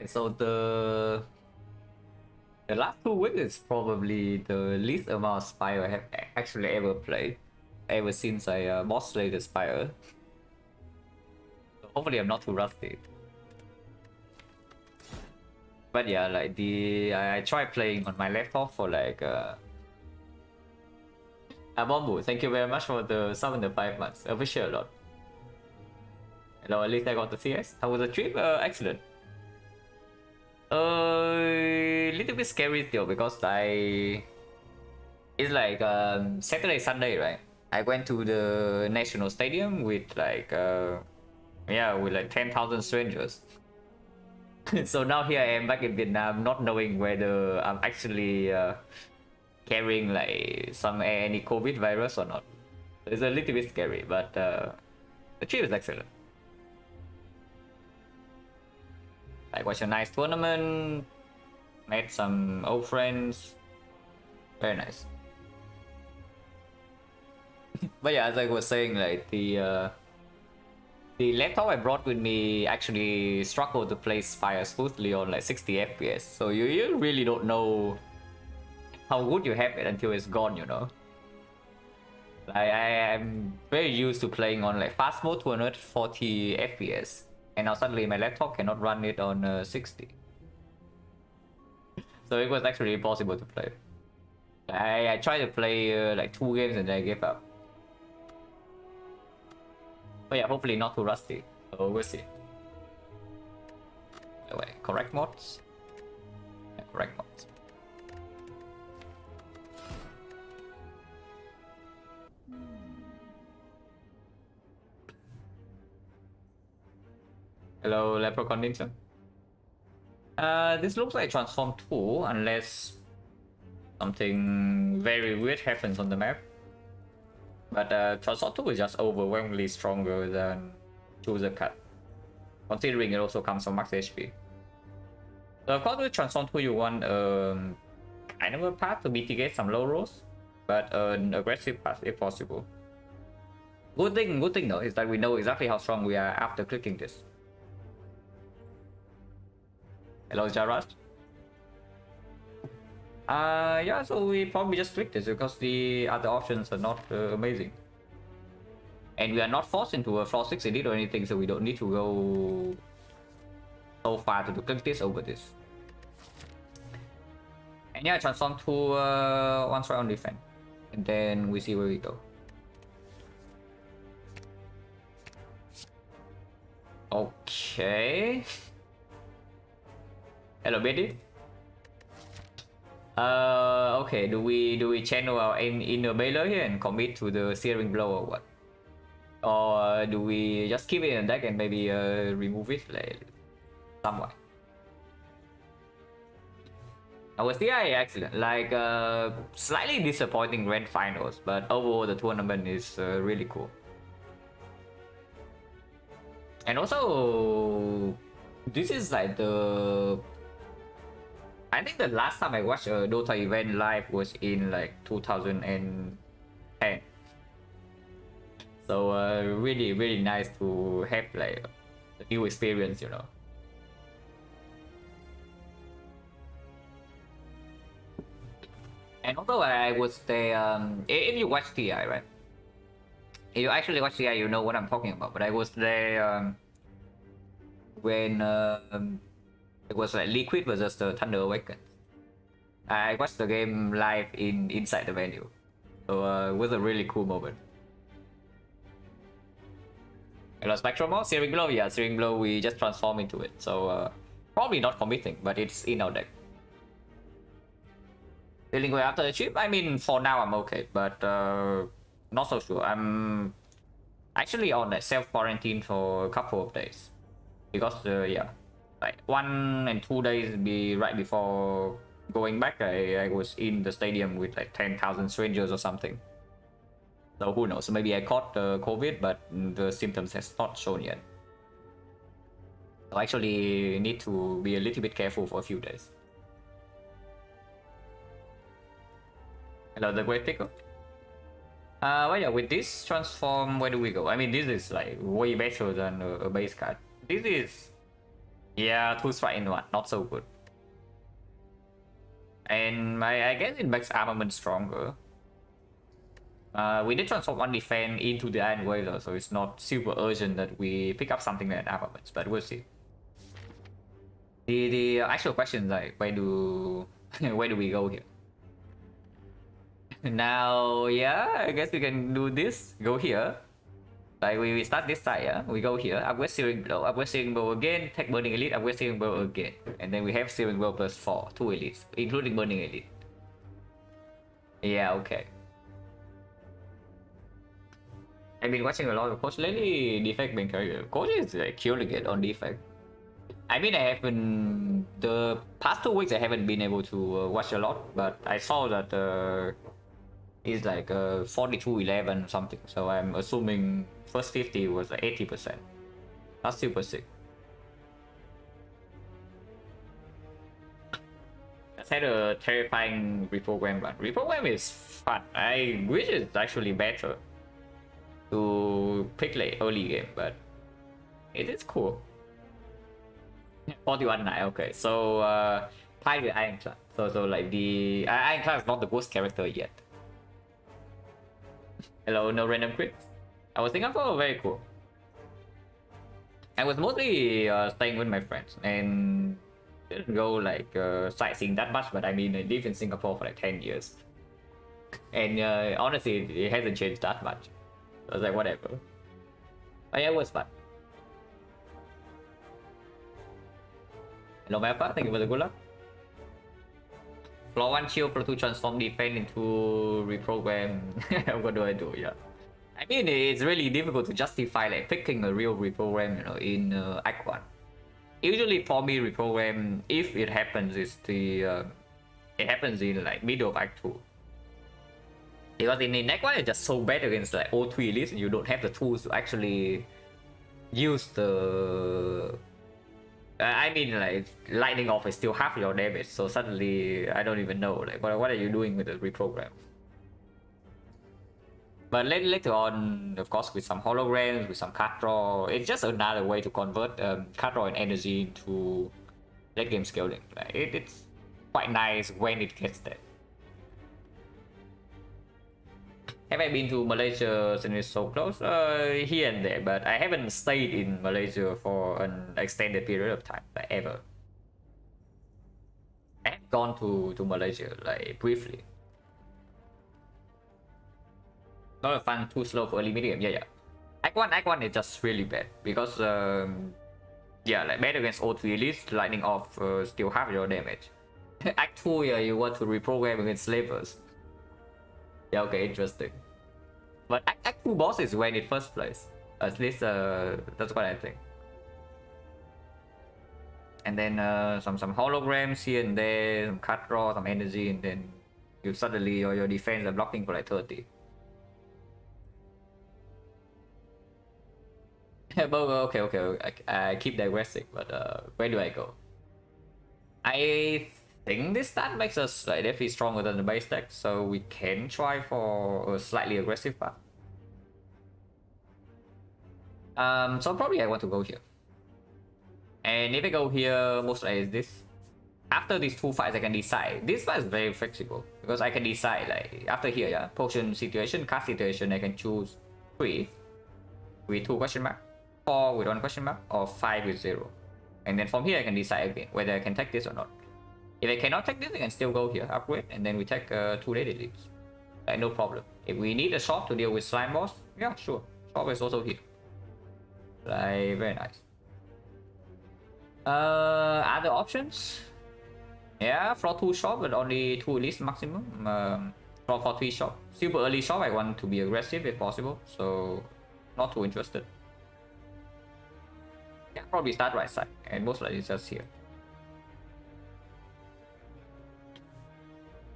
So the last 2 weeks is probably the least amount of Spire I have actually ever played, ever since I boss slayed Spire. So hopefully I'm not too rusty. But yeah, like I tried playing on my laptop for like Bombu, thank you very much for the 5 months. I appreciate a lot. Hello, at least I got the CS. How was the trip? Excellent. Little bit scary still because it's like Saturday, Sunday, right? I went to the national stadium with like yeah, with like 10,000 strangers. So now here I am back in Vietnam, not knowing whether I'm actually carrying like any COVID virus or not. It's a little bit scary, but the trip is excellent. Like watch a nice tournament, met some old friends, very nice. But yeah, as I was saying, like the laptop I brought with me actually struggled to play Spire smoothly on like 60 FPS. So you really don't know how good you have it until it's gone, you know. I'm very used to playing on like fast mode to 140 FPS, and now suddenly my laptop cannot run it on 60. So it was actually impossible to play. I tried to play like 2 games and then I gave up. But yeah, hopefully not too rusty. So we'll see. Anyway, correct mods. Yeah, correct mods. Hello, Leprechaun Ninja. This looks like Transform 2 unless something very weird happens on the map. But Transform 2 is just overwhelmingly stronger than Chooser Cut, considering it also comes from max HP. So of course with Transform 2 you want kind of a path to mitigate some low rolls, but an aggressive path if possible. Good thing though is that we know exactly how strong we are after clicking this. Hello Jarraj. Yeah, so we probably just click this because the other options are not amazing. And we are not forced into a floor 6 edit or anything, so we don't need to go so far to click this over this. And yeah, transform to one strike on defense. And then we see where we go. Okay. Hello, Betty. Okay, do we channel our inner baler here and commit to the searing blow or what? Or do we just keep it in the deck and maybe remove it like somewhat? Was the TI excellent? Like slightly disappointing grand finals, but overall the tournament is really cool. And also, this is like I think the last time I watched a Dota event live was in like 2010. So really nice to have like a new experience, you know. And also I was there, if you watch TI, right? If you actually watch TI, you know what I'm talking about. But I was there when it was like Liquid versus the Thunder Awakens. I watched the game live inside the venue. So it was a really cool moment. Hello Spectrum mode, Searing Blow, yeah, Searing Blow we just transform into it. So probably not committing, but it's in our deck. Dealing with after the chip, I mean for now I'm okay, but not so sure. I'm actually on a self-quarantine for a couple of days. Because yeah, like 1 and 2 days right before going back, I was in the stadium with like 10,000 strangers or something. So who knows, maybe I caught COVID, but the symptoms has not shown yet. So I actually need to be a little bit careful for a few days. Hello, the Great Tickle. Well, yeah, with this transform, where do we go? I mean, this is like way better than a base card. This is Yeah, 2 strike in 1, not so good. And I guess it makes armament stronger. We did transform one defense into the Iron Wave though, so it's not super urgent that we pick up something like armaments, but we'll see. The actual question is like, where do where do we go here? Now, yeah, I guess we can do this. Go here. Like we start this side, yeah. We go here, upgrade Searing Blow, upgrade Searing Blow again, take Burning Elite, upgrade Searing Blow again. And then we have Searing Blow plus 4, 2 elites, including Burning Elite. Yeah, okay. I've been watching a lot of Coach lately, defect main character. Coach is like killing it on defect. I mean, I haven't, the past 2 weeks I haven't been able to watch a lot, but I saw that it's like 42-11 something, so I'm assuming first 50 was like 80%. That's super sick. Let's had a terrifying reprogram run. Reprogram is fun. I wish it's actually better to pick like early game, but it is cool. 41-9, okay. So tied with Ironclad. So like the Ironclad is not the worst character yet. Hello, no random crits. I was thinking for very cool. I was mostly staying with my friends and didn't go like sightseeing that much, but I mean I lived in Singapore for like 10 years. And honestly, it hasn't changed that much. So I was like, whatever. But yeah, it was fun. Hello, Mappa, thank you for the good luck. Floor 1 shield, floor 2 transform defense into reprogram. What do I do? Yeah. I mean, it's really difficult to justify like picking a real reprogram, you know, in Act 1. Usually for me, reprogram, if it happens, is the it happens in like middle of Act 2. Because in Act 1, it's just so bad against like O3 elites, and you don't have the tools to actually use the I mean, like, lightning off is still half your damage, so suddenly, I don't even know, like, what are you doing with the reprogram? But later on, of course, with some holograms, with some card draw, it's just another way to convert card draw and energy into late game scaling. Like, it's quite nice when it gets there. Have I been to Malaysia since it's so close? Here and there, but I haven't stayed in Malaysia for an extended period of time, like ever. I have gone to Malaysia, like, briefly. Not a fun, too slow for early medium, yeah. Act 1 is just really bad, because, yeah, like, bad against O3 elites, lightning off still half your damage. Act 2, yeah, you want to reprogram against slavers. Yeah, okay, interesting. But Act 2 boss is when it first plays. At least that's what I think. And then some holograms here and there, some card draw, some energy, and then you suddenly your defense are blocking for like 30. Okay, I keep digressing, but where do I go? I think this stat makes us like definitely stronger than the base deck, so we can try for a slightly aggressive path. So probably I want to go here. And if I go here, most likely is this. After these 2 fights, I can decide. This fight is very flexible because I can decide like after here, yeah, potion situation, card situation, I can choose 3 with 2 question mark, 4 with 1 question mark, or 5 with 0. And then from here, I can decide again whether I can take this or not. If I cannot take this, I can still go here, upgrade, and then we take 2 lady leads. Like, no problem. If we need a shop to deal with slime boss, yeah, sure. Shop is also here. Like, very nice. Other options? Yeah, floor 2 shop, but only 2 elites maximum. Floor 3 shop. Super early shop, I want to be aggressive if possible, so not too interested. Yeah, probably start right side, and most likely just here.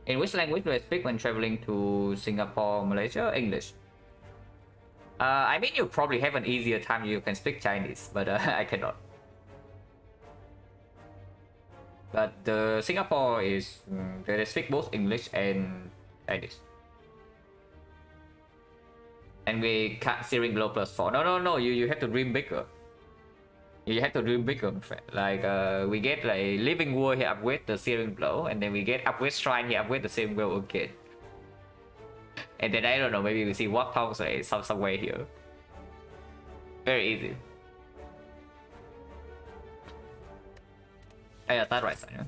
In which language do I speak when traveling to Singapore, Malaysia? English. I mean, you probably have an easier time, you can speak Chinese, but I cannot. But the Singapore is they speak both English and Chinese. And we can't Searing Blow plus 4. No, you have to dream bigger. You have to do bigger, like we get like living war here upgrade the searing blow, and then we get upgrade shrine here upgrade the same blow again. And then I don't know, maybe we see what comes like somewhere here. Very easy. Yeah, start right side.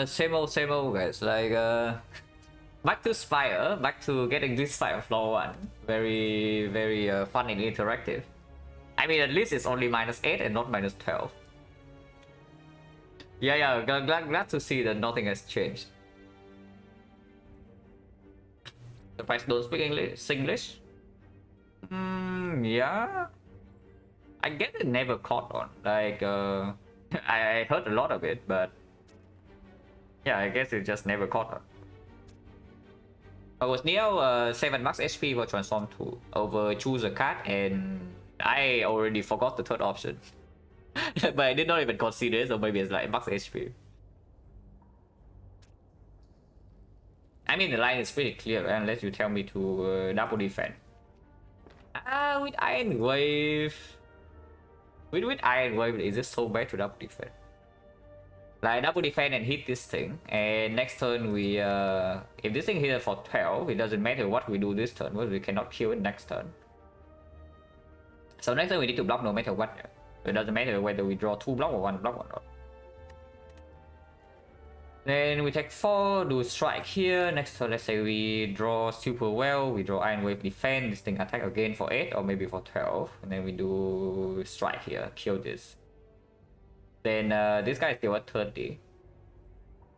Same old guys. Like back to Spire, back to getting this fight on floor 1. Very fun and interactive. I mean, at least it's only -8 and not -12. Yeah, glad to see that nothing has changed. The price don't speak Singlish? Yeah. I guess it never caught on. Like, I heard a lot of it, but yeah, I guess it just never caught on. I was near 7 max HP for Transform 2 over choose a card, and I already forgot the third option. But I did not even consider it, so maybe it's like max HP. I mean, the line is pretty clear unless you tell me to double defend. With Iron Wave... With Iron Wave, is it so bad to double defend? Like, double defend and hit this thing, and next turn we... if this thing hits for 12, it doesn't matter what we do this turn, because we cannot kill it next turn. So next turn we need to block no matter what. It doesn't matter whether we draw 2 block or 1 block or not. Then we take 4, do strike here. Next turn, let's say we draw super well. We draw Iron Wave defend. This thing attack again for 8 or maybe for 12. And then we do strike here, kill this. Then this guy is still at 30.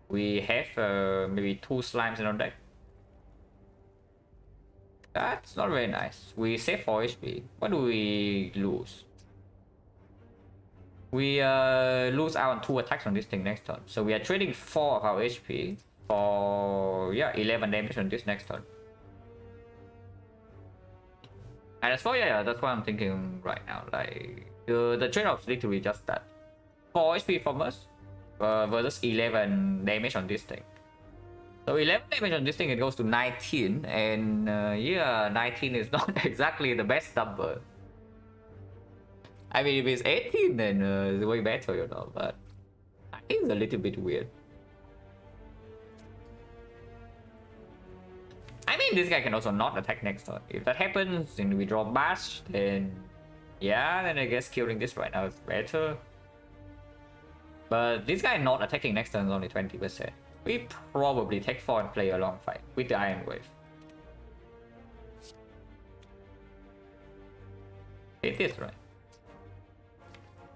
We have maybe 2 slimes in our deck. That's not very nice. We save 4 HP. What do we lose? We lose out on 2 attacks on this thing next turn. So we are trading 4 of our HP for 11 damage on this next turn. And that's that's what I'm thinking right now. Like the trade-off is literally just that. 4 HP from us versus 11 damage on this thing. So 11 damage on this thing, it goes to 19, and 19 is not exactly the best number. I mean, if it's 18, then it's way better, you know, but I think it's a little bit weird. I mean, this guy can also not attack next turn. If that happens and we draw Bash, then then I guess killing this right now is better. But this guy not attacking next turn is only 20%. We probably take 4 and play a long fight with the Iron Wave. It is right.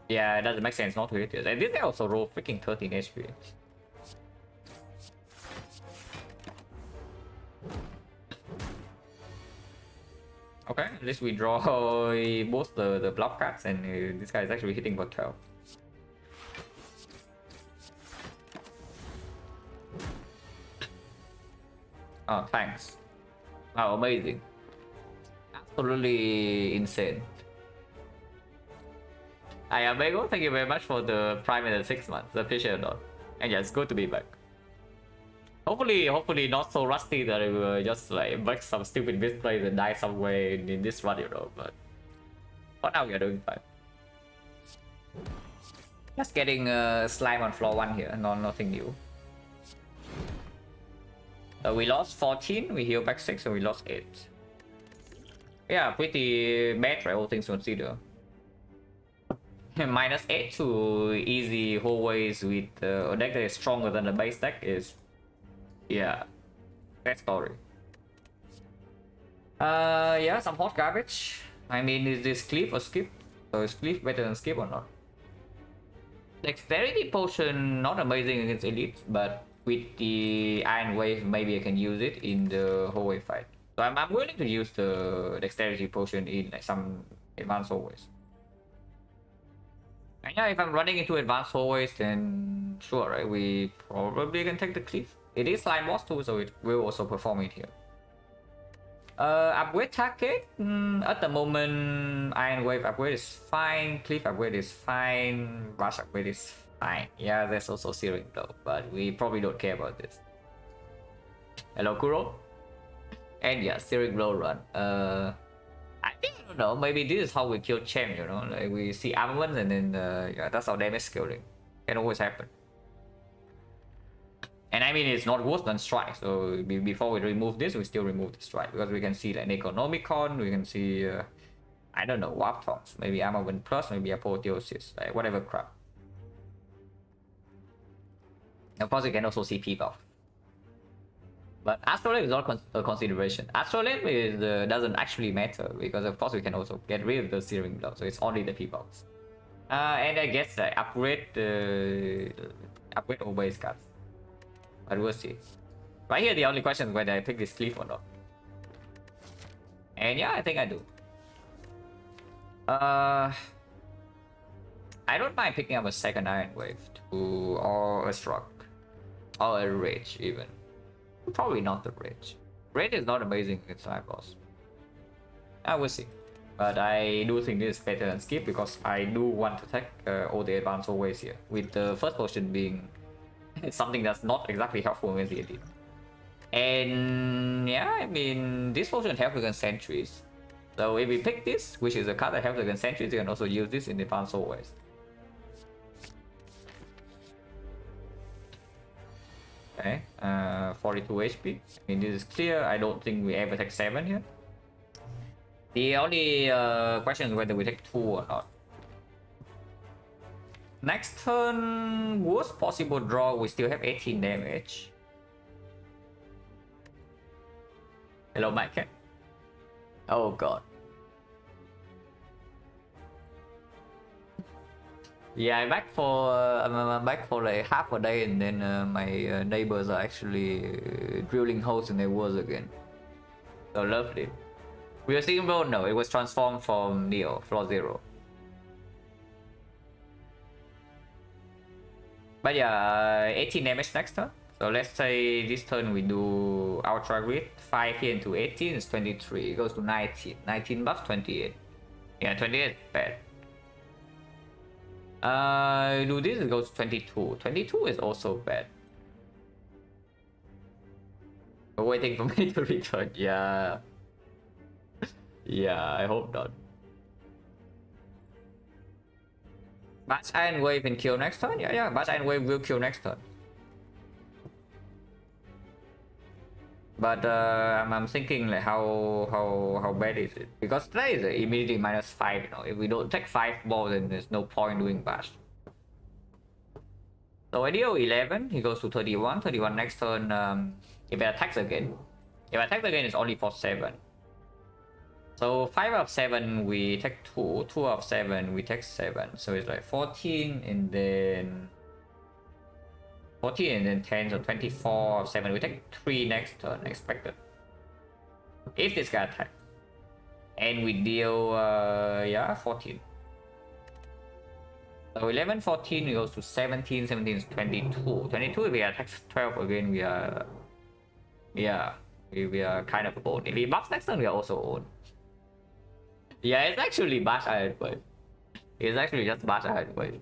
Yeah, it doesn't make sense not to hit it. And this guy also rolled freaking 13 HP. Okay, at least we draw both the block cards, and this guy is actually hitting for 12. Oh, thanks. Wow, amazing. Absolutely insane. I am Bego, thank you very much for the Prime in the 6 months. Appreciate it a lot. And yeah, it's good to be back. Hopefully not so rusty that it will just like break some stupid misplays and die somewhere in this run, you know, but for now we are doing fine. Just getting slime on floor 1 here, nothing new. We lost 14, we heal back 6, and we lost 8. Yeah, pretty bad, right? All things considered. -8 to easy hallways with a deck that is stronger than the base deck is... yeah, that story. Some hot garbage. I mean, is this cleave or skip? So is cleave better than skip or not? Dexterity potion, not amazing against elites, but with the Iron Wave, maybe I can use it in the hallway fight. So I'm willing to use the dexterity potion in like some advanced hallways. And yeah, if I'm running into advanced hallways, then sure, right? We probably can take the cleave. It is slime boss too, so it will also perform it here. Upgrade target? At the moment, Iron Wave upgrade is fine, cleave upgrade is fine, rush upgrade is fine. Yeah, there's also searing though, but we probably don't care about this. Hello, Kuro. And yeah, searing blow run. I think don't know, maybe this is how we kill champ, you know, like we see armaments and then yeah, that's our damage scaling. Can always happen. And I mean, it's not worse than strike, so before we remove this, we still remove the strike, because we can see like Necronomicon, we can see I don't know, Warp Tones, maybe Armament Plus, maybe Apotheosis, like whatever crap. Of course, you can also see P-Buff. But Astrolabe is not a consideration. Astrolabe is, doesn't actually matter, because of course we can also get rid of the Searing Blow, so it's only the P-Buffs. And I guess upgrade all base cards. But we'll see. Right here, the only question is whether I pick this Cliff or not. And yeah, I think I do. I don't mind picking up a second Iron Wave or a Struck. Or a Rage, even. Probably not the Rage. Rage is not amazing against High Boss. I will see. But I do think this is better than Skip, because I do want to take all the advanced always here. With the first potion being something that's not exactly helpful against the elite. And yeah, I mean, this potion helps against sentries. So if we pick this, which is a card that helps against sentries, you can also use this in advance always. Okay, 42 HP. I mean, this is clear. I don't think we ever take 7 here. The only question is whether we take 2 or not. Next turn, worst possible draw, we still have 18 damage. Hello, my cat. Oh god. Yeah, I'm back for like half a day, and then my neighbors are actually drilling holes in their walls again. So lovely. We are seeing bro, no, it was transformed from Neo, floor 0. But yeah, 18 damage next turn. So let's say this turn we do Ultra Grid, 5 here into 18 is 23. It goes to 19. 19 buffs, 28. Yeah, 28 is bad. Do this, it goes to 22. 22 is also bad. We're waiting for me to return. Yeah. Yeah, I hope not. Bash Iron Wave and kill next turn? Yeah, Bash Iron Wave will kill next turn. But I'm thinking like how bad is it? Because today is immediately -5, you know. If we don't take 5 balls, then there's no point doing Bash. So I deal 11, he goes to 31. 31 next turn, if it attacks again. If it attacks again, it's only for 7. So 5 out of 7 we take 2, 2 out of 7 we take 7, so it's like 14 and then 14 and then 10, so 24 out of 7 we take 3 next turn expected. If this guy attacks. And we deal yeah, 14. So 11, 14 it goes to 17, 17 is 22. 22 if we attack 12 again, we are, yeah, we are kind of owned. If we buff next turn, we are also owned. Yeah, it's actually Bash Iron Wave. It's actually just Bash Iron Wave.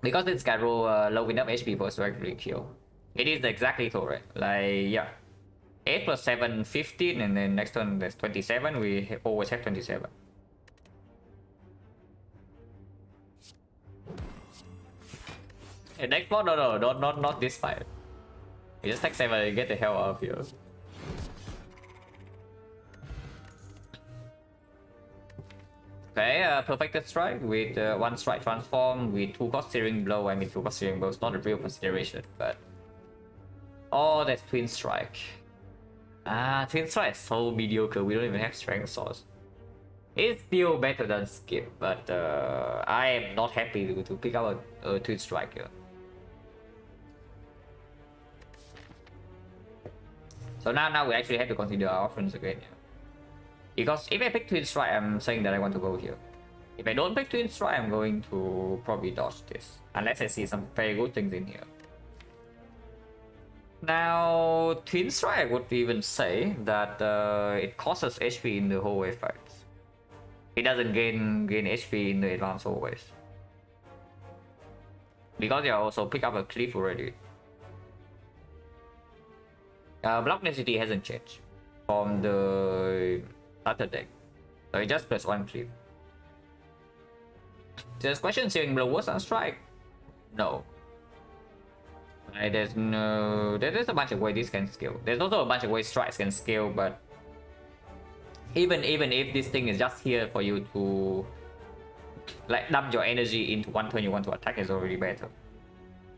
Because it's got low enough HP for us to actually kill. It is exactly correct. Like, yeah. 8 plus 7, 15, and then next turn there's 27. We always have 27. Hey, next one, no, not this fight. You just take 7 and get the hell out of here. Okay, perfected strike with 1 strike transform with 2 cost Searing Blow. I mean, 2 cost Searing Blow is not a real consideration, but oh, that's twin strike. Twin strike is so mediocre. We don't even have strength source. It's still better than Skip, but I am not happy to pick up a twin strike here. So now we actually have to consider our options again. Yeah. Because if I pick Twin Strike, I'm saying that I want to go here. If I don't pick Twin Strike, I'm going to probably dodge this. Unless I see some very good things in here. Now, Twin Strike, I would even say that it costs HP in the hallway fights. It doesn't gain HP in the advanced hallways. Because you also pick up a cliff already. Block density hasn't changed. from the starter deck. So it just plus one clip. There's question searing blow was on strike. No. There's a bunch of ways this can scale. There's also a bunch of ways strikes can scale, but even if this thing is just here for you to like dump your energy into one turn you want to attack, is already better.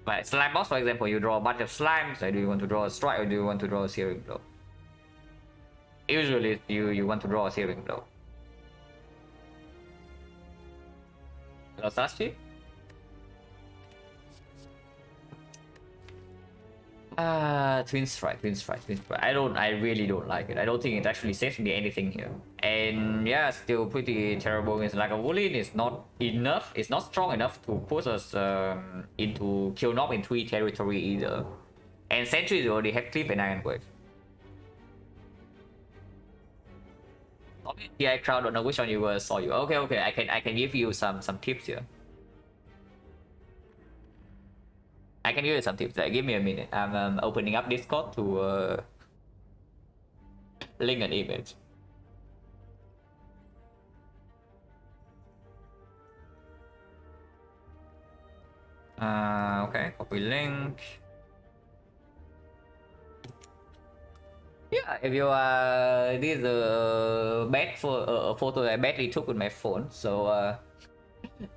Like slime boss, for example, you draw a bunch of slimes. Like, do you want to draw a strike or do you want to draw a searing blow? Usually you want to draw a searing blow. Hello, Sashi? Twin strike. I really don't like it. I don't think it actually saves me anything here. And yeah, still pretty terrible. It's like a Wooling is not enough. It's not strong enough to push us into kill knock in 3 territory either. And Sentries already have Cliff and Iron Wave. I crowd don't know which one you saw you. Okay, I can give you some tips here. I can give you some tips. Give me a minute. I'm opening up Discord to link an image. Okay, copy link. Yeah, if you this is a bad for a photo I badly took with my phone, so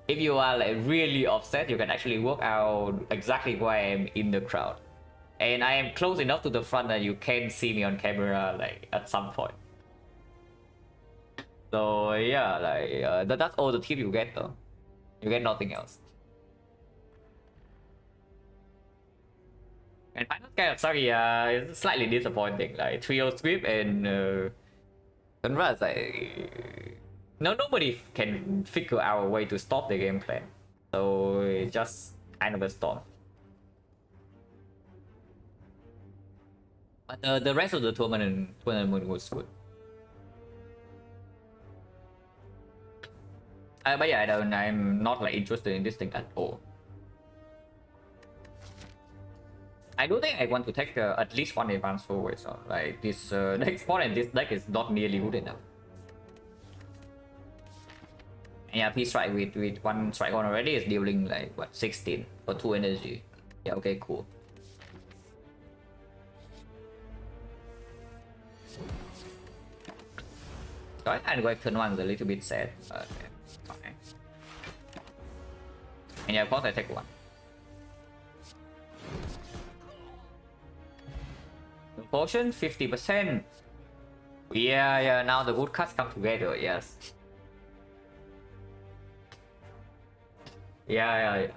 if you are like really upset, you can actually work out exactly where I am in the crowd, and I am close enough to the front that you can see me on camera like at some point. So yeah, like that's all the tip you get though. You get nothing else. And final kind of sorry, it's slightly disappointing. Like trio sweep and Conrad, like nobody can figure out a way to stop the game plan. So it's just kind of a storm. But the rest of the tournament was good. But yeah, I'm not like interested in this thing at all. I do think I want to take at least one advanced forward, so like this deck spot and this deck is not nearly good enough. And yeah, P strike with one strike on already is dealing like what 16 for 2 energy. Yeah, okay, cool. So I go turn 1 is a little bit sad, but yeah, fine. And yeah, of course I take 1. Potion 50%. Yeah, now the good cards come together, yes. Yeah.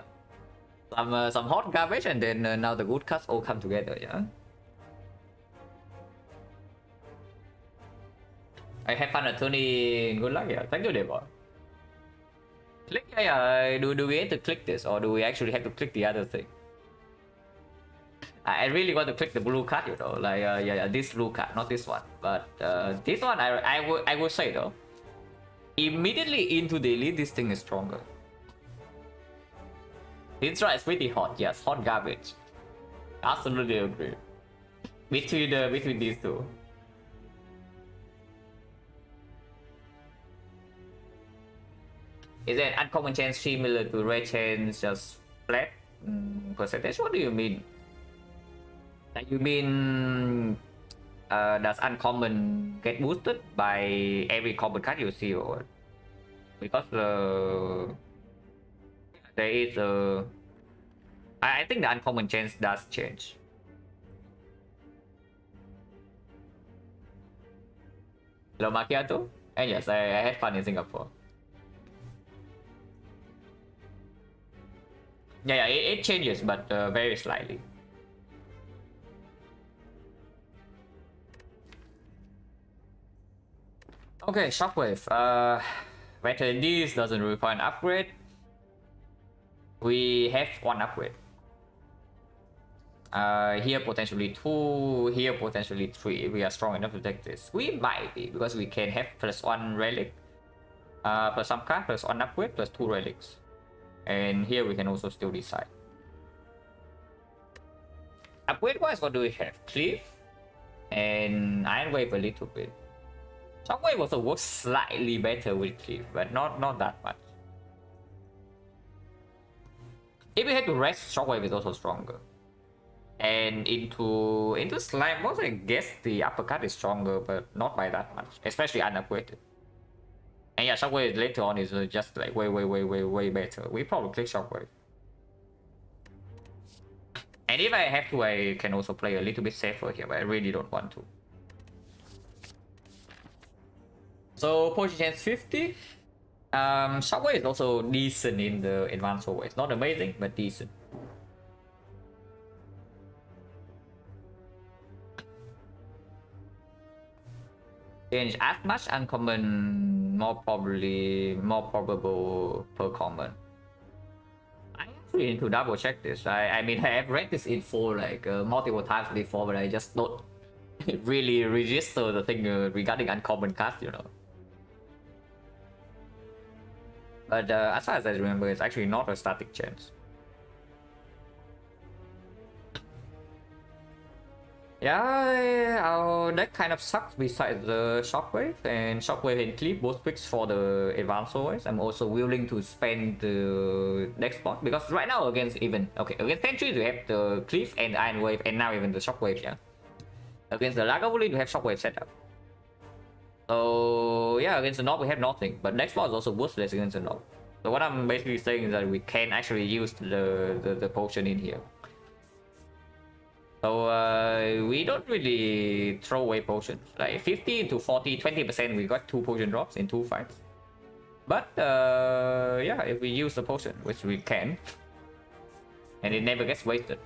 Some hot garbage and then now the good cards all come together, yeah. I have fun at Tony. Good luck, yeah. Thank you, Debo. Click, yeah. Do we have to click this or do we actually have to click the other thing? I really want to click the blue card, you know, like yeah, this blue card, not this one. But this one, I would say though, immediately into the elite, this thing is stronger. This one is pretty hot, yes, hot garbage. Absolutely agree. Between these two. Is that uncommon chance similar to rare chance, just flat percentage? What do you mean? You mean does uncommon get boosted by every common card you see, or because there is a I think the uncommon chance does change. Hello Macchiato? And yes, I had fun in Singapore. Yeah, it changes, but very slightly. Okay, Shockwave. Veteran this doesn't require an upgrade. We have 1 upgrade. Here potentially 2, here potentially 3. We are strong enough to take this. We might be, because we can have +1 relic, plus some card, +1 upgrade, +2 relics. And here we can also still decide. Upgrade wise, what do we have? Cliff, and Iron Wave a little bit. Shockwave also works slightly better with Cliff, but not that much. If you had to rest, Shockwave is also stronger. And into Slime Boss, I guess the uppercut is stronger, but not by that much, especially unupgraded. And yeah, Shockwave later on is just like way better. We probably click Shockwave. And if I have to, I can also play a little bit safer here, but I really don't want to. So potion chance 50. Shockwave is also decent in the advanced always. Not amazing, but decent. Change as much uncommon, more probable per common. I actually need to double check this. I mean I have read this info like multiple times before, but I just don't really register the thing regarding uncommon cards, you know. But as far as I remember, it's actually not a static chance. Yeah, our deck kind of sucks besides the Shockwave, and Shockwave and Cliff both picks for the advanced always. I'm also willing to spend the next spot because right now against against Sentries we have the Cliff and Iron Wave, and now even the Shockwave, yeah. Against the Lagavulin we have Shockwave set up. So yeah, against the Knob we have nothing, but next spot is also worthless against the Knob. So what I'm basically saying is that we can actually use the potion in here. So we don't really throw away potions. Like 50 to 40, 20%, we got 2 potion drops in 2 fights. But yeah, if we use the potion, which we can, and it never gets wasted.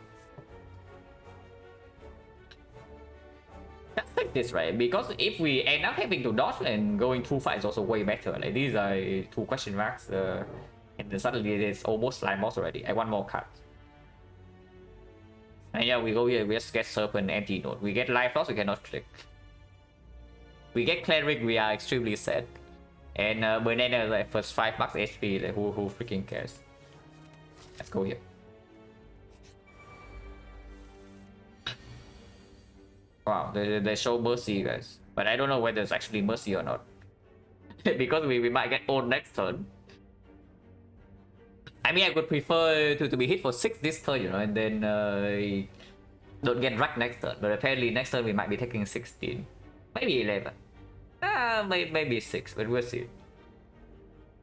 Just like this, right? Because if we end up having to dodge and going 2 fights also way better. Like these are 2 question marks, and then suddenly it's almost Slime Boss already. I want more cards. And yeah, we go here, we just get Serpent Antidote. We get Life Loss, we cannot click. We get Cleric, we are extremely sad. And Banana like first 5 max HP, like who freaking cares? Let's go here. Wow, they show Mercy, guys. But I don't know whether it's actually Mercy or not. Because we might get owned next turn. I mean, I would prefer to be hit for 6 this turn, you know, and then don't get dragged next turn. But apparently next turn we might be taking 16. Maybe 11. Maybe 6, but we'll see.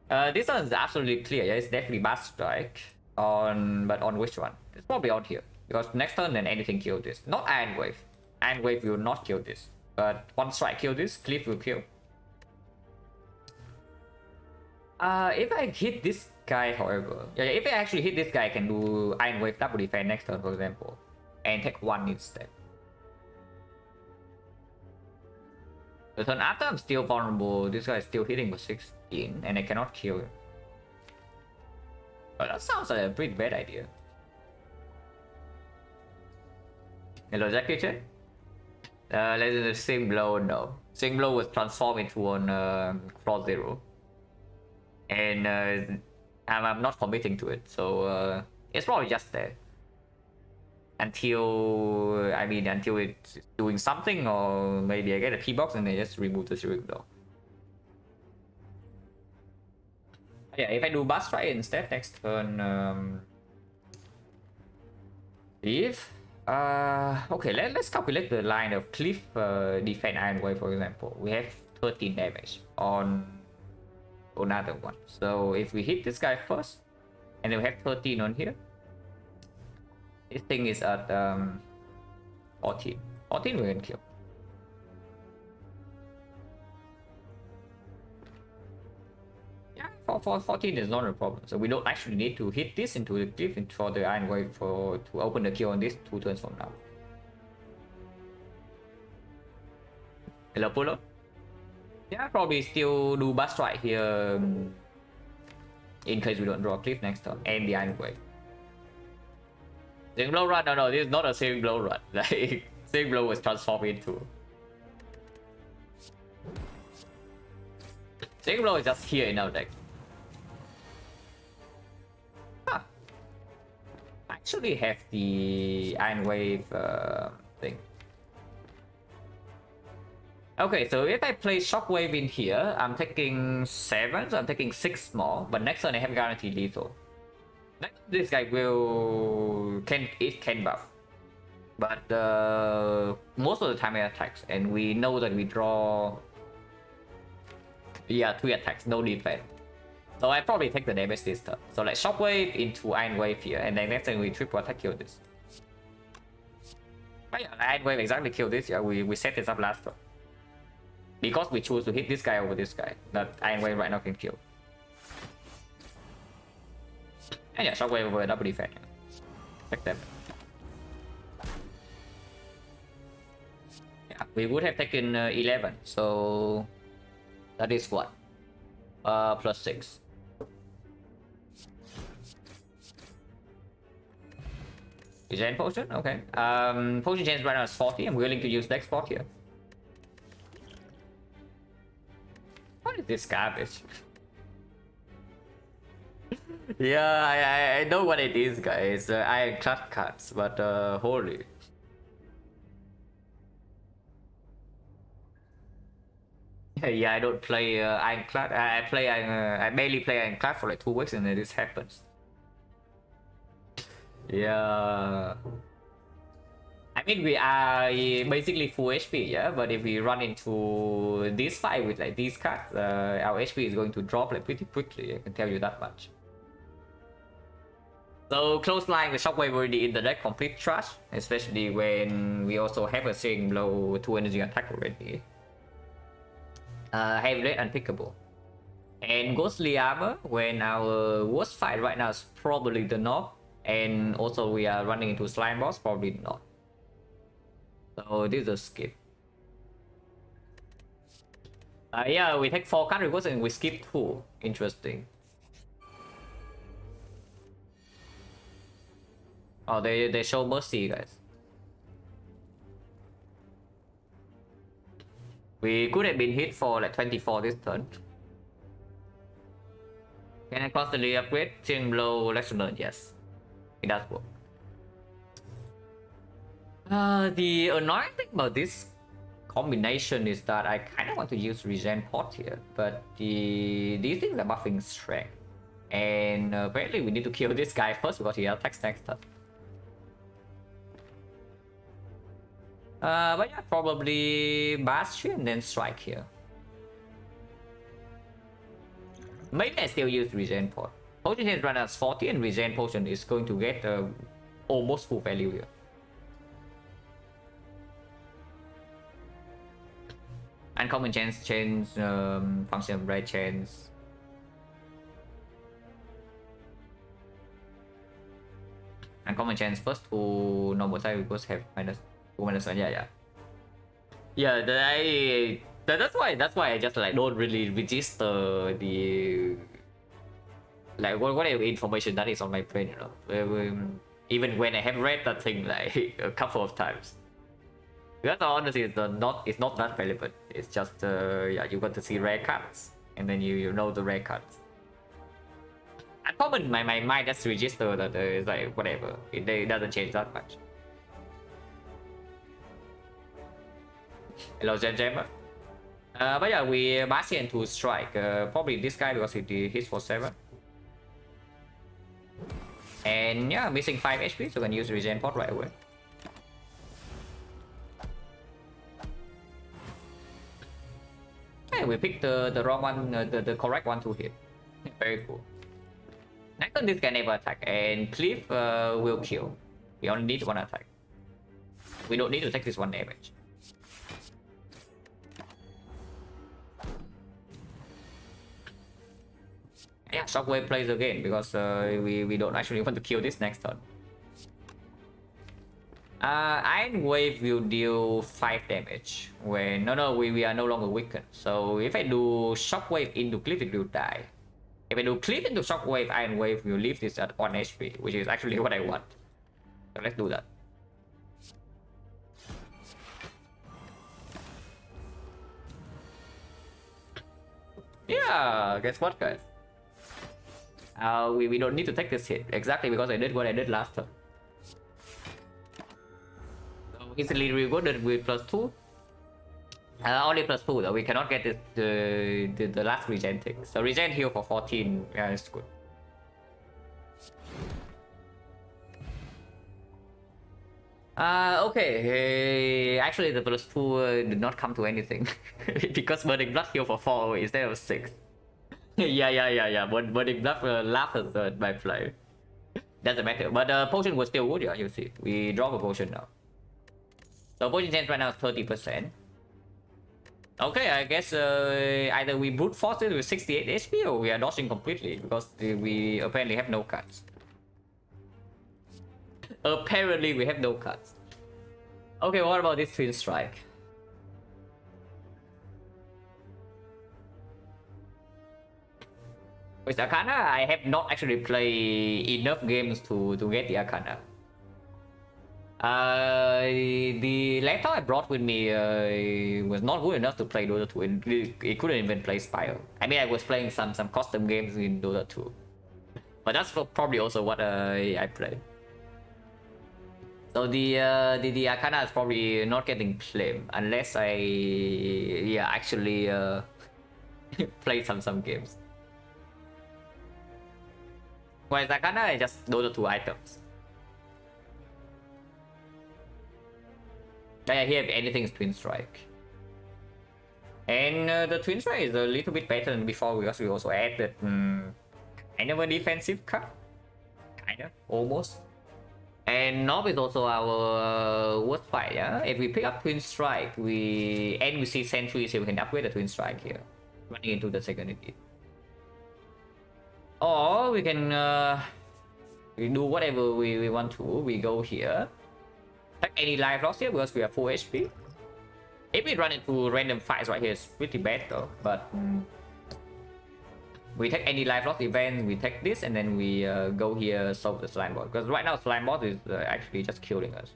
This one is absolutely clear, yeah, it's definitely Blast Strike. But on which one? It's probably on here. Because next turn then anything kill this. Not Iron Wave. Iron Wave will not kill this. But one strike kill this, Cliff will kill. If I hit this guy, however, if I actually hit this guy, I can do Iron Wave double defense next turn, for example, and take 1 instead. The turn after I'm still vulnerable, this guy is still hitting for 16, and I cannot kill him. But that sounds like a pretty bad idea. Hello, Jack Kitchen? Let's do the same blow, no. Same blow was transformed into on floor 0. And I'm not committing to it, so it's probably just there until it's doing something, or maybe I get a P box and I just remove the Shuriken Blow. Yeah, if I do Blast Strike instead next turn, if okay, let's calculate the line of Cliff defense Iron Wave, for example. We have 13 damage on another one. So if we hit this guy first, and then we have 13 on here, this thing is at 14. 14 we can kill. Yeah, for 14 is not a problem. So we don't actually need to hit this into the cliff for the Iron Wave to open the kill on this 2 turns from now. Hello, Polo? Yeah, probably still do Blast Strike here in case we don't draw a cliff next turn, and the Iron Wave. Saving Blow Run? No, this is not a Saving Blow Run. Like, Saving Blow was transformed into. Saving Blow is just here in our deck. Huh. I actually have the Iron Wave thing. Okay, so if I play Shockwave in here, I'm taking 7, so I'm taking 6 more, but next turn I have guaranteed lethal. This guy can buff, but most of the time he attacks, and we know that we draw 3 attacks, no defense. So I probably take the damage this turn. So like Shockwave into Iron Wave here, and then next turn we triple attack kill this. But yeah, Iron Wave exactly kill this. Yeah, we set this up last turn because we choose to hit this guy over this guy. That Iron Wave right now can kill. And yeah, Shockwave over double defense. Take them. Yeah, we would have taken 11. So that is what? Plus 6. Regen potion? Okay. Potion chance right now is 40. I'm willing to use next spot here. What is this garbage? Yeah, I know what it is, guys. Ironclad cards, but holy. Yeah, I don't play Ironclad. I barely play Ironclad for like 2 weeks, and then this happens. Yeah. I mean, we are basically full HP, yeah. But if we run into this fight with like these cards, our HP is going to drop like pretty quickly. I can tell you that much. So close line with Shockwave already in the deck, complete trash. Especially when we also have a Searing Blow 2 energy attack already. Heavy Red unpickable. And Ghostly Armor, when our worst fight right now is probably the Knock. And also we are running into Slime Boss, probably not. So this is a skip. Yeah, we take 4 card rewards and we skip 2. Interesting. Oh, they show Mercy, guys. We could have been hit for like 24 this turn. Can I constantly upgrade? Searing Blow, Lessoner? Yes. It does work. The annoying thing about this combination is that I kind of want to use Regen Pot here, but these things are buffing strength. And apparently we need to kill this guy first because he attacks next turn. But yeah, probably Bastion and then Strike here. Maybe I still use Regen Pot. Potion Chance run as 40 and Regen Potion is going to get almost full value here. Uncommon chance change, function bright chance. Uncommon chance first to normal type because have -2/-1. Yeah. That's why I just like don't really register the like whatever information that is on my brain, you know. Even when I have read that thing like a couple of times. Because honestly, it's not that relevant. It's just yeah, you got to see rare cards, and then you know the rare cards. Uncommon, my mind just register that it's like whatever. It doesn't change that much. Hello, Jammer. But yeah, we Bastion to Strike. Probably this guy because he hits for 7. And yeah, missing 5 HP, so we can use Regen Pot right away. Yeah, we picked the wrong one, the correct one to hit. Very cool. Next turn, this guy never attack, and Cliff will kill. We only need 1 attack. We don't need to take this 1 damage. Yeah, Shockwave plays again because we don't actually want to kill this next turn. Iron Wave will deal 5 damage when we are no longer weakened. So if I do Shockwave into Cliff, it will die. If I do Cliff into Shockwave, Iron Wave will leave this at 1 HP, which is actually what I want. So let's do that. Yeah, guess what, guys? We don't need to take this hit exactly because I did what I did last turn. So easily rewarded with +2. Only +2 though. We cannot get the last regen thing. So regen heal for 14. Yeah, it's good. Okay. Actually, the +2 did not come to anything because burning blood heal for 4 instead of 6. yeah. Burning blood laughed at my play. Doesn't matter. But the potion was still good. Yeah, you see. We drop a potion now. So potion chance right now is 30%. Okay, I guess either we brute force it with 68 HP or we are dodging completely because we apparently have no cards. Apparently we have no cards. Okay, what about this twin strike? With Arcana, I have not actually played enough games to get the Arcana. The laptop I brought with me was not good enough to play Dota 2. It couldn't even play Spire. I mean, I was playing some custom games in Dota 2, but that's probably also what I played. So the Arcana is probably not getting claimed unless I actually play some games. Whereas Arcana is just Dota 2 items. Yeah, here if anything is Twin Strike. And the Twin Strike is a little bit better than before because we also added kind of a defensive card. Kinda, almost. And Nob is also our worst fight, yeah? If we pick up Twin Strike, we see Sentries here, we can upgrade the Twin Strike here. Running into the second elite. Or we can we do whatever we want to. We go here. Take any life loss here because we are full HP. If we run into random fights right here, it's pretty bad though. But we take any life loss event, we take this, and then we go here solve the slime boss. Because right now slime boss is actually just killing us.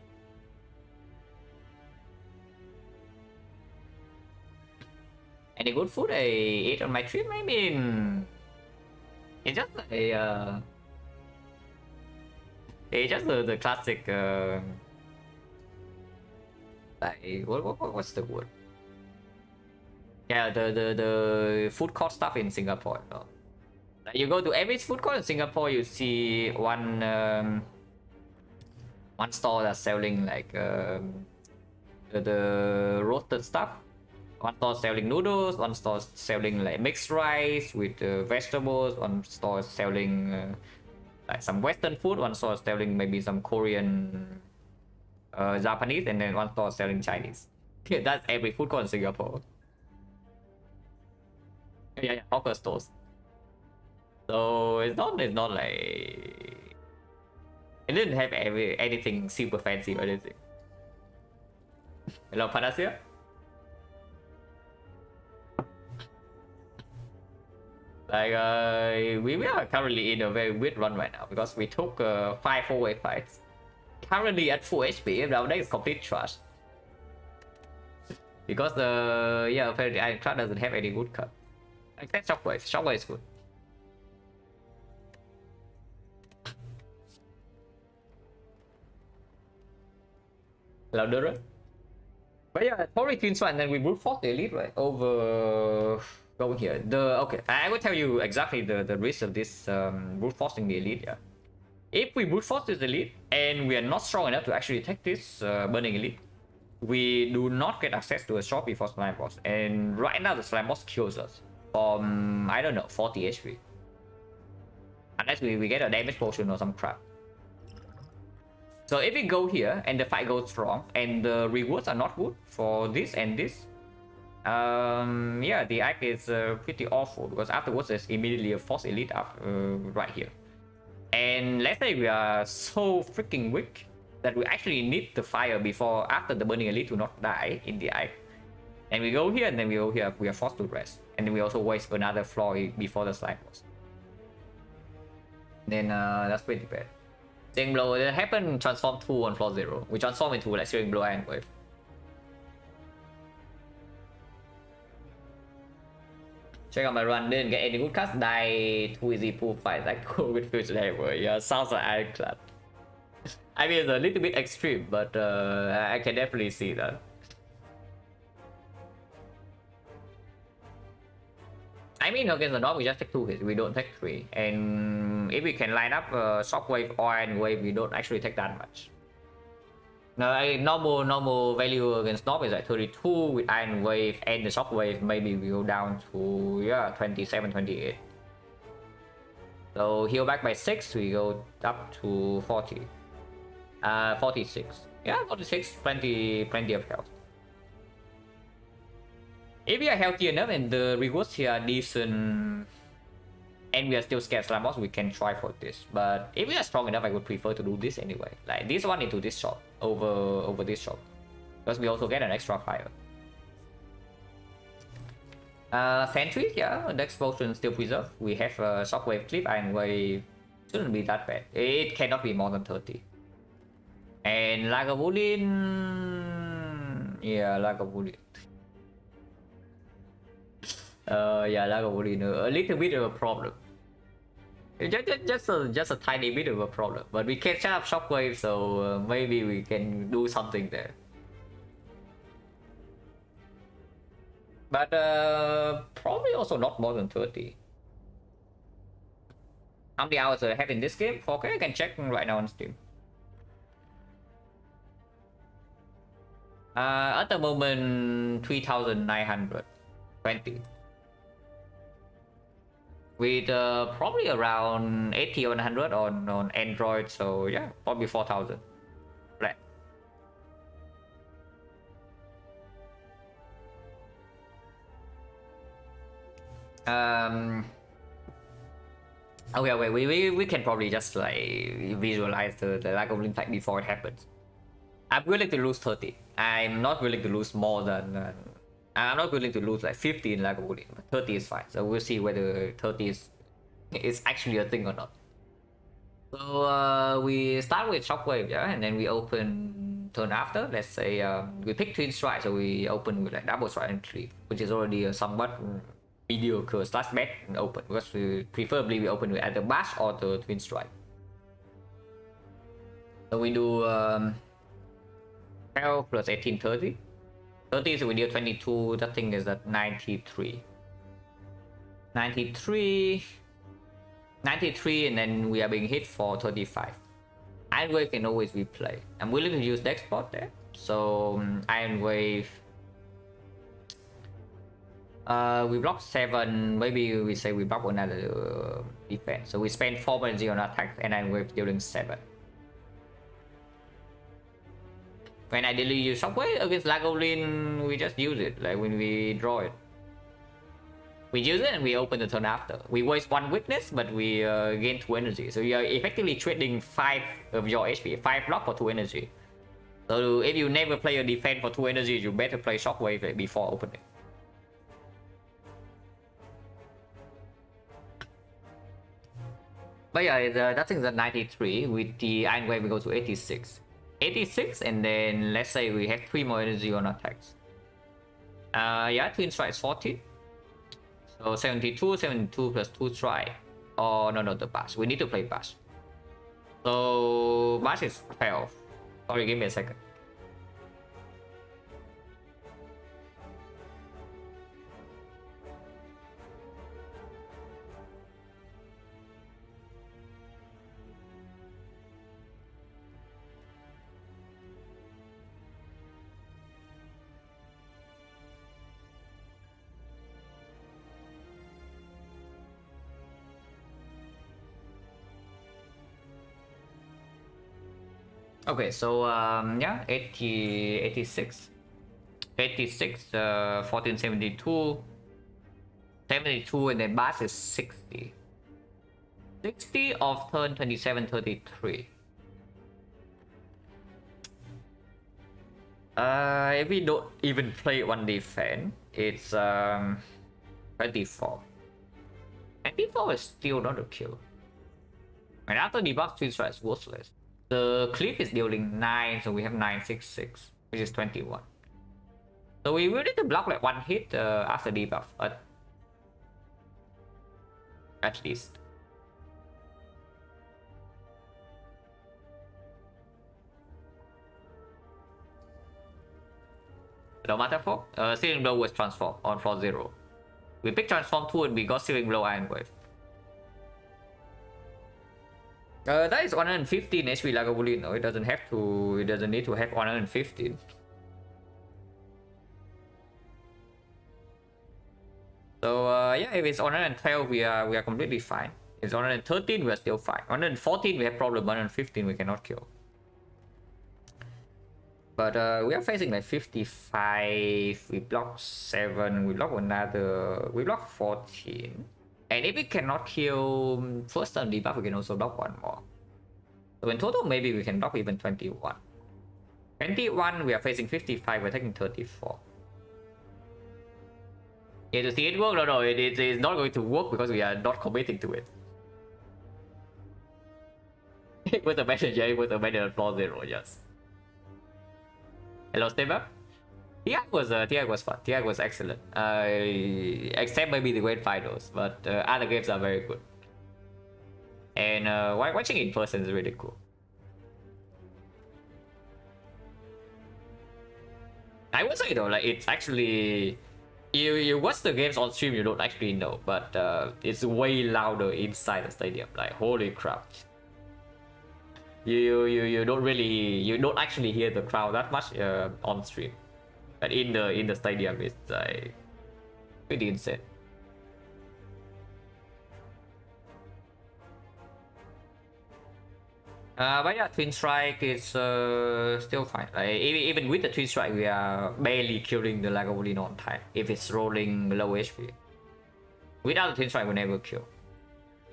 Any good food I ate on my trip? I mean, it's just the classic. What's the word? Yeah, the food court stuff in Singapore. No? Like you go to every food court in Singapore, you see one store that's selling like the roasted stuff. One store selling noodles. One store selling like mixed rice with vegetables. One store selling like some Western food. One store selling maybe some Korean. Japanese, and then one store selling Chinese. Yeah, that's every food court in Singapore. Yeah, hawker stores. So it's not like it didn't have anything super fancy or anything. Hello, Panacea. Like we are currently in a very weird run right now because we took 5 4-way fights. Currently at full HP, our deck is complete trash. Because apparently Ironclad doesn't have any good card. Except Shockwave. Shockwave is good. Louder. But yeah, probably Twin Swan, and then we brute force the elite, right? Over going here. Okay, I will tell you exactly the risk of this brute forcing the elite, yeah. If we brute force this elite and we are not strong enough to actually take this burning elite, we do not get access to a shop before slime boss. And right now the slime boss kills us from I don't know 40 HP. Unless we get a damage potion or some crap. So if we go here and the fight goes strong and the rewards are not good for this and this, yeah, the act is pretty awful because afterwards there's immediately a force elite up right here. And let's say we are so freaking weak that we actually need the fire after the burning elite to not die in the eye. And we go here and then we go here, we are forced to rest. And then we also waste another floor before the slime boss. Then that's pretty bad. Searing Blow, it happened transform 2 on floor 0. We transform into like Searing Blow and Wave. Check out my run, didn't get any good cards, die too easy pool fight like cool with future hammer. Yeah, sounds like Ironclad. I mean, it's a little bit extreme, but I can definitely see that. mean, against the North, we just take 2 hits. We don't take 3. And if we can line up Shockwave or Iron Wave, we don't actually take that much. No, normal value against North is like 32 with Iron Wave and the Shockwave. Maybe we go down to, yeah, 27, 28. So heal back by 6, we go up to 40. 46. Yeah, 46, plenty of health. If we are healthy enough and the rewards here are decent and we are still scared slime boss, we can try for this. But if we are strong enough, I would prefer to do this anyway. Like this one into this shot over this shot. Because we also get an extra fire. Sentry, yeah, Dex Potion still preserved. We have Shockwave, Clip, Iron Wave. Shouldn't be that bad. It cannot be more than 30. And Lagavulin... Yeah, Lagavulin. Yeah, Lagavulin, a little bit of a problem. Just a tiny bit of a problem. But we can set up Shockwave, so maybe we can do something there. But probably also not more than 30. How many hours I have in this game? Okay, I can check right now on Steam. At the moment, 3,920. With probably around 80 or 100 on Android, so yeah, probably 4,000 flat. Okay, we can probably just like visualize the Lagavulin fight before it happens. I'm willing to lose 30. I'm not willing to lose more than I'm not willing to lose like 50 in Lagavulin. 30 is fine. So we'll see whether 30 is actually a thing or not. So we start with Shockwave, yeah, and then we open turn after. Let's say we pick Twin Strike, so we open with like Double Strike and Cleave, which is already a somewhat mediocre slash bad open, because preferably we open with either Bash or the Twin Strike. So we do 12 plus 18, 30. 30, so we deal 22, that thing is at 93. 93, and then we are being hit for 35. Iron Wave can always replay. I'm willing to use Dex Spot there. So Iron Wave. We block 7, maybe we say we block another defense. So we spend 4 energy on attack and Iron Wave dealing 7. When I ideally use Shockwave against Lagavulin, we just use it, like when we draw it. We use it and we open the turn after. We waste 1 weakness, but we gain 2 energy. So you are effectively trading 5 of your HP, 5 block for 2 energy. So if you never play a defense for 2 energy, you better play Shockwave before opening. But yeah, that thing's at 93. With the Iron Wave, we go to 86. 86, and then let's say we have 3 more energy on attacks. Yeah, Twin Strike is 40. So 72 plus 2 strike. Oh, no, the Bash. We need to play Bash. So Bash is 12. Sorry, give me a second. Okay, so yeah, 86, 1472, 72, and then Bash is 60. 60 of turn 27, 33. If we don't even play one defense, it's 24. 24 is still not a kill. And after debuff, Twin Strike is worthless. The Cliff is dealing 9, so we have 966, which is 21. So we will need to block like 1 hit after debuff, at least. No matter for Searing Blow was transformed on floor 0. We pick transform 2 and we got ceiling blow iron wave. That is 115 HP Lagavulin. No, it doesn't have to. It doesn't need to have 115. So yeah, if it's 112, we are completely fine. If it's 113, we are still fine. 114, we have problem. 115, we cannot kill. But we are facing like 55. We block 7. We block another. We block 14. And if we cannot kill first turn debuff, we can also block one more. So in total, maybe we can block even 21. 21, we are facing 55. We're taking 34. Yeah, to see it work? No, it is not going to work because we are not committing to it. It was a messenger. It was a better floor 0. Yes. Hello, step up. TI was fun. TI was excellent. Except maybe the grand finals, but other games are very good. And watching in person is really cool. I would say though, like it's actually you watch the games on stream, you don't actually know, but it's way louder inside the stadium. Like holy crap. You don't actually hear the crowd that much on stream, but in the stadium it's like pretty insane. But yeah, twin strike is still fine. Like, even with the twin strike, we are barely killing the Lagavulin on time if it's rolling low HP. Without the twin strike, we never kill.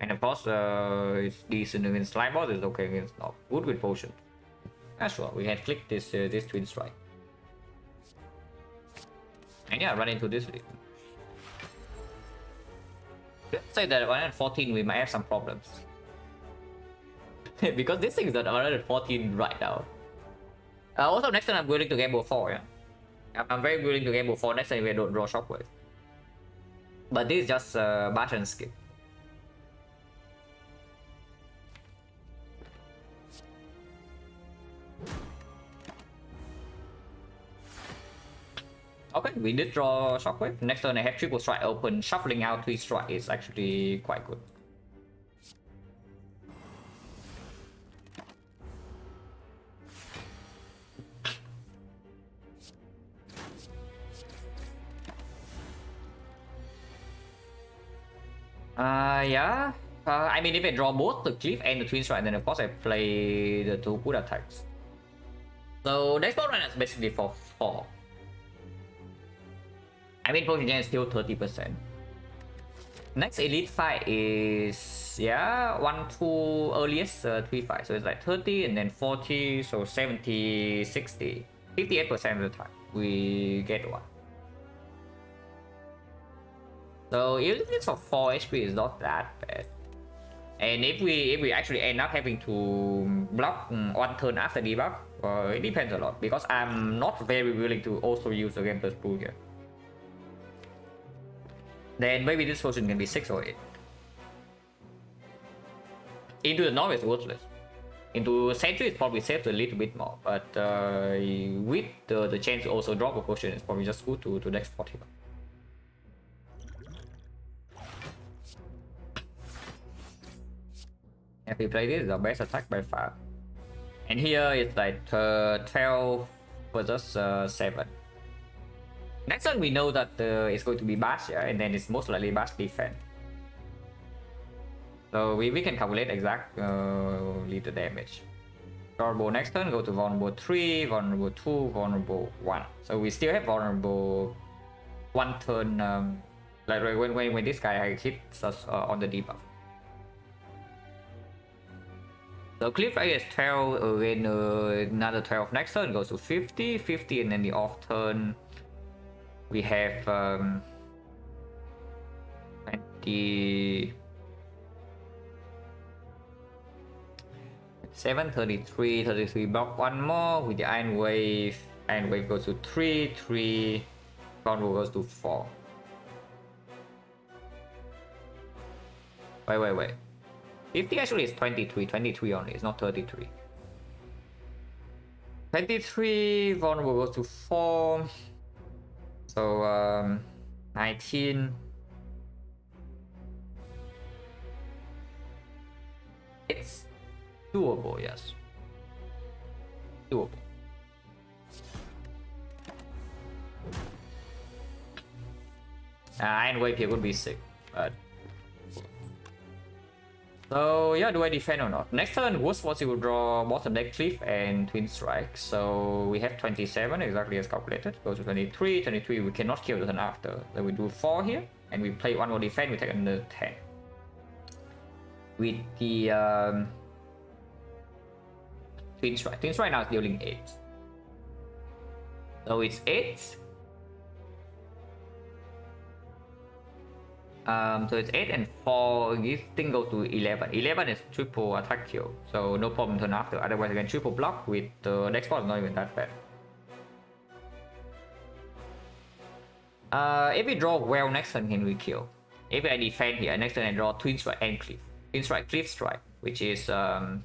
And of course, it's decent against slime boss, it's okay against Snob. Good with potion. Yeah, sure, we can click this this twin strike. And yeah, run into this lead. Let's say that 114 we might have some problems. Because this thing is at 114 right now. Also, next time I'm willing to gamble 4, yeah? I'm very willing to gamble 4 next time we don't draw shockwave. But this is just button skip. Okay, we did draw shockwave. Next turn I have triple strike open. Shuffling out 3 strike is actually quite good. Yeah. I mean, if I draw both the cliff and the twin strike, then of course I play the 2 good attacks. So next board run is basically for 4. I mean, potion gen is still 30%. Next elite fight is, yeah, 1, 2 earliest 3 fight. So it's like 30 and then 40, so 70, 60. 58% of the time we get one. So even if it's for 4 HP, it's not that bad. And if we actually end up having to block one turn after debuff, it depends a lot because I'm not very willing to also use the Gamer's Pool here. Then maybe this potion can be 6 or 8. Into the North is worthless. Into Sentry is probably saved a little bit more, but with the chance to also drop a potion, it's probably just good to next 40. If we play this, is our best attack by far. And here it's like 12 versus 7. Next turn we know that it's going to be bash, yeah, and then it's most likely bash defense. So we can calculate exact the damage. Vulnerable next turn, go to vulnerable 3, vulnerable 2, vulnerable 1. So we still have vulnerable 1 turn, like when this guy hits us on the debuff. So cliff rate is 12, again another 12 next turn, goes to 50, 50, and then the off turn we have 20, 7, 33, 33 block one more with the iron wave goes to 3, 3, vulnerable goes to 4. Wait. 50 actually is 23 only, it's not 33. 23, vulnerable goes to 4. So 19, Doable, yes. Doable. Iron Wave here would be sick, but... So yeah, do I defend or not? Next turn, worst was you will draw bottom deck Cliff and Twin Strike. So we have 27, exactly as calculated. Go to 23, 23 we cannot kill the turn after. Then we do 4 here, and we play 1 more defense, we take another 10. With the Twin Strike. Twin Strike now is dealing 8. So it's 8. So it's 8 and 4, this thing goes to 11. 11 is triple attack kill, so no problem turn after. Otherwise, I can triple block with the next spot, not even that bad. If we draw well next turn, can we kill? If I defend here, next turn I draw Twin Strike and Cliff. Twin Strike, Cliff Strike, which is 14,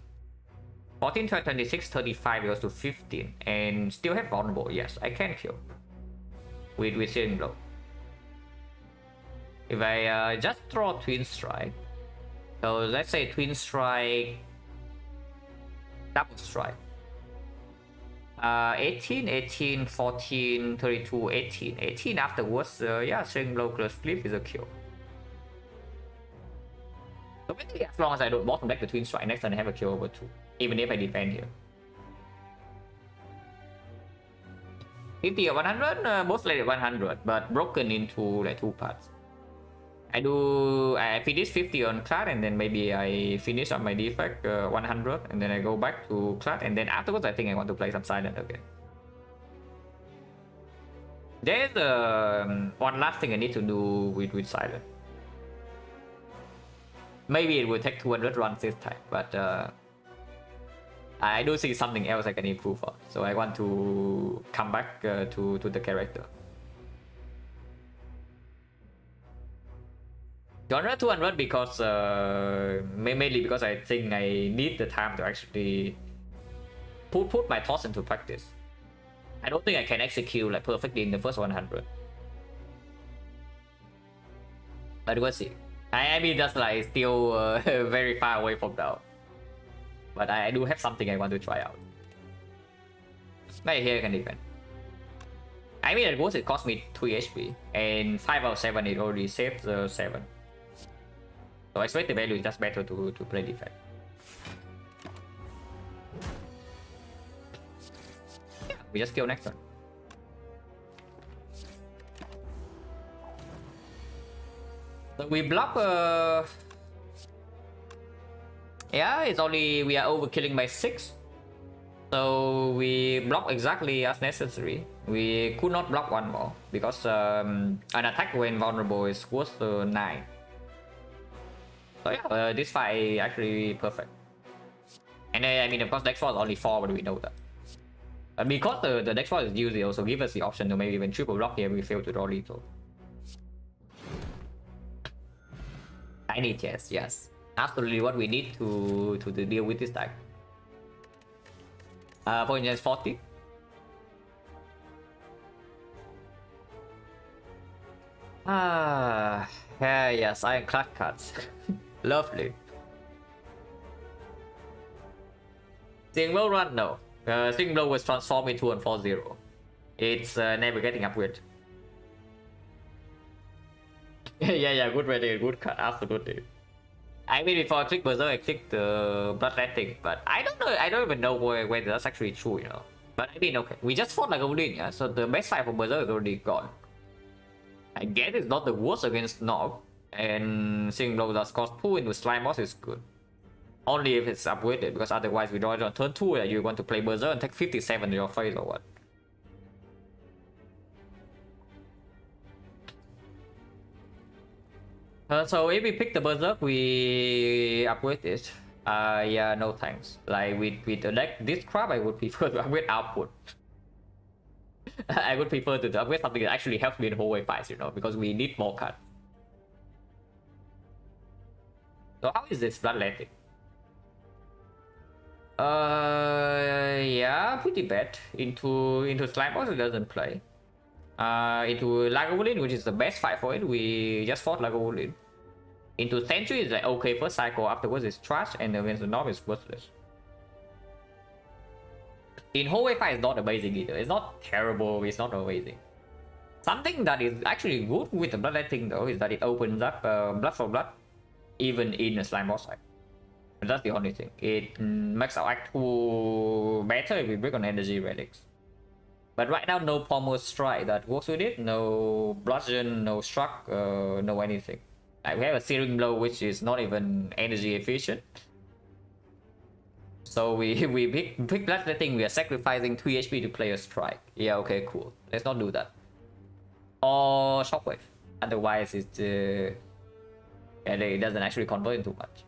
12, 26, 35 goes to 15, and still have vulnerable. Yes, I can kill with Searing Blow. If I just draw Twin Strike, so let's say Twin Strike, Double Strike, 18, 18, 14, 32, 18, 18 afterwards, yeah, Searing Blow plus Cliff is a kill. So basically, as long as I don't bottom back the Twin Strike, next turn I have a kill over 2, even if I defend here. 50 or 100, most likely 100, but broken into like 2 parts. I finish 50 on Clad, and then maybe I finish up my defect 100, and then I go back to Clad, and then afterwards I think I want to play some Silent again. There's one last thing I need to do with Silent. Maybe it will take 200 runs this time, but I do see something else I can improve on, so I want to come back to the character. Genre 200 because mainly because I think I need the time to actually put my thoughts into practice. I don't think I can execute like perfectly in the first 100. But we'll see. I mean that's like still very far away from now. But I do have something I want to try out. Right here I can defend. I mean at most it cost me 3 HP, and 5 out of 7 it already saved 7. So I expect the value is just better to play defense. Yeah, we just kill next turn. So we block yeah, it's only we are overkilling by 6. So we block exactly as necessary. We could not block one more because an attack when vulnerable is worth 9. So yeah, this fight is actually perfect. And I mean, of course, next one is only 4, but we know that. Because the next one is usually also give us the option to maybe even triple block here, we fail to draw lethal. Tiny chest, yes. Absolutely what we need to deal with this deck. Point is 40. Yeah, yes, Ironclad cards. Lovely. Searing Blow run? No. Searing Blow was transformed into an 4-0. It's never getting upgrade. yeah, good rating, good card, absolutely. I mean, before I click Berserk, I clicked the Bloodletting, but I don't even know whether that's actually true, you know. But I mean, okay, we just fought like a Lagavulin, yeah, so the best fight for Berserk is already gone. I guess it's not the worst against Nog, and Searing Blow does cost 2 into Slime Boss is good. Only if it's upgraded, because otherwise we draw it on turn 2 and you want to play Berserk and take 57 to your face or what. So if we pick the Berserk, we upgrade it. Yeah, no thanks. Like with the deck, this crap, I would prefer to upgrade output. I would prefer to upgrade something that actually helps me in whole way fights, you know, because we need more cards. So how is this Bloodletting? Yeah, pretty bad. Into Slime Boss, it doesn't play. Into Lagavulin, which is the best fight for it, we just fought Lagavulin. Into Sentry is like okay first cycle, afterwards it's trash, and against the Norm is worthless. In whole wave fight, it's not amazing either. It's not terrible, it's not amazing. Something that is actually good with the bloodletting though is that it opens up blood for blood, even in a slime boss fight. And that's the only thing. It makes our Act 2 better if we break on energy relics. But right now, no pommel strike that works with it, no bludgeon, no struck, no anything. Like, we have a searing blow which is not even energy efficient. So we pick bloodletting, we are sacrificing 3 HP to play a strike. Yeah, okay, cool. Let's not do that. Or shockwave. Otherwise, it doesn't actually convert into much.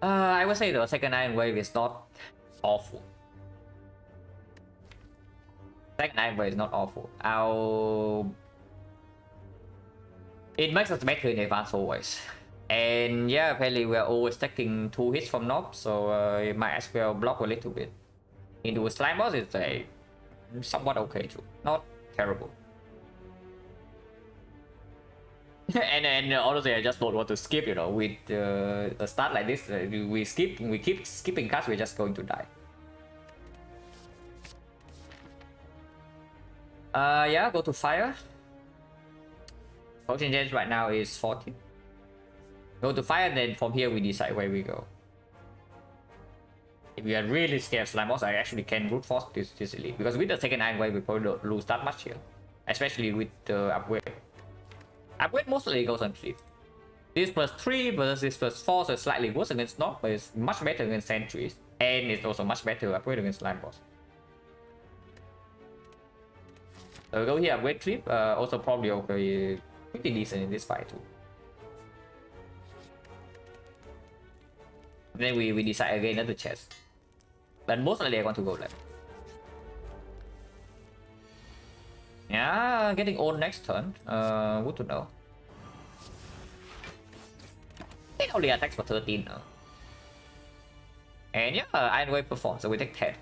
I would say the second Iron Wave is not awful. Second Iron Wave is not awful. It makes us better in advance always. And yeah, apparently we're always taking 2 hits from Nob, so it might as well block a little bit. Into a slime boss, it's somewhat okay too. Not terrible. and honestly, I just don't want to skip, you know, with a start like this. We keep skipping cards, we're just going to die. Yeah, go to fire. Potion change right now is 40. Go to fire, then from here we decide where we go. If we are really scared of slime boss, I actually can brute force this elite, because with the second Iron Wave we probably don't lose that much here, especially with the upgrade. Upgrade mostly goes on cliff. This +3 versus this +4, so it's slightly worse against Nob, but it's much better against sentries, and it's also much better upgrade against slime boss. So we go here, upgrade cliff, also probably okay, pretty decent in this fight too. Then we decide again at the chest. But mostly I want to go left. Yeah, getting old next turn. Good to know. It only attacks for 13 now. And yeah, Iron Wave performs, so we take 10.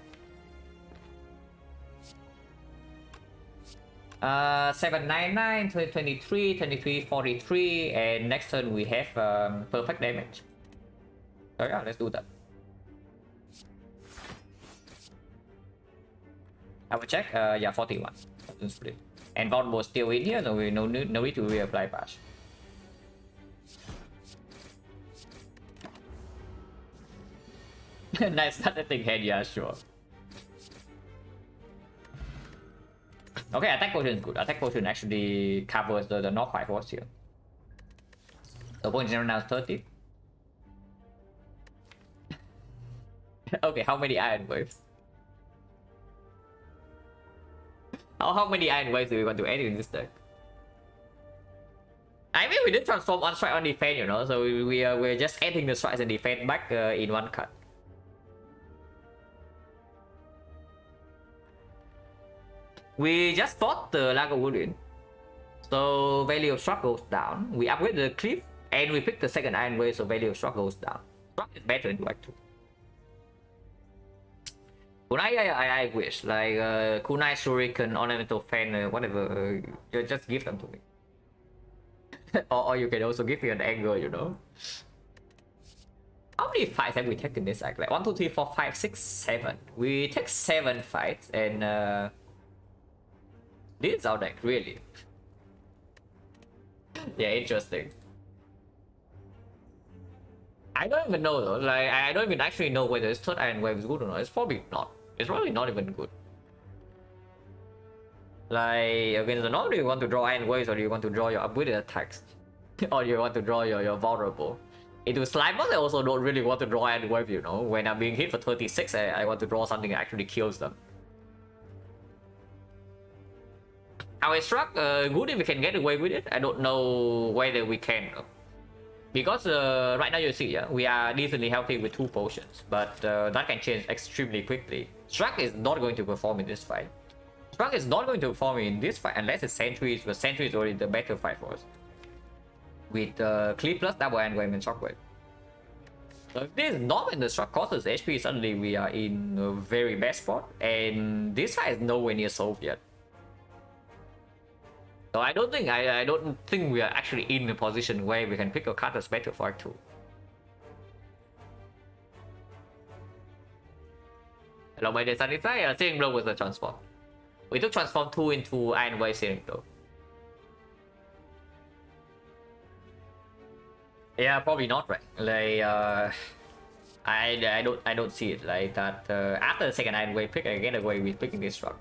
799, 23, 23, 43, and next turn we have perfect damage. So yeah, let's do that. I will check. Yeah, 41. Split. And Vulnerable still in here, so we no need to reapply patch. Nice, that thing head, yeah, sure. Okay, attack potion is good. Attack potion actually covers the North 5 force here. The point general now is 30. Okay, how many Iron Waves? How many Iron Waves do we want to add in this deck? I mean, we did transform on strike on defense, you know, so we're just adding the strikes and defense back in one cut. We just bought the Lago Woodin, so value of struck goes down. We upgrade the cliff and we pick the second Iron Wave, so value of struck goes down. Struck is better in Act 2. Kunai, I wish, like Kunai, Shuriken, Ornamental Fan, whatever, you just give them to me. or you can also give me an angle, you know. How many fights have we taken this act? Like 1, 2, 3, 4, 5, 6, 7. We take 7 fights, and this is our deck, really. Yeah, interesting. I don't even know though, like I don't even actually know whether this third Iron Wave is good or not. It's probably not. It's probably not even good. Like against the North, do you want to draw Iron Waves or do you want to draw your upgraded attacks? Or you want to draw your vulnerable? Into Slime Boss, I also don't really want to draw Iron Wave, you know. When I'm being hit for 36, I want to draw something that actually kills them. Our struck, good if we can get away with it. I don't know whether we can. Because right now you see, yeah, we are decently healthy with 2 potions, but that can change extremely quickly. Struck is not going to perform in this fight. Struck is not going to perform in this fight unless it's Sentries, but Sentry is already the better fight for us. With Clip plus double Iron Wave and Shockwave. So if this is not when the Struck causes HP, suddenly we are in a very bad spot, and this fight is nowhere near solved yet. So I don't think we are actually in a position where we can pick a card that's better for Act 2. Hello, my dear Sunny. Searing Blow was a transform. We took transform 2 into Iron Way Searing Blow. Yeah, probably not, right? Like, I don't see it like that. After the second Iron Way pick, I get away with picking this truck.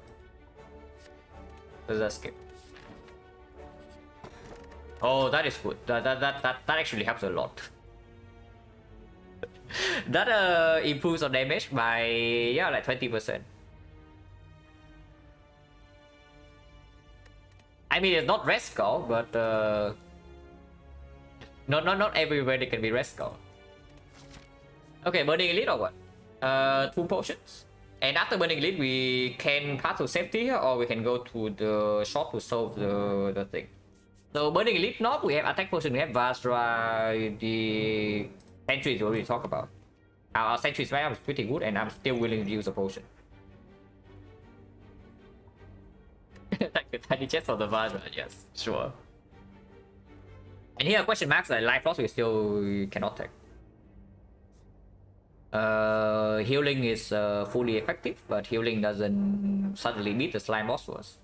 Let's just skip. Oh, that is good. That actually helps a lot. That improves our damage by, yeah, like 20%. I mean, it's not rest skull, but not everywhere they can be rest skull. Okay, burning elite or what? 2 potions. And after burning elite, we can pass to safety here, or we can go to the shop to solve the thing. So burning elite knob, we have attack potion, we have Vajra, the sentries we already talked about. Our sentries right now is pretty good, and I'm still willing to use a potion. Like the tiny chest for the Vajra, yes, sure. And here question marks like life loss we still cannot take. Healing is fully effective, but healing doesn't suddenly beat the slime boss for us.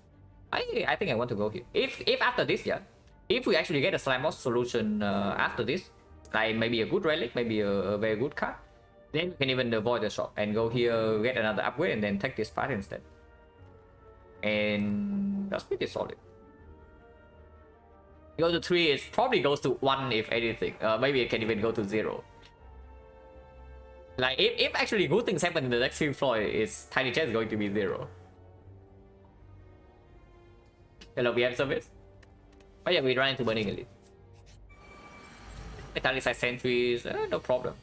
I think I want to go here. If after this, yeah, if we actually get a slime boss solution after this, like maybe a good relic, maybe a very good card, then we can even avoid the shop and go here, get another upgrade, and then take this part instead. And that's pretty solid. Go to 3, it probably goes to 1 if anything. Maybe it can even go to 0. Like if actually good things happen in the next few floor, is tiny chest going to be 0. Hello, we have service. Oh yeah, we run into burning elite. Metallicized sentries, no problem.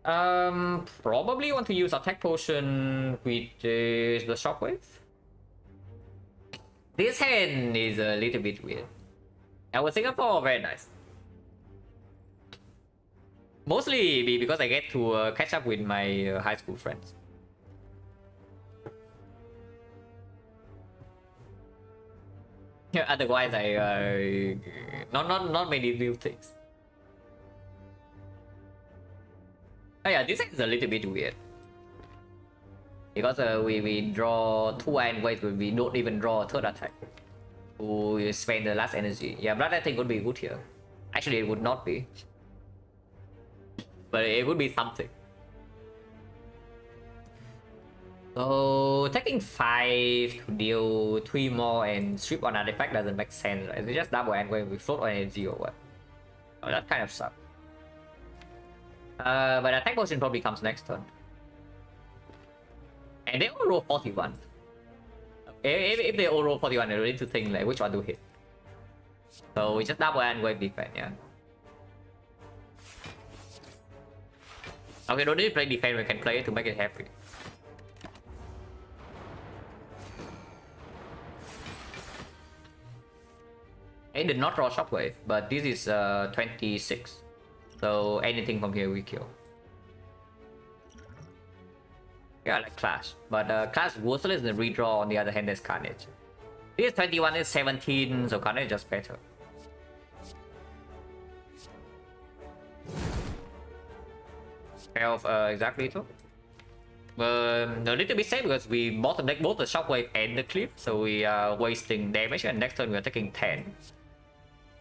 Probably want to use attack potion, which is the shockwave. This hand is a little bit weird. Our Singapore, very nice. Mostly because I get to catch up with my high school friends. Yeah, otherwise I not many new things. Oh yeah, this is a little bit weird. Because we draw 2 iron waves, but we don't even draw a third attack to spend the last energy. Yeah, blood I think would be good here. Actually, it would not be, but it would be something. So taking 5 to deal 3 more and strip one artifact doesn't make sense, right? It's just double iron wave with float on energy or what? Oh, that kind of sucks. But attack potion probably comes next turn. And they all roll 41. If they all roll 41, I need to think like which one to hit. So we just double and wave defense, yeah. Okay, don't need to play defense, we can play it to make it happy. It did not draw shockwave, but this is 26. So anything from here we kill. Yeah, like Clash. But Clash worthless than redraw, on the other hand there's Carnage. This is 21, is 17, so Carnage is just better. Exactly too. A little bit safe because we bottom deck both the shockwave and the clip, so we are wasting damage, and next turn we are taking 10.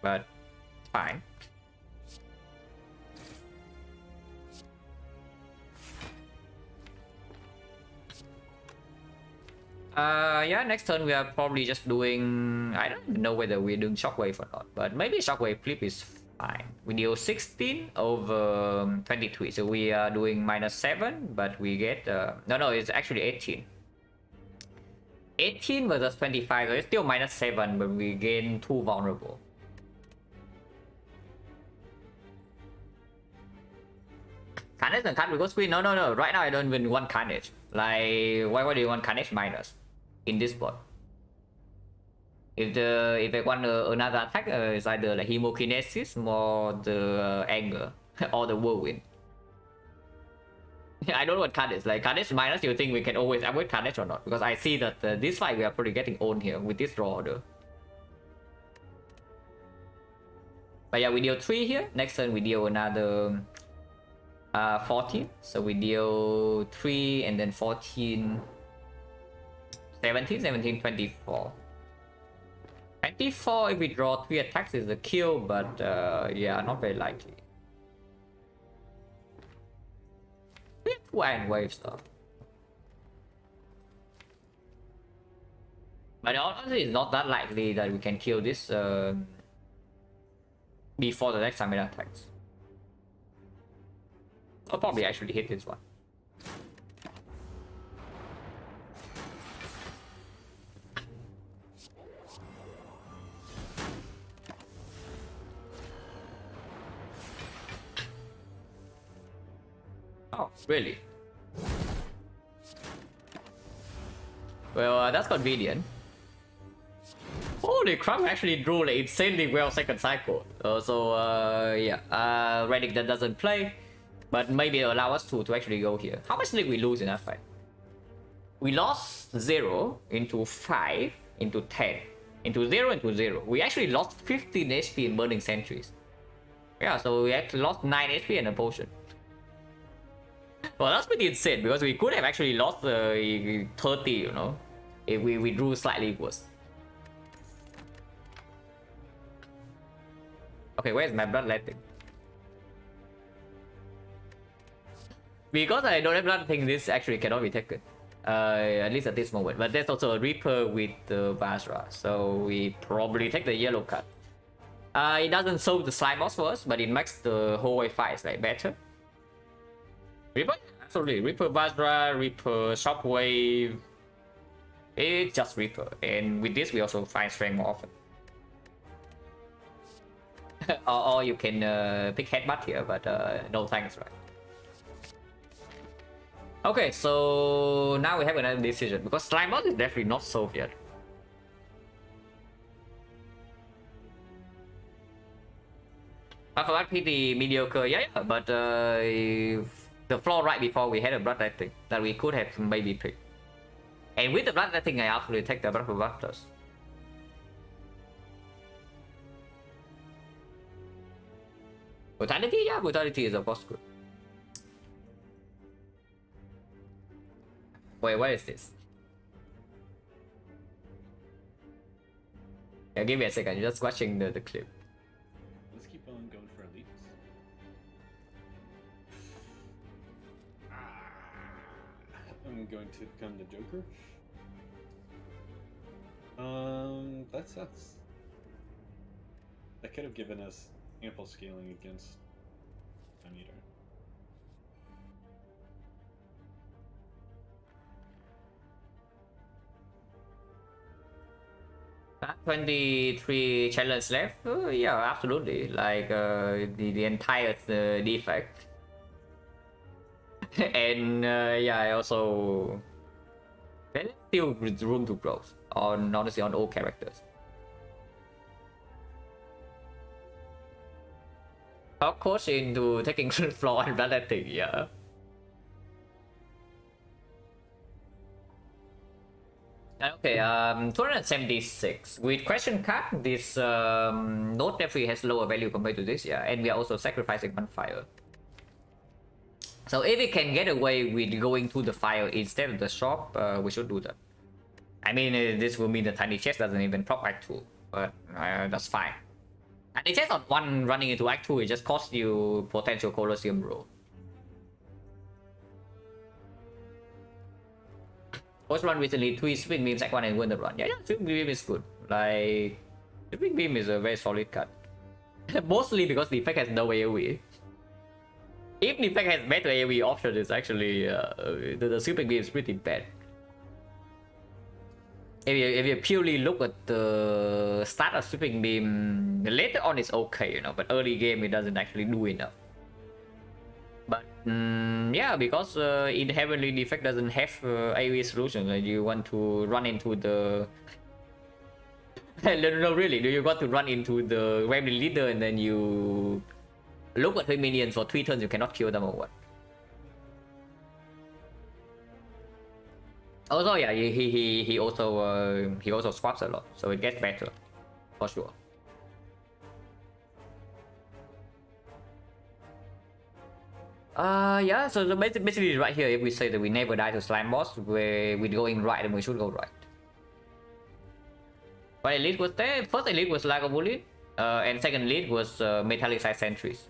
But fine. Yeah, next turn we are probably just doing, I don't even know whether we're doing shockwave or not, but maybe shockwave flip is fine. We deal 16 over 23, so we are doing -7, but we get no, it's actually 18. 18 versus 25, so it's still -7, but we gain 2 vulnerable. Carnage and Carnage because screen. No. Right now I don't even want Carnage. Like, why do you want Carnage minus in this spot? If I want another attack, it's either like Hemokinesis or the Anger or the Whirlwind. I don't want Carnage. Like Carnage minus, you think we can always avoid Carnage or not? Because I see that this fight we are probably getting owned here with this draw order. But yeah, we deal 3 here. Next turn we deal another 14. So we deal 3 and then 14, 17, 17, 24. 24, if we draw 3 attacks is a kill, but yeah, not very likely. We have 2 iron waves though. But honestly, it's not that likely that we can kill this before the next time it attacks. I'll probably actually hit this one. Oh, really? Well, that's convenient. Holy crap, we actually drew like insanely well second cycle. Yeah, Reddick that doesn't play, but maybe allow us to actually go here. How much did we lose in that fight? We lost 0 into 5 into 10 into 0 into 0. We actually lost 15 HP in Burning Sentries. Yeah, so we actually lost 9 HP and a potion. Well, that's pretty insane because we could have actually lost 30, you know, if we drew slightly worse. Okay, where's my bloodletting? Because I don't have bloodletting, this actually cannot be taken. At least at this moment. But there's also a Reaper with the Vajra, so we probably take the yellow card. It doesn't solve the slime boss for us, but it makes the whole way fight like better. Reaper? Absolutely. Reaper Vajra, Reaper Shockwave. It's just Reaper. And with this, we also find strength more often. or you can pick Headbutt here, but no thanks, right? Okay, so now we have another decision because slime boss is definitely not solved yet. Alpha pretty mediocre, yeah, but the flaw right before we had a bloodletting that we could have maybe picked. And with the bloodletting, I actually take the Bloodletting. Brutality, yeah, brutality is of course good. Wait, what is this? Yeah, give me a second. You're just watching the clip. Let's keep on going for elites. I'm going to become the Joker. That sucks. That could have given us ample scaling against Time Eater. 23 challenge left. Yeah, absolutely. Like the entire defect. And yeah, I also there's still room to grow on honestly on all characters. Of course, into taking flaw and bloodletting, yeah. Okay, 276. With question card, this node definitely has lower value compared to this, yeah, and we are also sacrificing one fire. So if we can get away with going to the fire instead of the shop, we should do that. I mean, this will mean the tiny chest doesn't even proc Act 2, but that's fine. Tiny chest on one running into Act 2, it just costs you potential Colosseum roll. First run recently, 3 Sweeping Beam, second one, and win the run. Yeah, Sweeping Beam is good. Like, Sweeping Beam is a very solid card. Mostly because the effect has no AoE. If the effect has better AoE option, it's actually the Sweeping Beam is pretty bad. If you purely look at the start of Sweeping Beam, later on it's okay, you know, but early game it doesn't actually do enough. But yeah, because inherently the effect doesn't have AoE solution, like you want to run into the no, really, do you want to run into the Remedy Leader and then you look at her minions for 3 turns, you cannot kill them or what? Also, yeah, he also swaps a lot, so it gets better for sure. Yeah, so basically right here, if we say that we never die to slime boss, we're going right, and we should go right. But elite was there. First elite was Lago Bullet, and second elite was Metallic Side Sentries.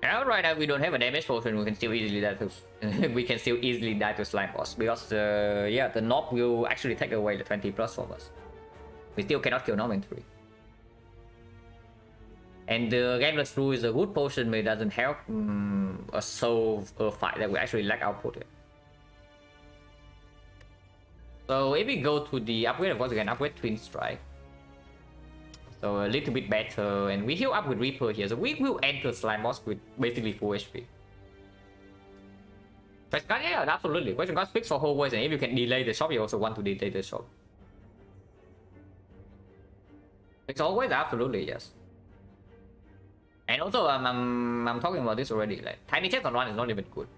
Yeah, right now we don't have a damage potion. We can still easily die to we can still easily die to slime boss because yeah, the knob will actually take away the 20 plus from us. We still cannot kill knob in 3. And the Gameless Brew is a good potion, but it doesn't help us solve a fight that we actually lack output in. So if we go to the upgrade, of course we can upgrade Twin Strike. So a little bit better, and we heal up with Reaper here, so we will enter Slime Boss with basically full HP. Question card, yeah, absolutely. Question card speaks for whole ways, and if you can delay the shop, you also want to delay the shop. It's always absolutely yes. And also, I'm talking about this already. Like tiny chest on 1 is not even good.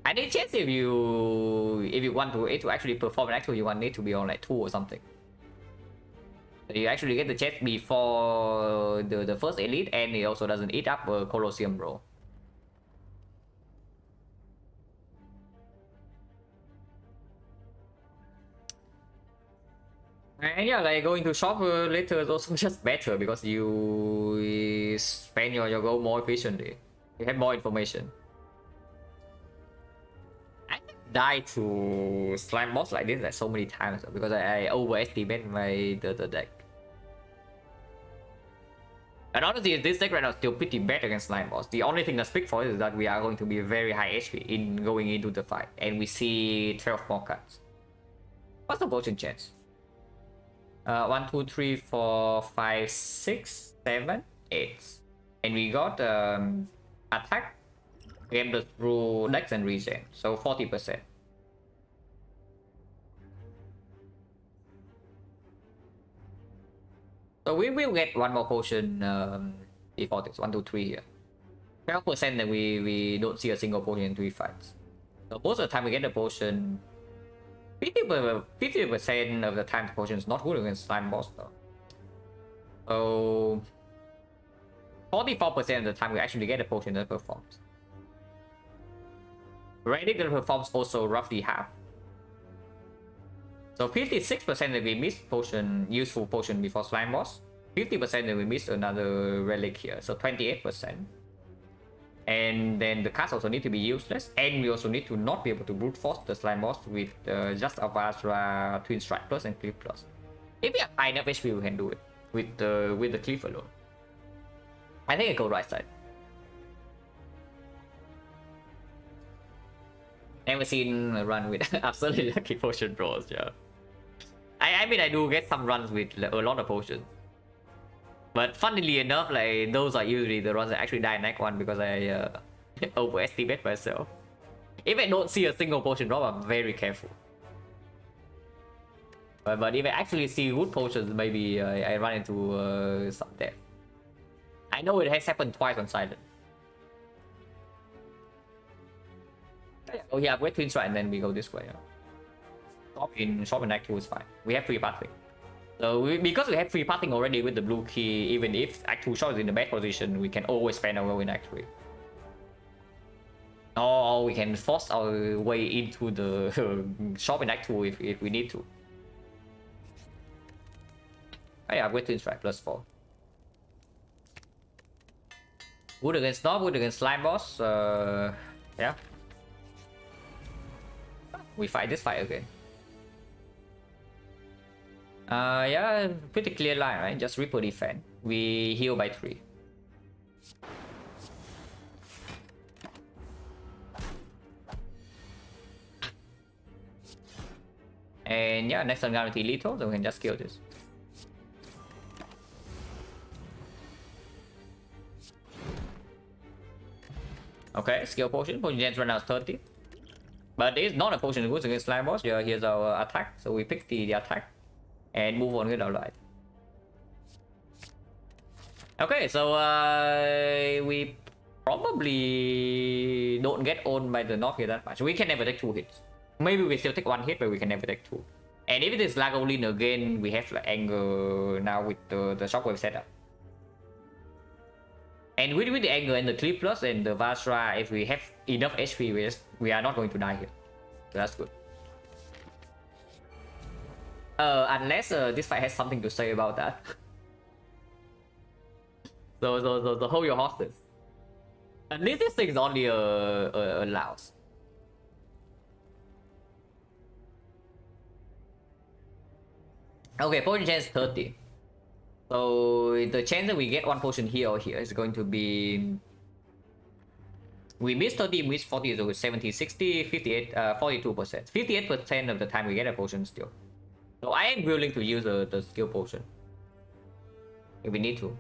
Tiny chest, if you want to actually perform an actual, you need to be on like 2 or something. So you actually get the chest before the first elite, and it also doesn't eat up a Colosseum bro. And yeah, like going to shop later is also just better because you spend your gold more efficiently. You have more information. I died to slime boss like this like so many times because I overestimate the deck. And honestly, this deck right now is still pretty bad against slime boss. The only thing that speaks for it is that we are going to be very high HP in going into the fight, and we see 12 more cards. What's the potion chance? 1, 2, 3, 4, 5, 6, 7, 8. And we got attack, game through dex and regen, so 40%. So we will get one more potion before this. 1, 2, 3 here. 12% that we don't see a single potion in 3 fights. So most of the time we get the potion. 50% of the time the potion is not good against slime boss though. So 44% of the time we actually get a potion that performs. Relic that performs also roughly half. So 56% that we missed potion, useful potion before slime boss. 50% that we missed another relic here, so 28%. And then the cards also need to be useless, and we also need to not be able to brute force the slime boss with just Avasra, Twin Strike Plus and Cliff Plus. If we have high enough HP, we can do it with the Cliff alone. I think I go right side. Never seen a run with absolutely lucky potion draws, yeah. I mean, I do get some runs with a lot of potions. But funnily enough, like those are usually the runs that actually die in Act 1 because I overestimate myself. If I don't see a single potion drop, I'm very careful. But if I actually see good potions, maybe I run into some death. I know it has happened twice on Silent. Oh yeah, we're Twin Strike and then we go this way. Yeah. Shop in Act 2 is fine. We have free pathing. So because we have free pathing already with the blue key, even if Act 2 shop is in the bad position, we can always spend our gold in Act 3. Or we can force our way into the shop in Act 2 if we need to. Oh yeah, with Twin Strike plus 4. Good against Knob, good against Slime Boss. Yeah. We fight this fight again. Yeah, pretty clear line, right? Just Reaper defend. We heal by 3. And yeah, next turn guarantee lethal, so we can just kill this. Okay, skill potion. Potion gens right now is 30. But it's not a potion good against slime boss. Yeah, here's our attack. So we pick the attack and move on with our life. Okay, so we probably don't get owned by the knock here that much. We can never take 2 hits. Maybe we still take 1 hit, but we can never take 2. And if it is Lagolin again, we have like anger now with the shockwave setup. And with the anger and the clip plus and the Vajra, if we have enough HP, we are not going to die here. So that's good. Unless this fight has something to say about that. So hold your horses. At least this thing is only a Laos. Okay, potion chance 30. So the chance that we get one potion here or here is going to be... We miss 30, miss 40, so 70, 60, 58, 42%. 58% of the time we get a potion still. So I am willing to use the skill potion. If we need to.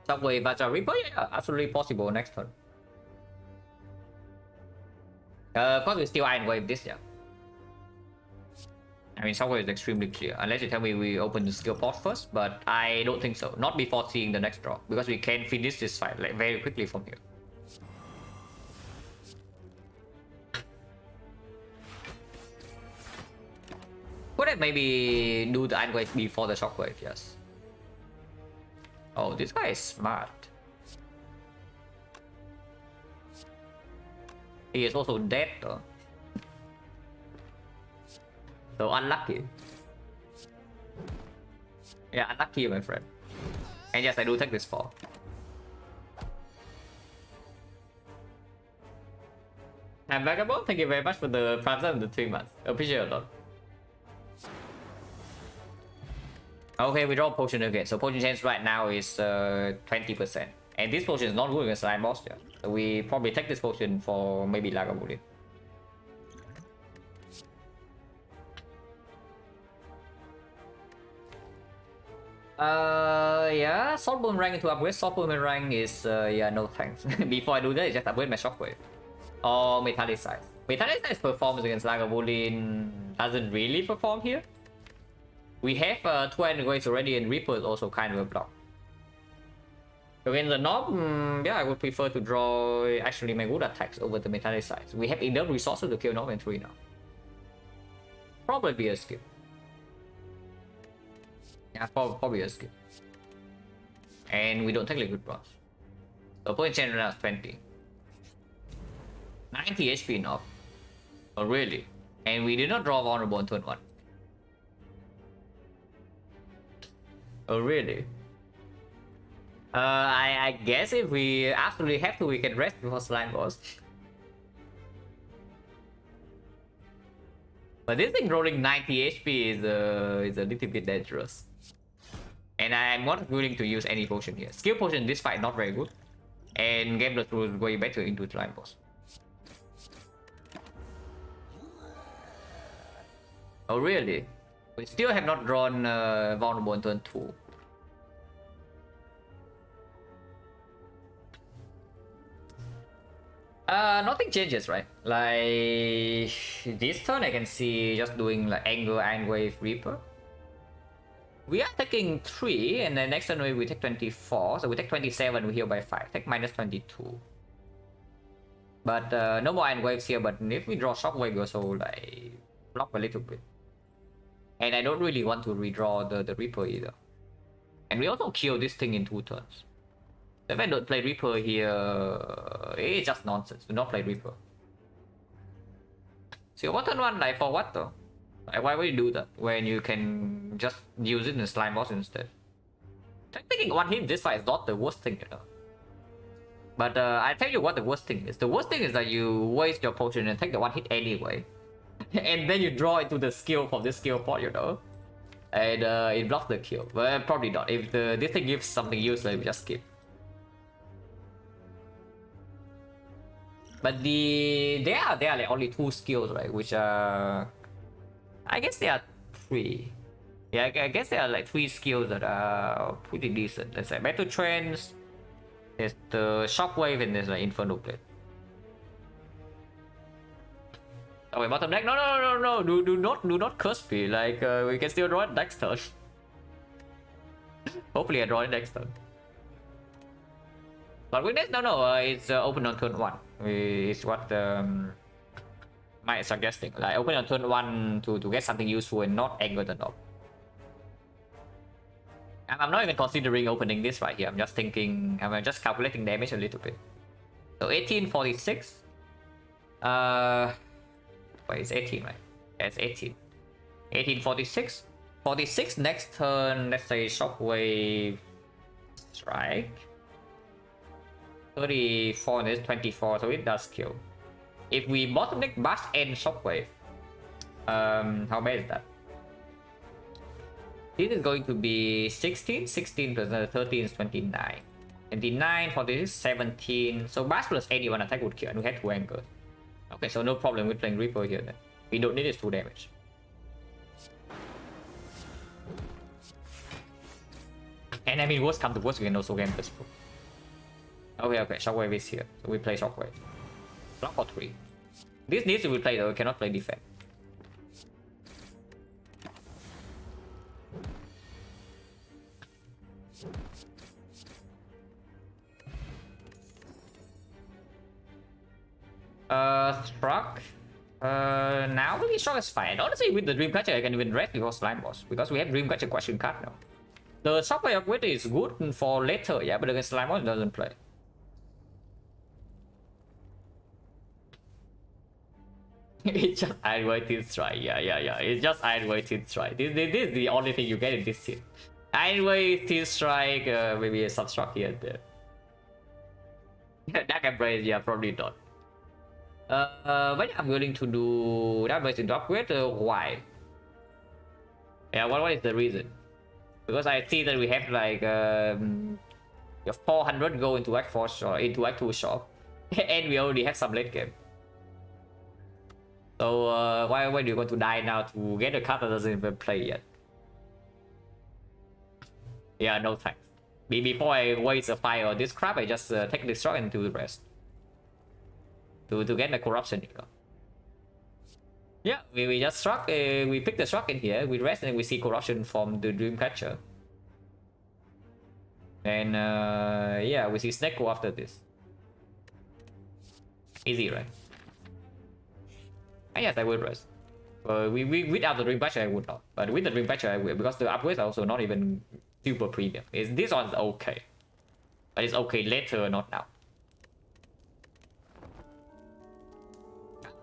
Shockwave Vajra Reaper? Yeah, absolutely possible next turn. Of course we still Iron Wave this, yeah. I mean, Shockwave is extremely clear. Unless you tell me we open the skill pot first, but I don't think so. Not before seeing the next draw, because we can finish this fight like very quickly from here. Could have maybe do the Iron Wave before the Shockwave, yes. Oh, this guy is smart. He is also dead though. So unlucky. Yeah, unlucky, my friend. And yes, I do take this fall. And Vagabond, thank you very much for the Prime and the 3 months. Appreciate it a lot. Okay, we draw a potion again. So potion chance right now is 20%. And this potion is not good against Slime Boss. Yeah. So we probably take this potion for maybe Lagavulin. Yeah, Sword Boomerang to upgrade Sword Boomerang is, yeah, no thanks. Before I do that, I just upgrade my Shockwave. Or Metallicize. Metallicize performs against Lagavulin doesn't really perform here. We have 2 Iron already, and Reaper is also kind of a block. Against the Knob, yeah, I would prefer to draw actually my good attacks over the Metallicize. We have enough resources to kill Knob and 3 now. Probably be a skill. Yeah, probably a skill. And we don't take liquid bronze. So point chain now is 20. 90 HP Knob. Oh really? And we did not draw vulnerable on turn 1. Oh really? I guess if we absolutely have to, we can rest before Slime Boss. But this thing rolling 90 HP is a little bit dangerous. And I'm not willing to use any potion here. Skill potion in this fight not very good. And Game Blood was way better into Slime Boss. Oh really? We still have not drawn vulnerable on turn 2. Nothing changes, right? Like this turn I can see just doing like Anger, Iron Wave, Reaper. We are taking 3, and then next turn we take 24, so we take 27, we heal by 5, take minus 22. But no more Iron Waves here, but if we draw Shockwave, we also like block a little bit. And I don't really want to redraw the Reaper either. And we also kill this thing in 2 turns. If I don't play Reaper here, it's just nonsense. Do not play Reaper. So what turn 1 like for what though? Like, why would you do that when you can just use it in Slime Boss instead? Taking 1 hit this fight is not the worst thing, you know. But I tell you what the worst thing is. The worst thing is that you waste your potion and take the 1 hit anyway. And then you draw into the skill from this skill pot, you know. And it blocks the kill. But probably not. If this thing gives something useless, we just skip. But there are like only 2 skills, right? Which are, I guess there are 3. Yeah, I guess there are like 3 skills that are pretty decent. Let's say Battle Trance, there's the Shockwave, and there's like Inferno Blade. Oh wait, bottom deck? No! Do not curse me. Like we can still draw it next turn. Hopefully I draw it next turn. But with this, no, it's open on turn 1. It's what Mike is suggesting. Like open on turn 1 to get something useful and not anger the Knob. I'm not even considering opening this right here. I'm just thinking, I'm just calculating damage a little bit. So 1846. Wait, it's 18, right? Yeah, it's 18. 1846. 46 next turn, let's say Shockwave Strike. 34 and it's 24, so it does kill. If we bottleneck Bash and Shockwave, how bad is that? This is going to be 16. 16 plus 13 is 29. 29 for this is 17. So Bash plus anyone attack would kill, and we had 2 anchors. Okay, so no problem with playing Reaper here then. We don't need this 2 damage. And I mean, worst come to worst, we can also game this. Okay, Shockwave is here. So we play Shockwave. Block for 3. This needs to be played though, we cannot play defense. Struck. Now really Struck is fine. Honestly, with the Dreamcatcher, I can even rest before Slime Boss because we have Dreamcatcher question card now. The Shockwave upgrade is good for later, yeah, but against Slime Boss it doesn't play. It's just Iron Waiting Strike, yeah. It's just Iron Waiting Strike. This is the only thing you get in this scene. Iron Waiting Strike, maybe a Substruct here and there. Dark Embrace, yeah, probably not. But yeah, I'm willing to do that based into upgrade. Why? Yeah, what is the reason? Because I see that we have like 400 go into Act 4 shop, into Act 2 shop, and we already have some late game. So why do you want to die now to get a card that doesn't even play yet? Yeah, no thanks. Before I waste a fire on this crap, I just take the Struck and do the rest. To get the corruption here. Yeah, we just struck, we pick the Struck in here, we rest and we see corruption from the Dreamcatcher. And yeah, we see Snake go after this. Easy, right? And yes, I will rest. Without the Dreamcatcher, I would not. But with the Dreamcatcher, I will, because the upgrades are also not even super premium. This one's okay. But it's okay later, not now.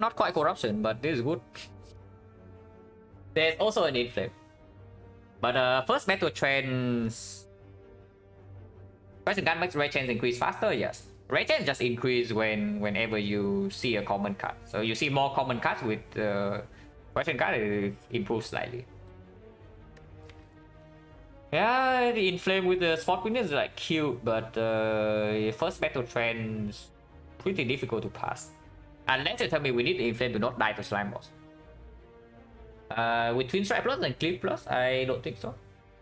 Not quite corruption, but this is good. There's also an inflame. But first metal trends. Question gun makes red chains increase faster? Yes. Red chains just increase whenever you see a common card. So you see more common cards with question card, it improves slightly. Yeah, the inflame with the spot witness is like cute, but first metal trends pretty difficult to pass. Unless you tell me we need the inflame to not die to Slime Boss. With Twin Strike Plus and Clip Plus, I don't think so.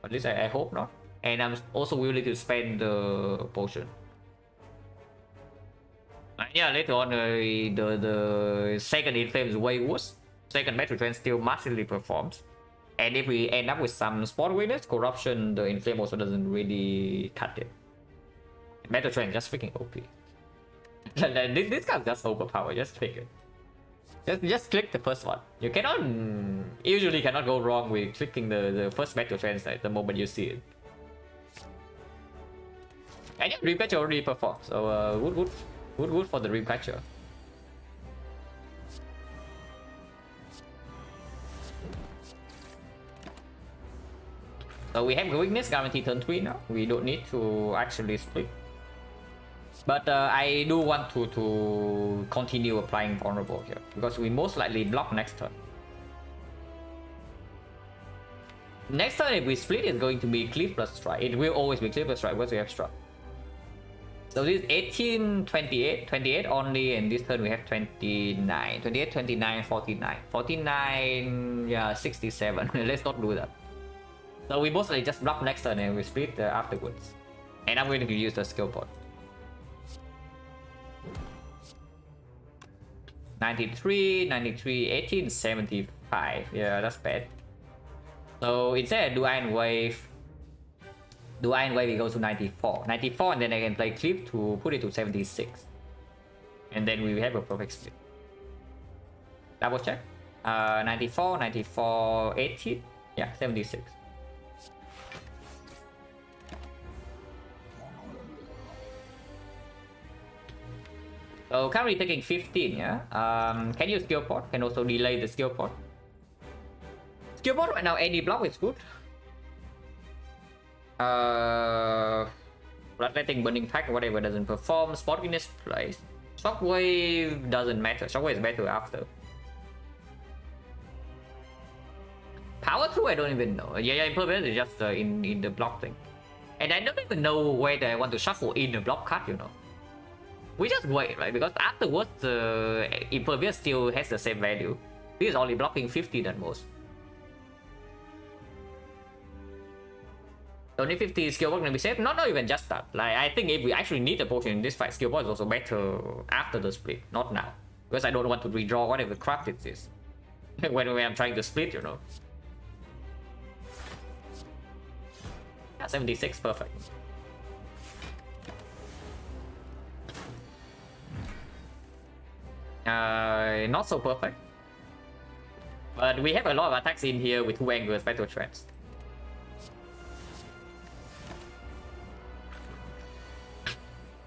At least I hope not. And I'm also willing to spend the potion. Yeah, later on the second inflame is way worse. Second Metal Trend still massively performs. And if we end up with some spot weakness, corruption, the inflame also doesn't really cut it. Metal Trend just freaking OP. This guy's just overpowered, just click it. Just click the first one. You cannot, usually cannot go wrong with clicking the first Metal Trend like, the moment you see it. And yeah, Dreamcatcher already performed, so good for the Dreamcatcher. So we have weakness guaranteed turn 3 now. We don't need to actually split. But I do want to continue applying vulnerable here, because we most likely block next turn. Next turn, if we split, it's going to be Cliff plus Strike. It will always be Cliff plus Strike once we have Struck. So this is 18, 28, 28 only, and this turn we have 29, 28, 29, 49. 49, yeah, 67. Let's not do that. So we mostly just block next turn and we split afterwards. And I'm going to use the skill point. 93, 93, 18, 75. Yeah, that's bad. So instead do Iron Wave. Do Iron Wave, we go to 94. 94, and then I can play Clip to put it to 76. And then we have a perfect split. Double check. 94, 94, 18. Yeah, 76. So currently taking 15, yeah? Can use skill pot, can also delay the skill pot. Skill pot right now, any block is good. Bloodletting, Burning Pack, whatever doesn't perform. Spot in this place. Shockwave doesn't matter. Shockwave is better after. Power through, I don't even know. Yeah, impervious is just in the block thing. And I don't even know whether I want to shuffle in the block card, you know. We just wait, right? Because afterwards, impervious still has the same value. This is only blocking 50 at most. Only 50 skill point gonna be safe. Not even just that. Like, I think if we actually need a potion in this fight, skill point is also better after the split, not now. Because I don't want to redraw whatever crap it is. when I'm trying to split, you know. Yeah, 76, perfect. Not so perfect. But we have a lot of attacks in here with 2 angles, Battle Trance.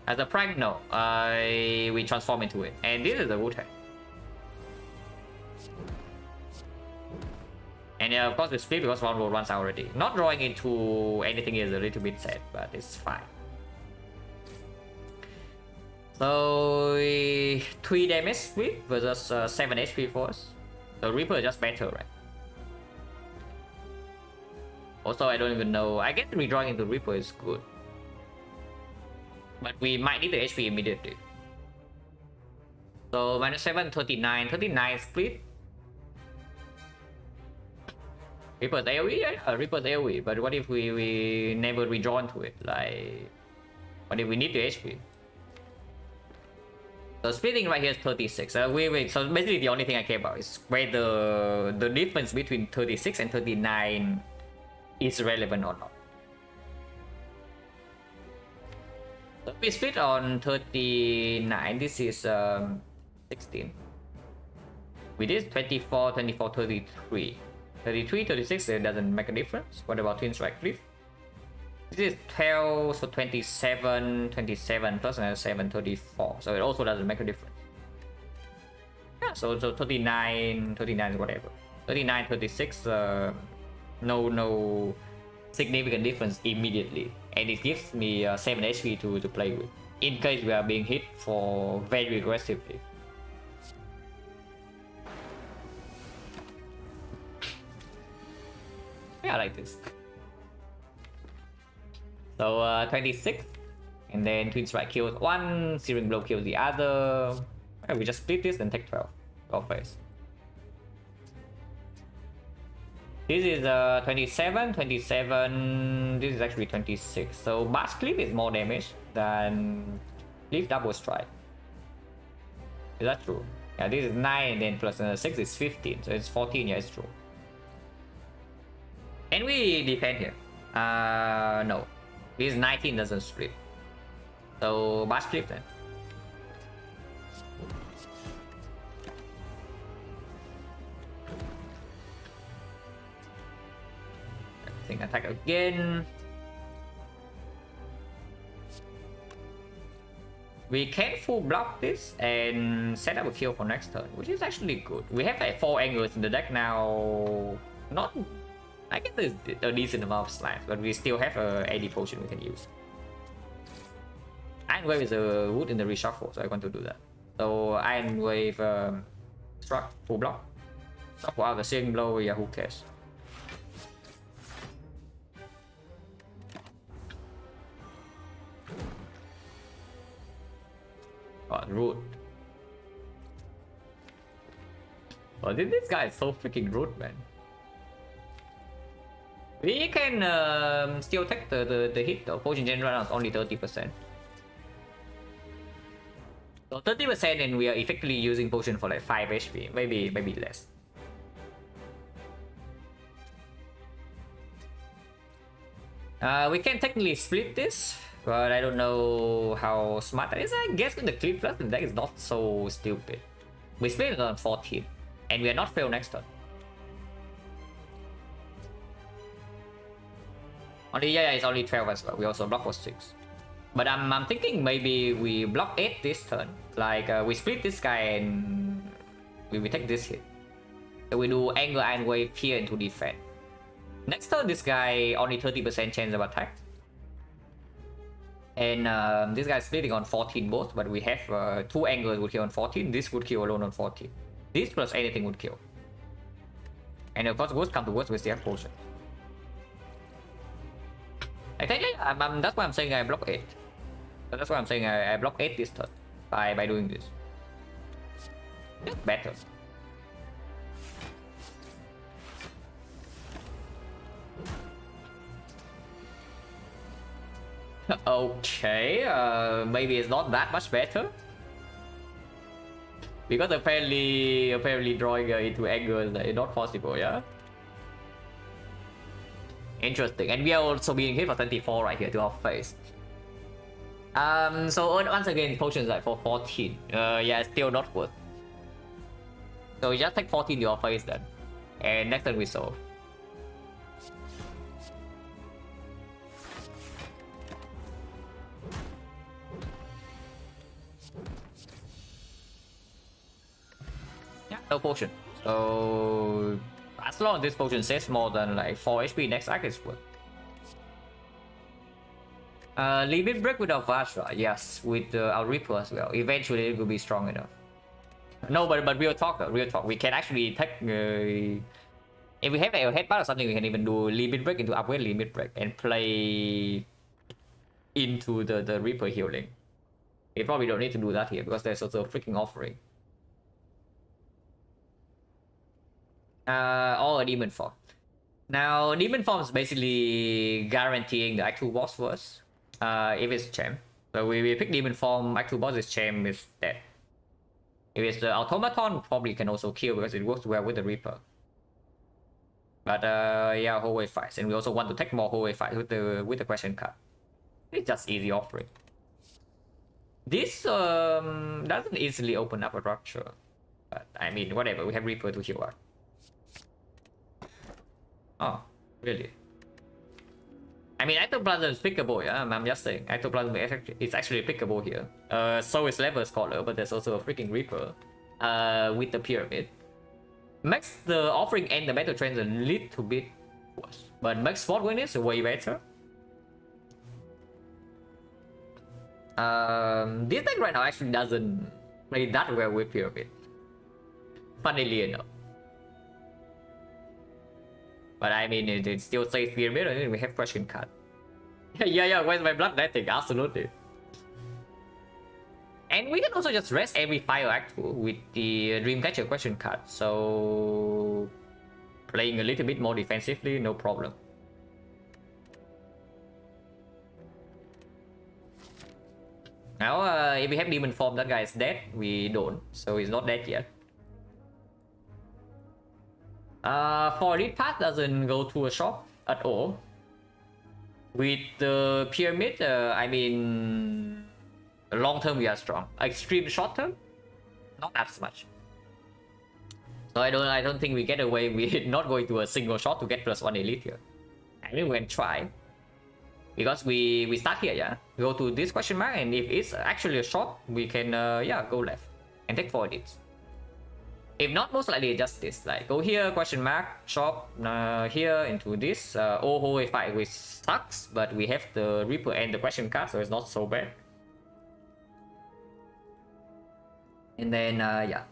As a prank, no. We transform into it. And this is a Wu-Tang. And of course we split because round roll runs already. Not drawing into anything is a little bit sad, but it's fine. So 3 damage split versus 7 HP for us. The Reaper is just better, right? Also, I don't even know. I guess redrawing into Reaper is good. But we might need the HP immediately. So -7, 39. 39 split. Reaper's AoE? Yeah, Reaper's AoE. But what if we never redraw into it? Like, what if we need the HP? So splitting right here is 36. Wait. So basically the only thing I care about is whether the difference between 36 and 39 is relevant or not. So we split on 39. This is 16. We did 24, 24, 33. 33, 36, it doesn't make a difference. What about Twin Strike Cliff? This is 12, so 27, 27 plus another 7, 34. So it also doesn't make a difference. Yeah, so 39, 39 whatever. 39, 36, no significant difference immediately. And it gives me 7 HP to play with. In case we are being hit for very aggressively. Yeah, I like this. So 26, and then Twin Strike kills one, Searing Blow kills the other. Yeah, we just split this and take 12. Go face. This is 27, 27. This is actually 26. So Bash Cliff is more damage than Cliff Double Strike. Is that true? Yeah, this is 9, and then plus another 6 is 15. So it's 14. Yeah, it's true. Can we defend here? No. This 19 doesn't split. So Bash Cliff then. I think attack again. We can full block this and set up a kill for next turn, which is actually good. We have like 4 angles in the deck now. Not, I guess there's a decent amount of slams, but we still have a AD potion we can use. Iron Wave is a wood in the reshuffle, so I want to do that. So Iron Wave struck, full block. Shuffle out the Searing Blow, yeah, who cares? Oh, rude. Oh, this guy is so freaking rude, man. We can still take the hit though. Potion gen run is only 30%. So 30% and we are effectively using potion for like 5 HP. Maybe less. We can technically split this, but I don't know how smart that is. I guess with the Cliff Plus, the deck is not so stupid. We split it on 14, and we are not fail next turn. Only, yeah, it's only 12 as well. We also block for 6. But I'm thinking maybe we block 8 this turn. Like we split this guy and we take this hit. So we do angle and wave here into defense. Next turn this guy only 30% chance of attack. And this guy's splitting on 14 both, but we have 2 angles would kill on 14. This would kill alone on 14. This plus anything would kill. And of course, worst come to worst, we still have potion. I think that's why I'm saying I block 8. That's why I'm saying I block 8 this turn by doing this. It's better. Okay, maybe it's not that much better. Because apparently drawing into angles is not possible, yeah? Interesting, and we are also being hit for 24 right here to our face. So once again, potions like for 14. Yeah, still not worth. So we just take 14 to our face then. And next turn we solve. Yeah, no potion. So as long as this potion saves more than like 4 HP, next act is worth. Limit break with our Vajra, yes, with our Reaper as well. Eventually it will be strong enough. No, but real talk though, real talk. We can actually take... if we have a headbutt or something, we can even do limit break into upgrade limit break and play into the Reaper healing. We probably don't need to do that here because there's also a freaking offering. Or a demon form. Now, demon form is basically guaranteeing the Act 2 boss for us. If it's champ. So we pick demon form, Act 2 boss is champ, is dead. If it's the automaton, probably can also kill because it works well with the Reaper. But yeah, hallway fights, and we also want to take more hallway fights with the question card. It's just easy offering. This doesn't easily open up a rupture, but I mean whatever. We have Reaper to heal us. Oh, really? I mean, Ectoplasm is pickable, yeah? I'm just saying. Ectoplasm is actually pickable here. So is Lever Scholar, but there's also a freaking Reaper with the Pyramid. Makes the offering and the battle trends a little bit worse, but makes spot win is way better. This deck right now actually doesn't play that well with Pyramid. Funnily enough. But I mean, it still says Pyramid, and then we have question card. yeah, where's my bloodletting? Absolutely. And we can also just rest every Fire Act with the Dreamcatcher question card. So playing a little bit more defensively, no problem. Now, if we have Demon Form, that guy is dead. We don't, so he's not dead yet. For Elite Path doesn't go to a shop at all. With the Pyramid, I mean, long term we are strong. Extreme short term, not as much. So I don't think we get away with not going to a single shot to get +1 Elite here. I mean, we can try. Because we start here, yeah. Go to this question mark, and if it's actually a shot, we can yeah, go left and take 4 Elites. If not, most likely just this, like go here, question mark, shop, here into this, oh holy fight, which sucks, but we have the Reaper and the question card, so it's not so bad. And then, yeah,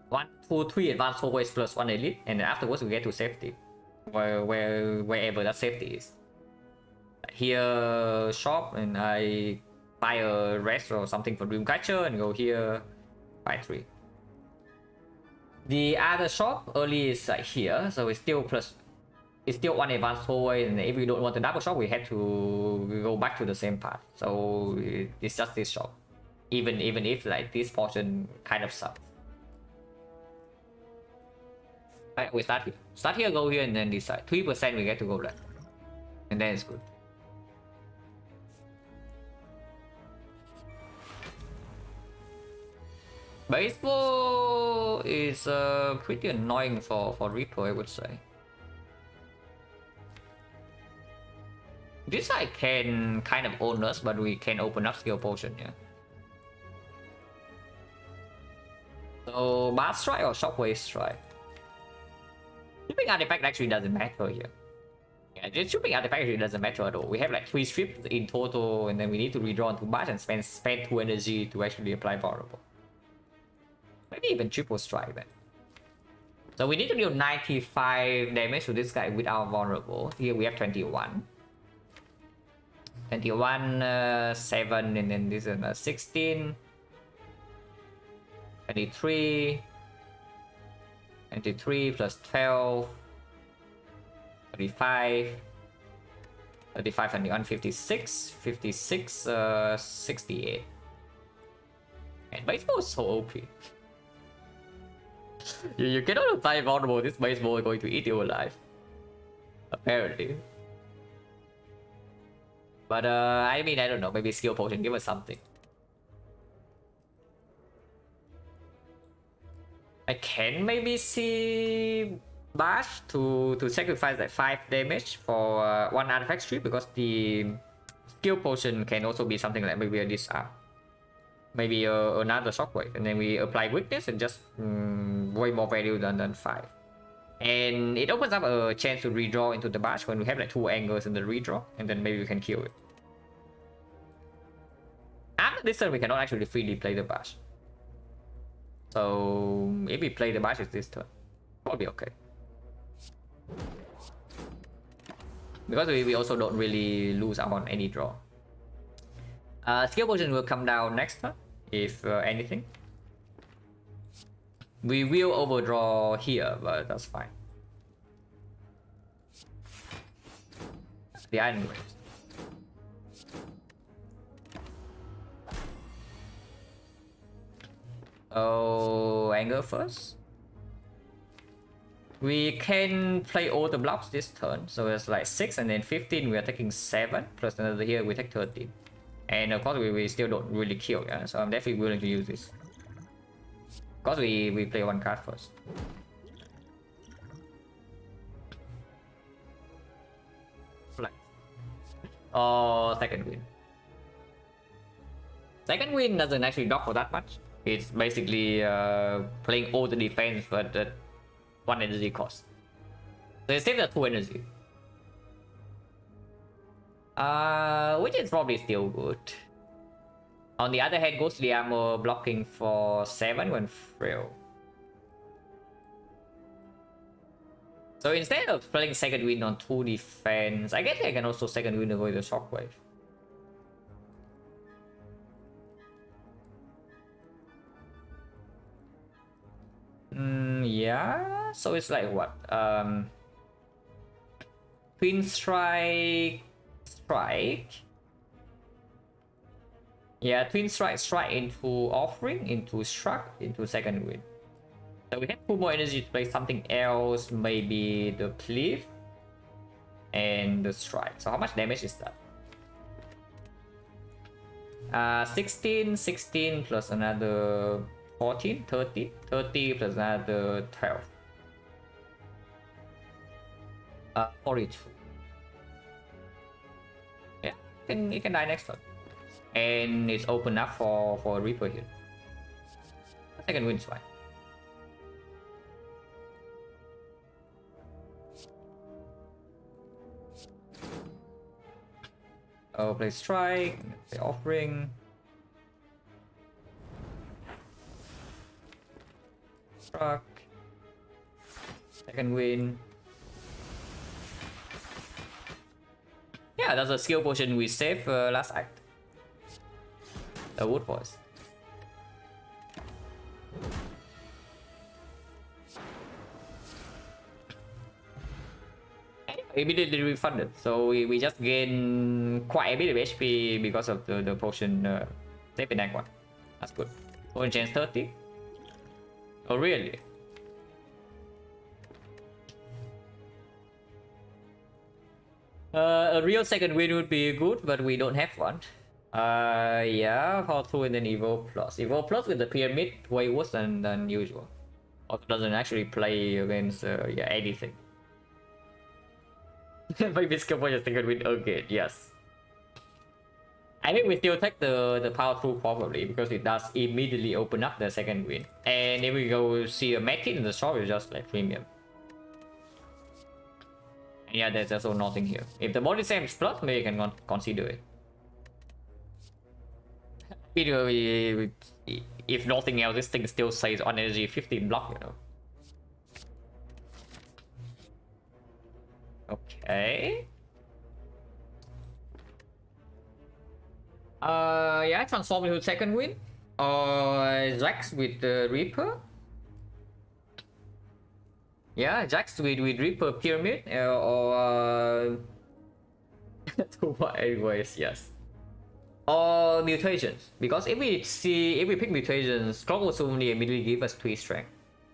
1, 2, 3 advanced hallways +1 elite, and then afterwards we get to safety, wherever that safety is. Here, shop, and I buy a rest or something for Dreamcatcher, and go here, buy 3. The other shop early is like here, so it's still 1 advanced hallway, and if we don't want the double shop, we have to go back to the same path. So it's just this shop, even if like this portion kind of sucks. Alright, we start here. Start here, go here, and then decide. 3% we get to go left, and then it's good. Baseball is pretty annoying for Reaper, I would say. This guy can kind of own us, but we can open up skill potion, yeah. So Blast Strike or Shockwave Strike? Shipping artifact actually doesn't matter here. Yeah, just shipping artifact actually doesn't matter at all. We have like 3 strips in total, and then we need to redraw into Bash and spend 2 energy to actually apply vulnerable. Maybe even triple strike then. So we need to deal 95 damage to this guy without vulnerable. Here we have 21. 21, 7, and then this is 16. 23. 23 plus 12. 35. 35 and 21, 56. 56, 68. And baseball is so OP. You cannot apply vulnerable, this baseball is going to eat you alive. Apparently. But I mean, I don't know, maybe skill potion, give us something. I can maybe see Bash to sacrifice like 5 damage for 1 artifact strip, because the skill potion can also be something like maybe a disarm. Maybe another shockwave, and then we apply weakness and just way more value than 5. And it opens up a chance to redraw into the Bash when we have like 2 angles in the redraw, and then maybe we can kill it. After this turn, we cannot actually freely play the Bash. So if we play the Bash, it's this turn. Probably okay. Because we also don't really lose out on any draw. Skill potion will come down next turn, if anything. We will overdraw here, but that's fine. The Iron Graves. Oh, anger first. We can play all the blocks this turn, so it's like 6 and then 15. We are taking 7 plus another here. We take 13, and of course we still don't really kill. Yeah, so I'm definitely willing to use this. Of course we play 1 card first. Flex. Oh, second win. Second win doesn't actually dock for that much. It's basically playing all the defense but at 1 energy cost. So it saves the 2 energy. Which is probably still good. On the other hand, Ghostly Armor blocking for 7 when frail. So instead of playing second wind on 2 defense, I guess I can also second wind avoid the shockwave. Yeah, so it's like what? Twin strike. Yeah, twin strike into offering, into struck, into second wind. So we have 2 more energy to play something else, maybe the cleave and the strike. So how much damage is that? 16 plus another 14, 30 plus another 12. 42. Yeah, it can die next turn. And it's open up for a Reaper here. Second wind's fine. Oh, play strike, play offering. Struck. Second wind. Yeah, that's a skill potion we saved last act. The wood voice. Immediately refunded, so we just gain quite a bit of HP because of the potion save in act 1. That's good. Potion chance 30. Oh really? A real second win would be good, but we don't have one. Yeah, Power 2 and then Evo Plus. Evo Plus with the pyramid way worse than usual. Also doesn't actually play against yeah, anything. Maybe skip for your second win. Okay, yes. I think we still take the power through probably because it does immediately open up the second win. And if we go see a medkit in the shop, it's just like premium. And yeah, there's also nothing here. If the body same is plus, maybe you can consider it. If nothing else, this thing still says on energy 15 block, you know. Okay. Yeah, transform into second win. Or Jax with the Reaper. Yeah, Jax with Reaper Pyramid. Or anyways, yes. Or mutations. Because if we pick mutations, Clockwork Souvenir immediately give us 3 strength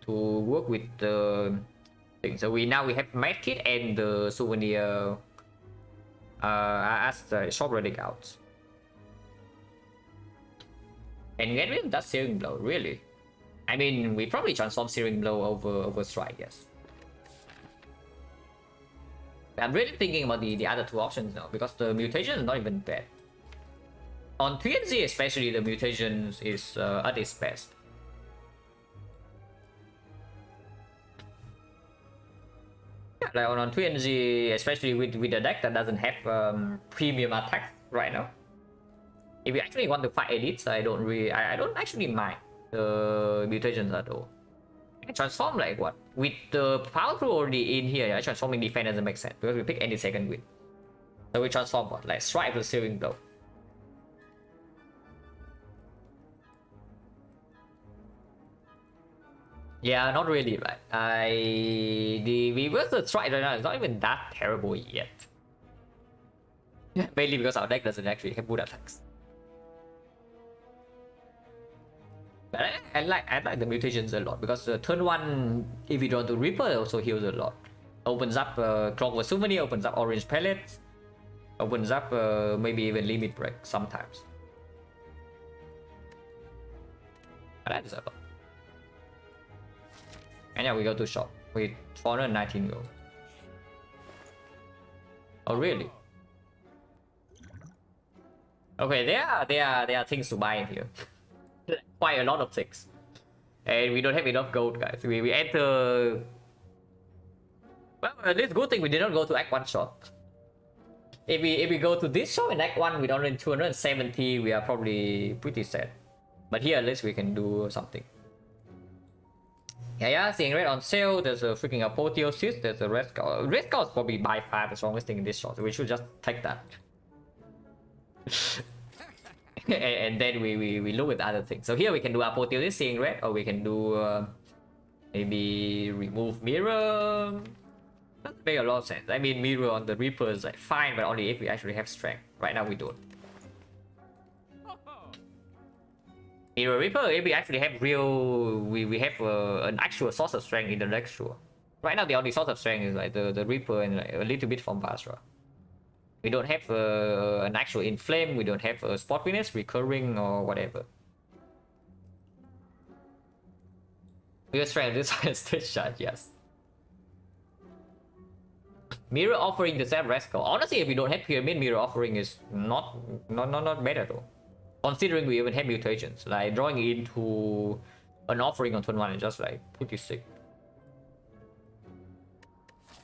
to work with the thing. So we have medkit and the souvenir as the shop relic out. And get rid of that Searing Blow, really? I mean, we probably transform Searing Blow over Strike, yes. I'm really thinking about the other 2 options now, because the mutation is not even bad. On 3NZ especially, the mutations is at its best. Yeah, like on 3NZ, especially with a deck that doesn't have premium attacks right now. If you actually want to fight elites, I don't actually mind the mutations at all. I transform like what? With the power through already in here, transforming defense doesn't make sense because we pick any second win. So we transform what? Like Strike with Searing Blow. Yeah, not really, right? The reverse strike right now is not even that terrible yet. Mainly because our deck doesn't actually have good attacks. But I like the mutations a lot because turn 1, if you draw to Reaper, it also heals a lot. Opens up Clockwork Souvenir, opens up Orange Pellets, opens up maybe even Limit Break sometimes. I like this a lot. And yeah, we go to shop with 419 gold. Oh really? Okay, there are things to buy in here. Quite a lot of things. And we don't have enough gold, guys. We enter. Well, this good thing we did not go to Act 1 shop. If we go to this shop in Act 1 with only 270, we are probably pretty sad. But here at least we can do something. Yeah, seeing red on sale. There's a freaking apotheosis. There's a red skull. Red skull is probably by far the strongest thing in this shot. So we should just take that. and then we look at other things. So here we can do apotheosis, seeing red, or we can do maybe remove mirror. Doesn't make a lot of sense. I mean, mirror on the Reaper is like fine, but only if we actually have strength. Right now we don't. Mirror Reaper, if we actually have real, we have an actual source of strength in the next sure. Right now the only source of strength is like the Reaper and like a little bit from Basra. We don't have an actual Inflame, we don't have a Spot Witness, Recurring or whatever. Real strength this is stage shot, yes. Mirror Offering the same Rascal. Honestly, if we don't have Pyramid, Mirror Offering is not bad at all. Considering we even have mutations, like drawing into an offering on turn 1 is just like pretty sick.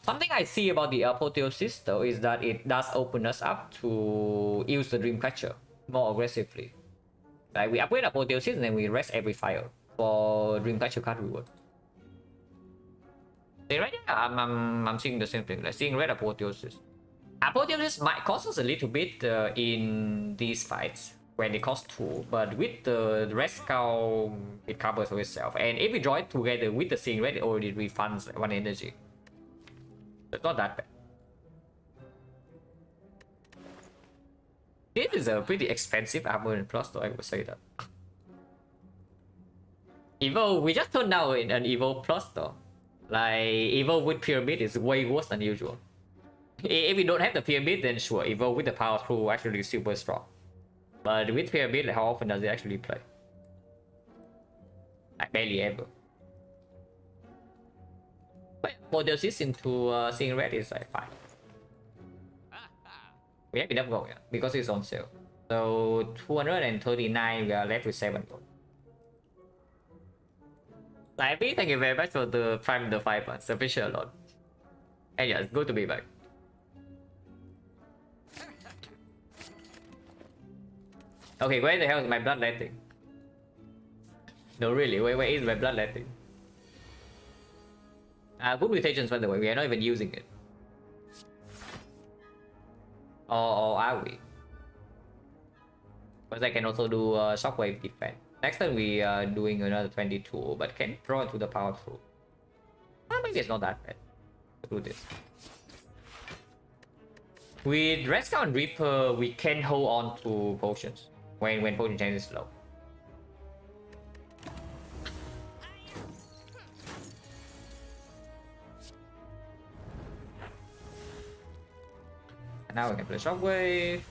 Something I see about the apotheosis though is that it does open us up to use the Dreamcatcher more aggressively. Like we upgrade apotheosis and then we rest every fire for Dreamcatcher card reward. See, right? Yeah, I'm seeing the same thing. Like seeing red apotheosis. Apotheosis might cost us a little bit in these fights when it costs 2, but with the red skull it covers for itself. And if we draw it together with the seeing red, it already refunds 1 energy. It's not that bad. This is a pretty expensive armor in plus, though, I would say that. Evo, we just turned down an Evo plus though. Like, Evo with Pyramid is way worse than usual. If we don't have the Pyramid, then sure, Evo with the power through actually super strong. But with Pyramid, like, how often does it actually play? Like, barely ever. But Apotheosis into seeing red is like fine. We have enough gold, yeah, because it's on sale. So 239, we are left with 7 gold. Lively, thank you very much for the prime the 5 months. Appreciate a lot. And yeah, it's good to be back. Okay, where the hell is my bloodletting? No, really, where is my bloodletting? Good mutations, by the way, we are not even using it. Or are we? Because I can also do shockwave defense. Next time we are doing another 22, but can draw into the power through. Maybe it's not that bad to do this. With Rescue and Reaper, we can hold on to potions when potion change is low. And now we can play Shockwave.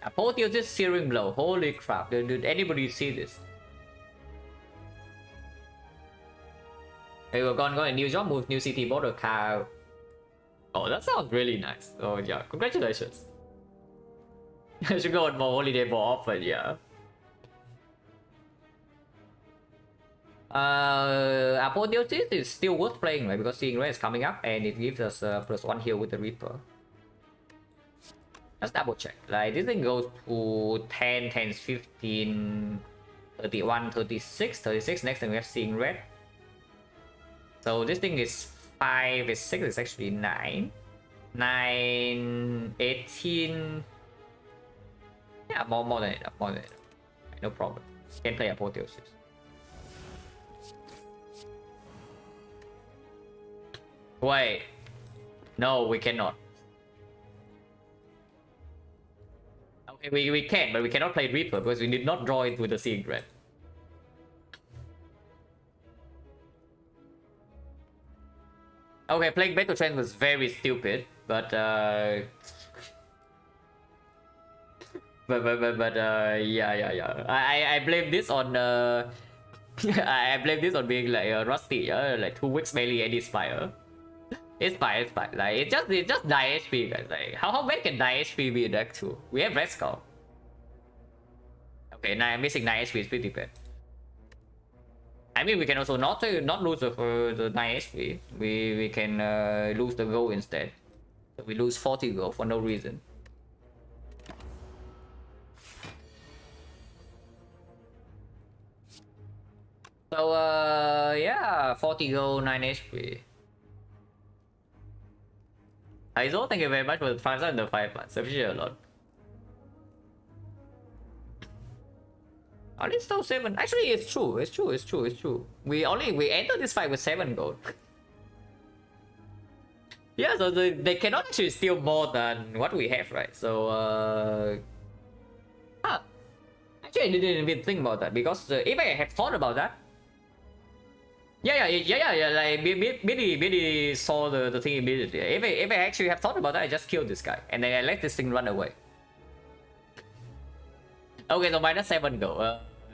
Apotheosis Searing Blow. Holy crap. Did anybody see this? Hey, we're gonna go a new job, move new city border car. Oh, that sounds really nice. Oh yeah, congratulations. I should go on more holiday more often, yeah. Apotheosis is still worth playing, right? Because Seeing Red is coming up and it gives us +1 heal with the Reaper. Let's double check. Like this thing goes to 10, 10, 15, 31, 36, 36. Next time we have Seeing Red. So this thing is 5, is 6, it's actually 9. 9, 18. Yeah, more than enough, more than enough. No problem. Can play Apotheosis. Wait. No, we cannot. Okay, we can, but we cannot play Reaper because we did not draw it with the Seeing Red. Okay, playing Battle Trend was very stupid, but yeah. I blame this on I blame this on being like rusty, like 2 weeks melee and it's fire. It's fine, it's fine. Like it's just 9 HP, guys. Like how bad can 9 HP be in deck 2? We have Red Skull. Okay, now I'm missing 9 HP is pretty bad. I mean, we can also not lose the 9 HP. We can lose the gold instead. So we lose 40 gold for no reason. So yeah, 40 gold, 9 HP. Aizo, thank you very much for the 5 and the 5 months. I appreciate a lot. Only still 7. Actually, it's true. It's true. It's true. It's true. We entered this fight with 7 gold. Yeah, so they cannot actually steal more than what we have, right? So actually, I didn't even think about that because if I had thought about that. Yeah. Like Billy saw the thing immediately. If I actually have thought about that, I just killed this guy and then I let this thing run away. Okay, so -7 go.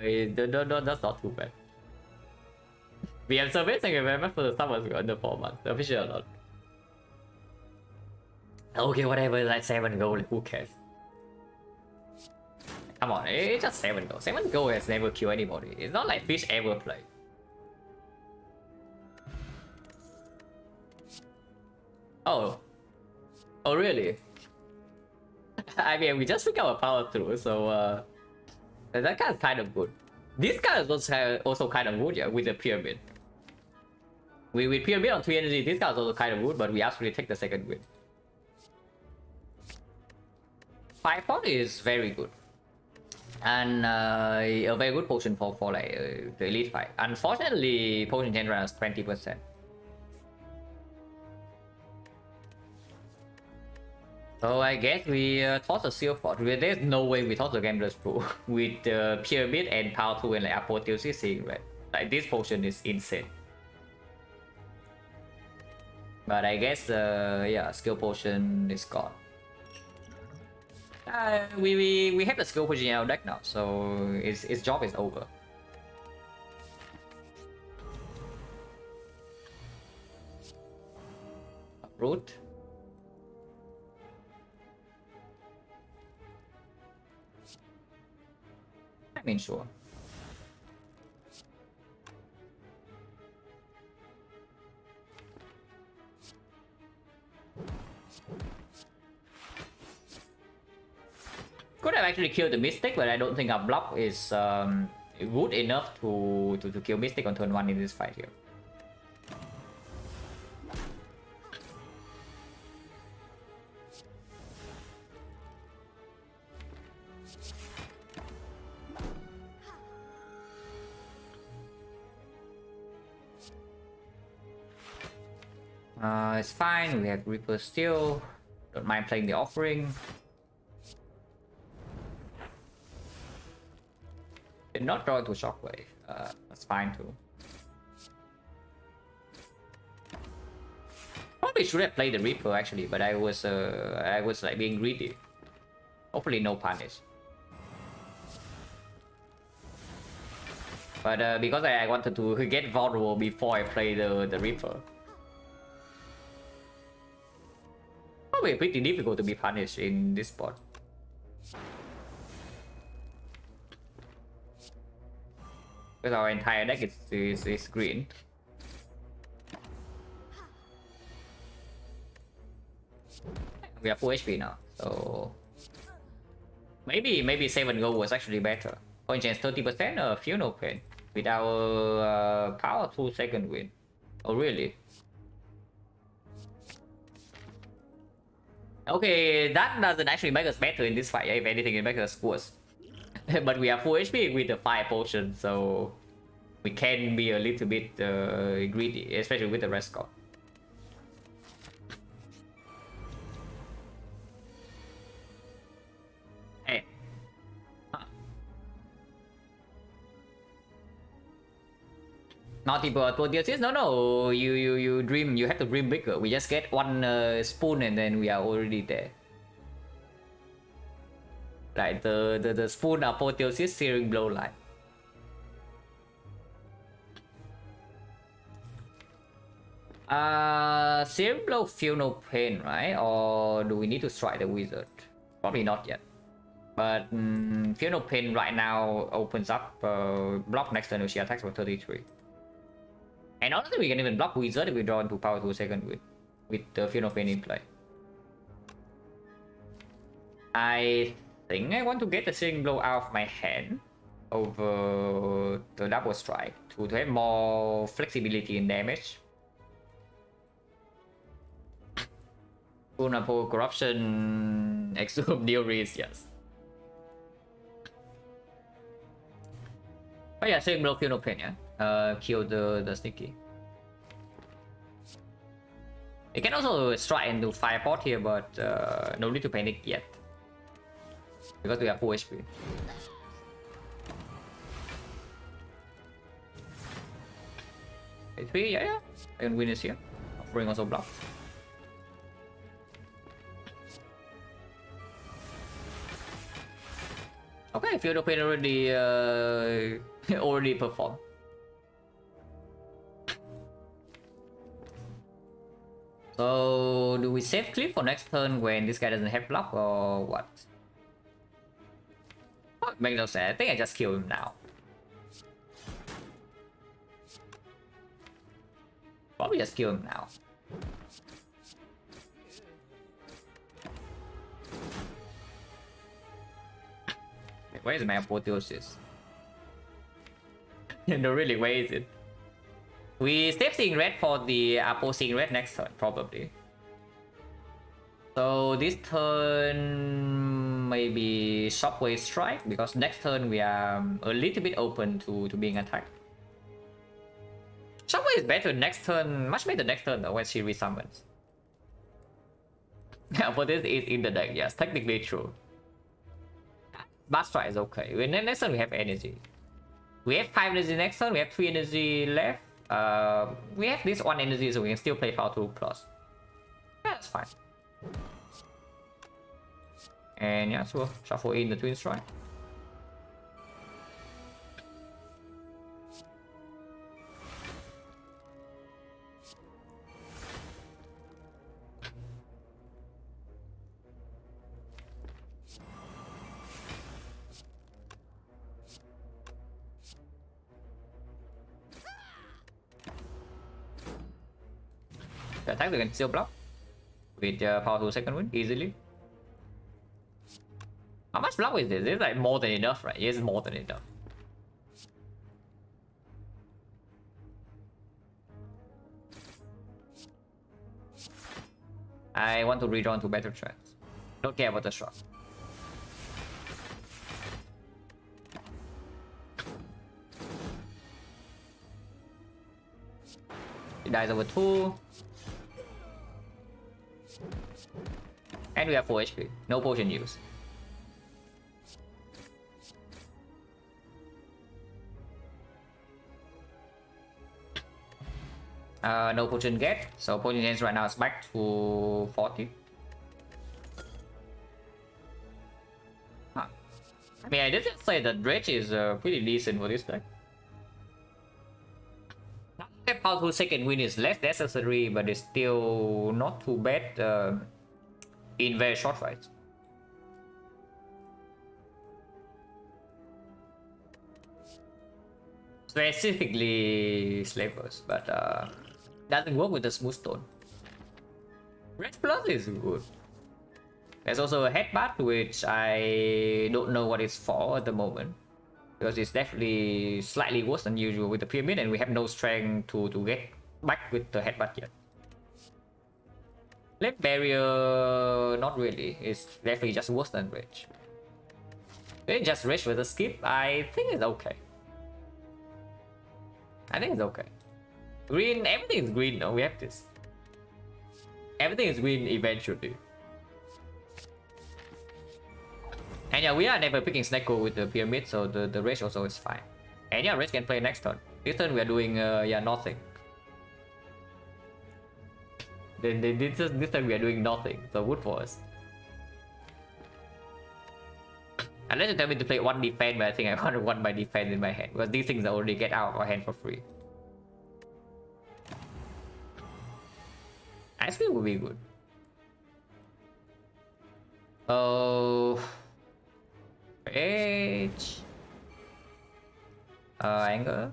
That's not too bad. We have surveyed, thank you very much for the summers under 4 months. I appreciate a lot. Okay, whatever, like 7 go, like, who cares? Come on, it's just 7 go. 7 go has never killed anybody. It's not like Fish ever played. Oh really? I mean, we just took our power through, so that card is kind of good. This card is also kind of good, yeah, with the pyramid. With pyramid on 3 energy, this card is also kind of good, but we actually take the second win. 5 pot is very good. And a very good potion for like the elite fight. Unfortunately, potion gen runs 20%. So I guess we toss a seal pot. There's no way we toss the Gambler's Pool with the pyramid and power 2 and like Apotheosis Seeing Red. Like this potion is insane. But I guess yeah, skill potion is gone. We have the skill potion in our deck now, so its job is over. Root. I mean, sure. Could have actually killed the Mystic, but I don't think our block is good enough to kill Mystic on turn 1 in this fight here. It's fine, we have Reaper still. Don't mind playing the offering. Did not draw into Shockwave. That's fine too. Probably should have played the Reaper actually, but I was like being greedy. Hopefully no punish. But because I wanted to get vulnerable before I play the Reaper. Probably pretty difficult to be punished in this spot. Because our entire deck is green. We are full HP now, so maybe 7 gold was actually better. Point chance 30%, feel no pain. With our power 2-second win. Oh really? Okay, that doesn't actually make us better in this fight. If anything, it makes us worse. But we are full HP with the 5 potion, so we can be a little bit greedy, especially with the rest score. Hey. Huh. Naughty but Proteus? No, you dream. You have to dream bigger. We just get one spoon and then we are already there. Like the spoon apotheosis searing blow line. Searing blow feel no pain, right? Or do we need to strike the wizard? Probably not yet. But feel no pain right now opens up block next turn if she attacks for 33. And honestly, we can even block wizard if we draw into power 2-second with the feel no pain in play. I think I want to get the searing blow out of my hand over the double strike to have more flexibility in damage. Vulnerable corruption, exhume deal risk, yes. But yeah, searing blow, feel no pain, yeah. Kill the sneaky. You can also strike and do fireport here, but no need to panic yet. Because we have full HP. HP, yeah. I can win this here. Offering also block. Okay, Field of Pain already already performed. So do we save clip for next turn when this guy doesn't have block or what? Oh, make no sense. I think I just kill him now. Probably just kill him now. Where is my apotheosis? No, really, where is it? We save seeing red for the Apo seeing red next turn, probably. So this turn maybe Shockwave Strike, because next turn we are a little bit open to being attacked. Shockwave is better next turn, much better next turn though when she resummons. Yeah, but this is in the deck, yes, technically true. Blast Strike is okay. Next turn we have energy. We have 5 energy next turn, we have 3 energy left. We have this 1 energy, so we can still play power 2 plus. Yeah, that's fine. And yeah, so shuffle in the Twin Strike. The attack, we can still block with powerful second wind easily. How much block is this? It's like more than enough, right? It's more than enough. I want to redraw to better tracks. Don't care about the shot. He dies over 2. And we have 4 HP. No potion use. No potion get. So potion gains right now is back to 40. Huh. I mean, I did say that Dredge is pretty decent for this deck. Powerful second win is less necessary, but it's still not too bad in very short fights. Specifically slavers, but doesn't work with the smooth stone. Red plus is good. There's also a headbutt, which I don't know what it's for at the moment, because it's definitely slightly worse than usual with the pyramid, and we have no strength to get back with the headbutt yet. Left barrier, not really. It's definitely just worse than rage. It's just rage with a skip. I think it's okay. I think it's okay. Green, everything is green now. We have this. Everything is green eventually. And yeah, we are never picking Snecko with the pyramid, so the rage also is fine. And yeah, rage can play next turn. This turn we are doing yeah, nothing. This turn we are doing nothing, so good for us. Unless you tell me to play 1 defense, but I think I can't 1 by defense in my hand, because these things already get out of our hand for free. Ice cream would be good. Oh, rage. Anger.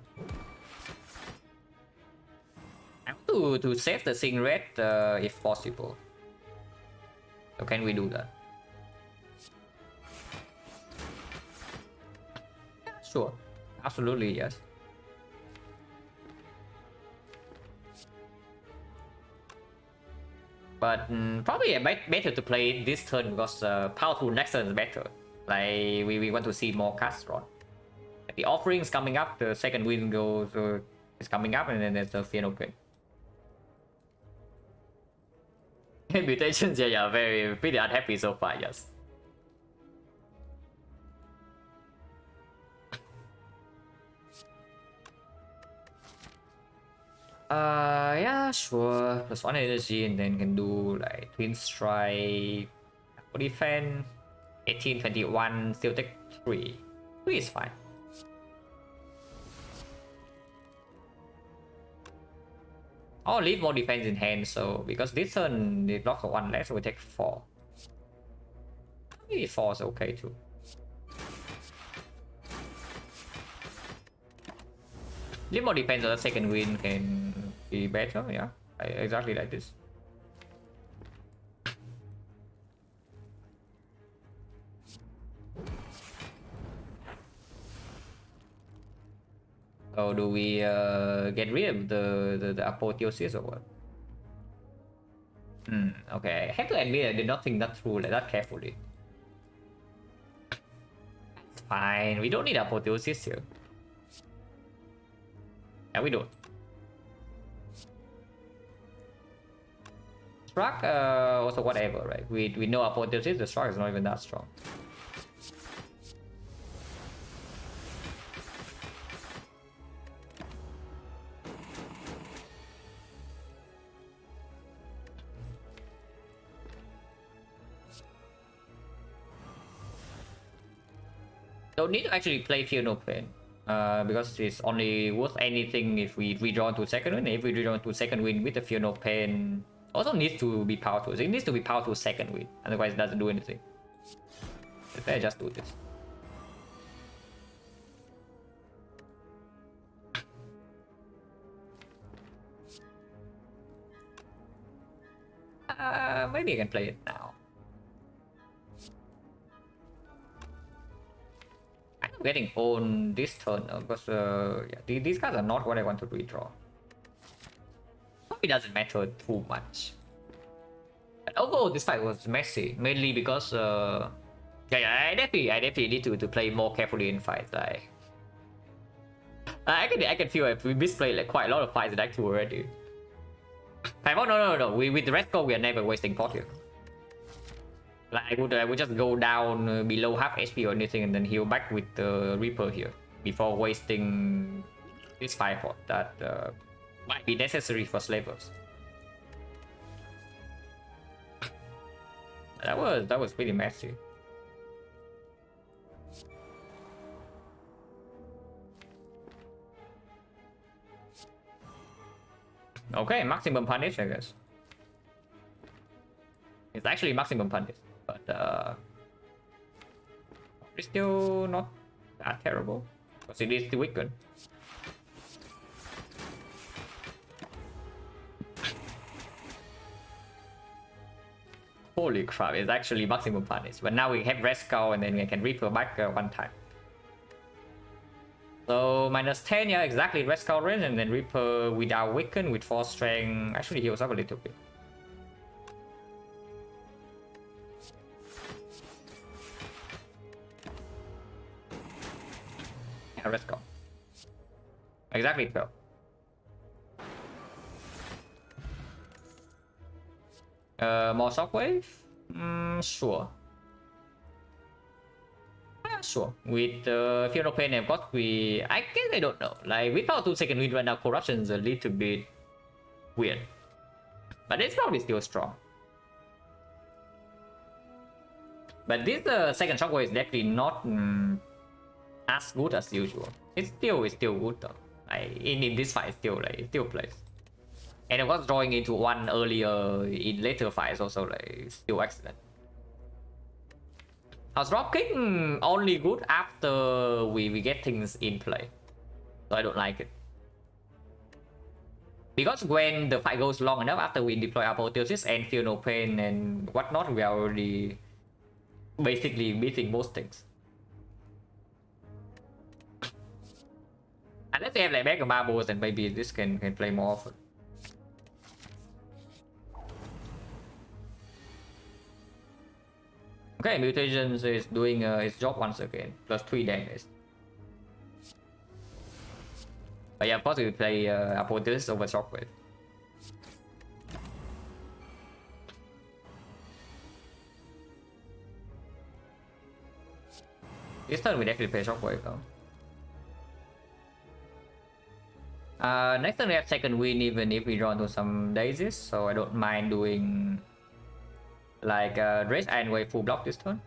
I want to save the Sing Red if possible. So can we do that? Yeah, sure. Absolutely, yes. But probably better to play this turn because powerful next turn is better. Like we want to see more cast drawn. The offerings coming up, the second wind goes is coming up, and then there's the Fian Open. Mutations, yeah, very pretty unhappy so far, yes. Yeah, sure. Plus 1 energy, and then can do like Twin Strike, defense, 18, 21, still take 3. 3 is fine. I'll leave more defense in hand, so because this turn they block for 1 less, so we take 4. Maybe 4 is okay too. Leave more defense on the second win can be better, yeah. Exactly like this. So do we get rid of the apotheosis or what? Okay, I have to admit I did not think that through like that carefully. It's fine, we don't need apotheosis here. Yeah, we don't. Struck, also whatever, right? We know apotheosis, the struck is not even that strong. Don't need to actually play Fear No Pain. Because it's only worth anything if we redraw to second win. If we redraw to second win with the Fear No Pain, also needs to be powerful. So it needs to be powerful second win. Otherwise it doesn't do anything. Let's just do this. Maybe I can play it now. I'm getting on this turn because yeah, these guys are not what I want to redraw. It doesn't matter too much. But overall, this fight was messy, mainly because yeah, I definitely need to play more carefully in fights. I can feel if we misplayed like quite a lot of fights in Act 2 already. No. With the Red Skull, we are never wasting pot here. Like I would just go down below half HP or anything and then heal back with the Reaper here before wasting this fire pot that might be necessary for slavers. That was pretty messy. Okay, maximum punish, I guess. It's actually maximum punish, but it's still not that terrible because it is the weaken. Holy crap, it's actually maximum punish. But now we have Red Skull and then we can Reaper back one time. So minus 10, yeah, exactly Red Skull range, and then Reaper without weaken with 4 strength actually heals up a little bit. Yeah, Red Skull. Exactly 12. More shockwave? Sure. Sure. With Fear No Pain and what I guess I don't know. Like with power 2 second wind right now, corruption is a little bit weird. But it's probably still strong. But this second shockwave is definitely not as good as usual. It's still good though. Like in this fight it still plays. And it was drawing into one earlier in later fights also like still excellent. House Dropkick only good after we get things in play. So I don't like it. Because when the fight goes long enough after we deploy Apotheosis and Feel No Pain and whatnot, we are already basically beating most things. Unless they have like Mega Marbles, then maybe this can play more often. Okay, Mutations is doing its job once again, plus 3 damage. But yeah, of course we play Apotheosis over Shockwave. This turn we definitely play Shockwave though. Next turn we have second win even if we draw into some daisies, so I don't mind doing like Dredge and Wave full block this turn.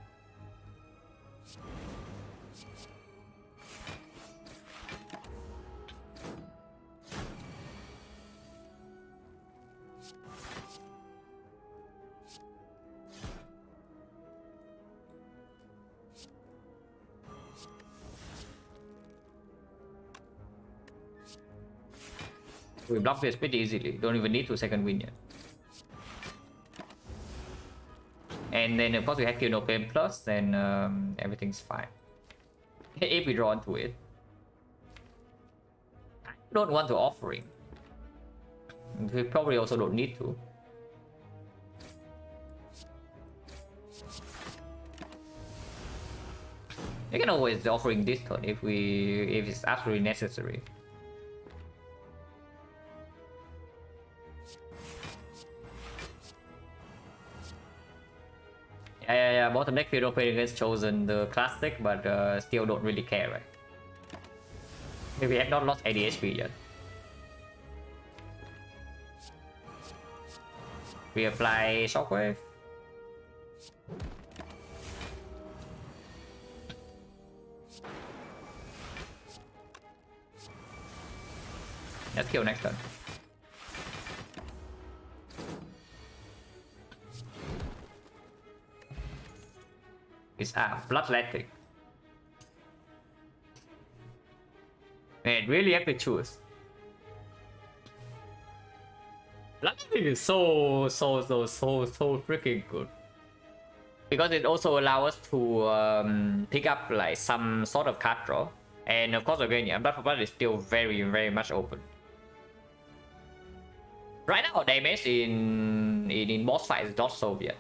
We block this pretty easily, don't even need to second win yet. And then of course we have Kill No Pain plus, then everything's fine. If we draw into it. I don't want to Offering. We probably also don't need to. You can always Offering this turn if it's absolutely necessary. Yeah, bottom deck Fear No Pain against Chosen, the classic, but still don't really care, right? We have not lost any HP yet. We apply Shockwave. Let's kill next turn. It's Bloodletting. Man, really have to choose. Bloodletting is so freaking good. Because it also allows us to pick up like some sort of card draw. And of course again, yeah, Blood for Blood is still very much open. Right now damage in boss fight is not so yet.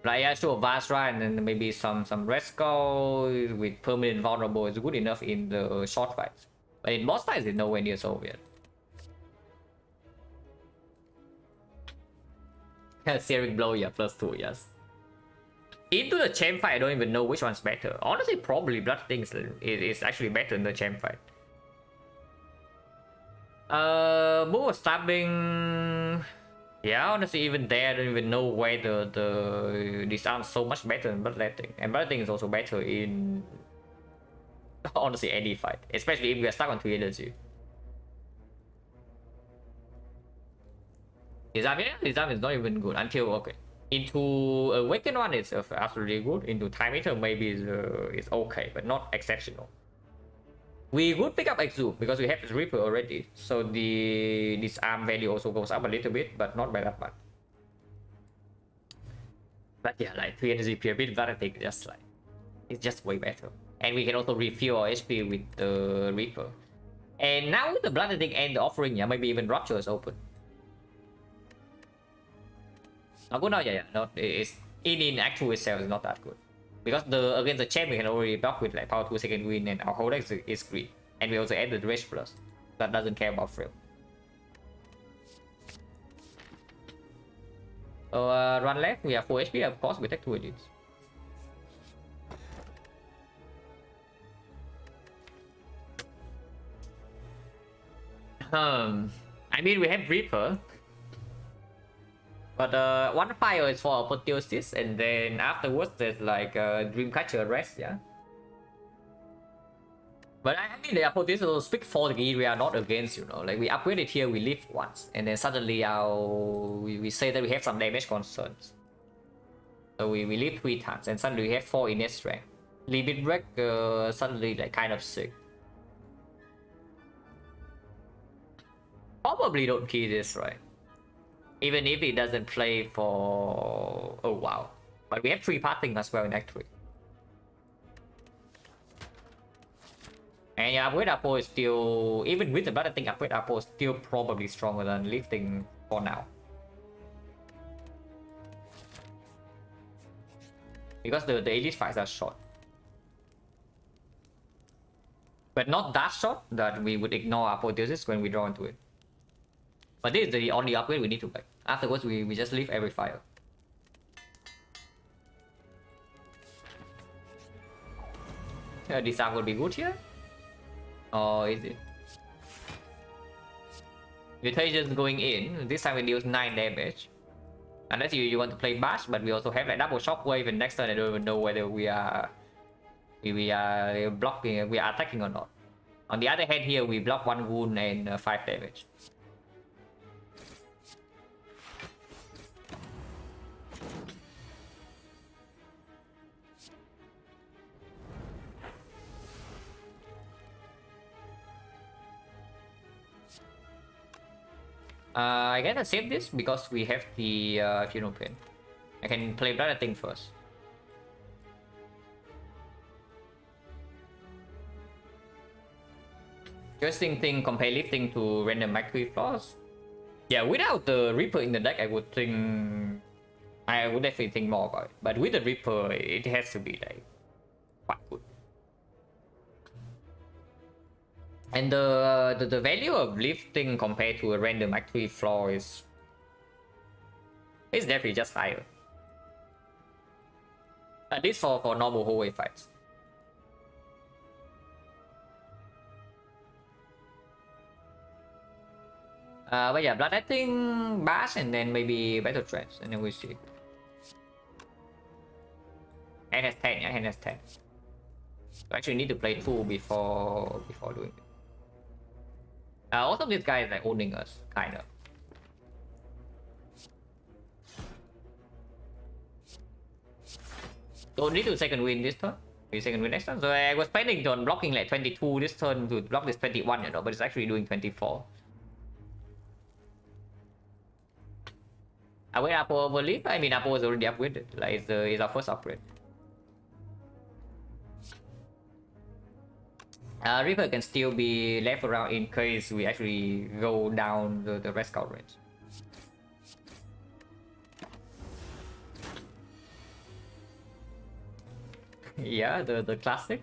Like yeah, sure, Vasra and then maybe some Red Skull with permanent vulnerable is good enough in the short fights. But in boss fights it's nowhere near so yet. Searing Blow, yeah, +2, yes. Into the champ fight, I don't even know which one's better. Honestly, probably Bloodletting is actually better in the champ fight. Move of stabbing. Yeah, honestly, even there, I don't even know where the disarm so much better than Bloodletting. And Bloodletting is also better in honestly any fight, especially if we are stuck on 2 energy. Disarm, yeah, disarm is not even good until okay. Into Awakened one is absolutely good. Into Time Eater maybe is okay, but not exceptional. We would pick up Exhume because we have the Reaper already, so the disarm value also goes up a little bit, but not by that much. But yeah, like 3 energy per bit, but I think just like it's just way better. And we can also refuel our HP with the Reaper. And now with the Bloodletting and the Offering, yeah, maybe even Rupture is open. Not good now, yeah, not it's in Act 2 itself is not that good. Because against the champ we can already block with like power 2 second wind and our whole deck is green. And we also add the Rage Plus. That doesn't care about Frail. So run left, we have 4 HP, of course we take 2 edits. I mean we have Reaper. But one fire is for Apotheosis, and then afterwards there's like Dreamcatcher rest, yeah. But I mean the Apotheosis will speak for the area, not against, you know. Like we upgrade it here, we live once, and then suddenly we say that we have some damage concerns. So we live 3 times, and suddenly we have 4 innate strength. Limit break suddenly like kind of sick. Probably don't key this, right? Even if it doesn't play for a while. But we have 3 pathing as well in Act 3. And yeah, upgrade Apo is still, even with the Bloodletting upgrade Apo is still probably stronger than lifting for now. Because the elite fights are short. But not that short that we would ignore Apotheosis when we draw into it. But this is the only upgrade we need to make. Afterwards, we just leave every fire. Disarm will be good here? Or is it? Mutations going in. This time we deal 9 damage. Unless you want to play Bash, but we also have like double shockwave, and next turn I don't even know whether we are blocking, we are attacking or not. On the other hand, here we block 1 wound and 5 damage. I gotta save this because we have the Funeral Pin. I can play Bloodletting first. Interesting thing, compare lifting to random Macri flaws. Yeah, without the Reaper in the deck, I would definitely think more about it. But with the Reaper, it has to be like quite good. And the value of lifting compared to a random Act 3 flaw is definitely just higher. At least for normal hallway fights. But yeah, Bloodletting, Bash, and then maybe Battle Trance, and then we'll see. Hand has 10, yeah, hand has 10. So actually need to play 2 before doing it. Also this guy is like owning us, kinda. Don't need to second win this turn. We second win next turn. So I was planning on blocking like 22 this turn to block this 21, you know, but it's actually doing 24. I went Apo overleaf. I mean, Apo was already upgraded. Like, it's our first upgrade. Reaper can still be left around in case we actually go down the red scout range. Yeah, the classic.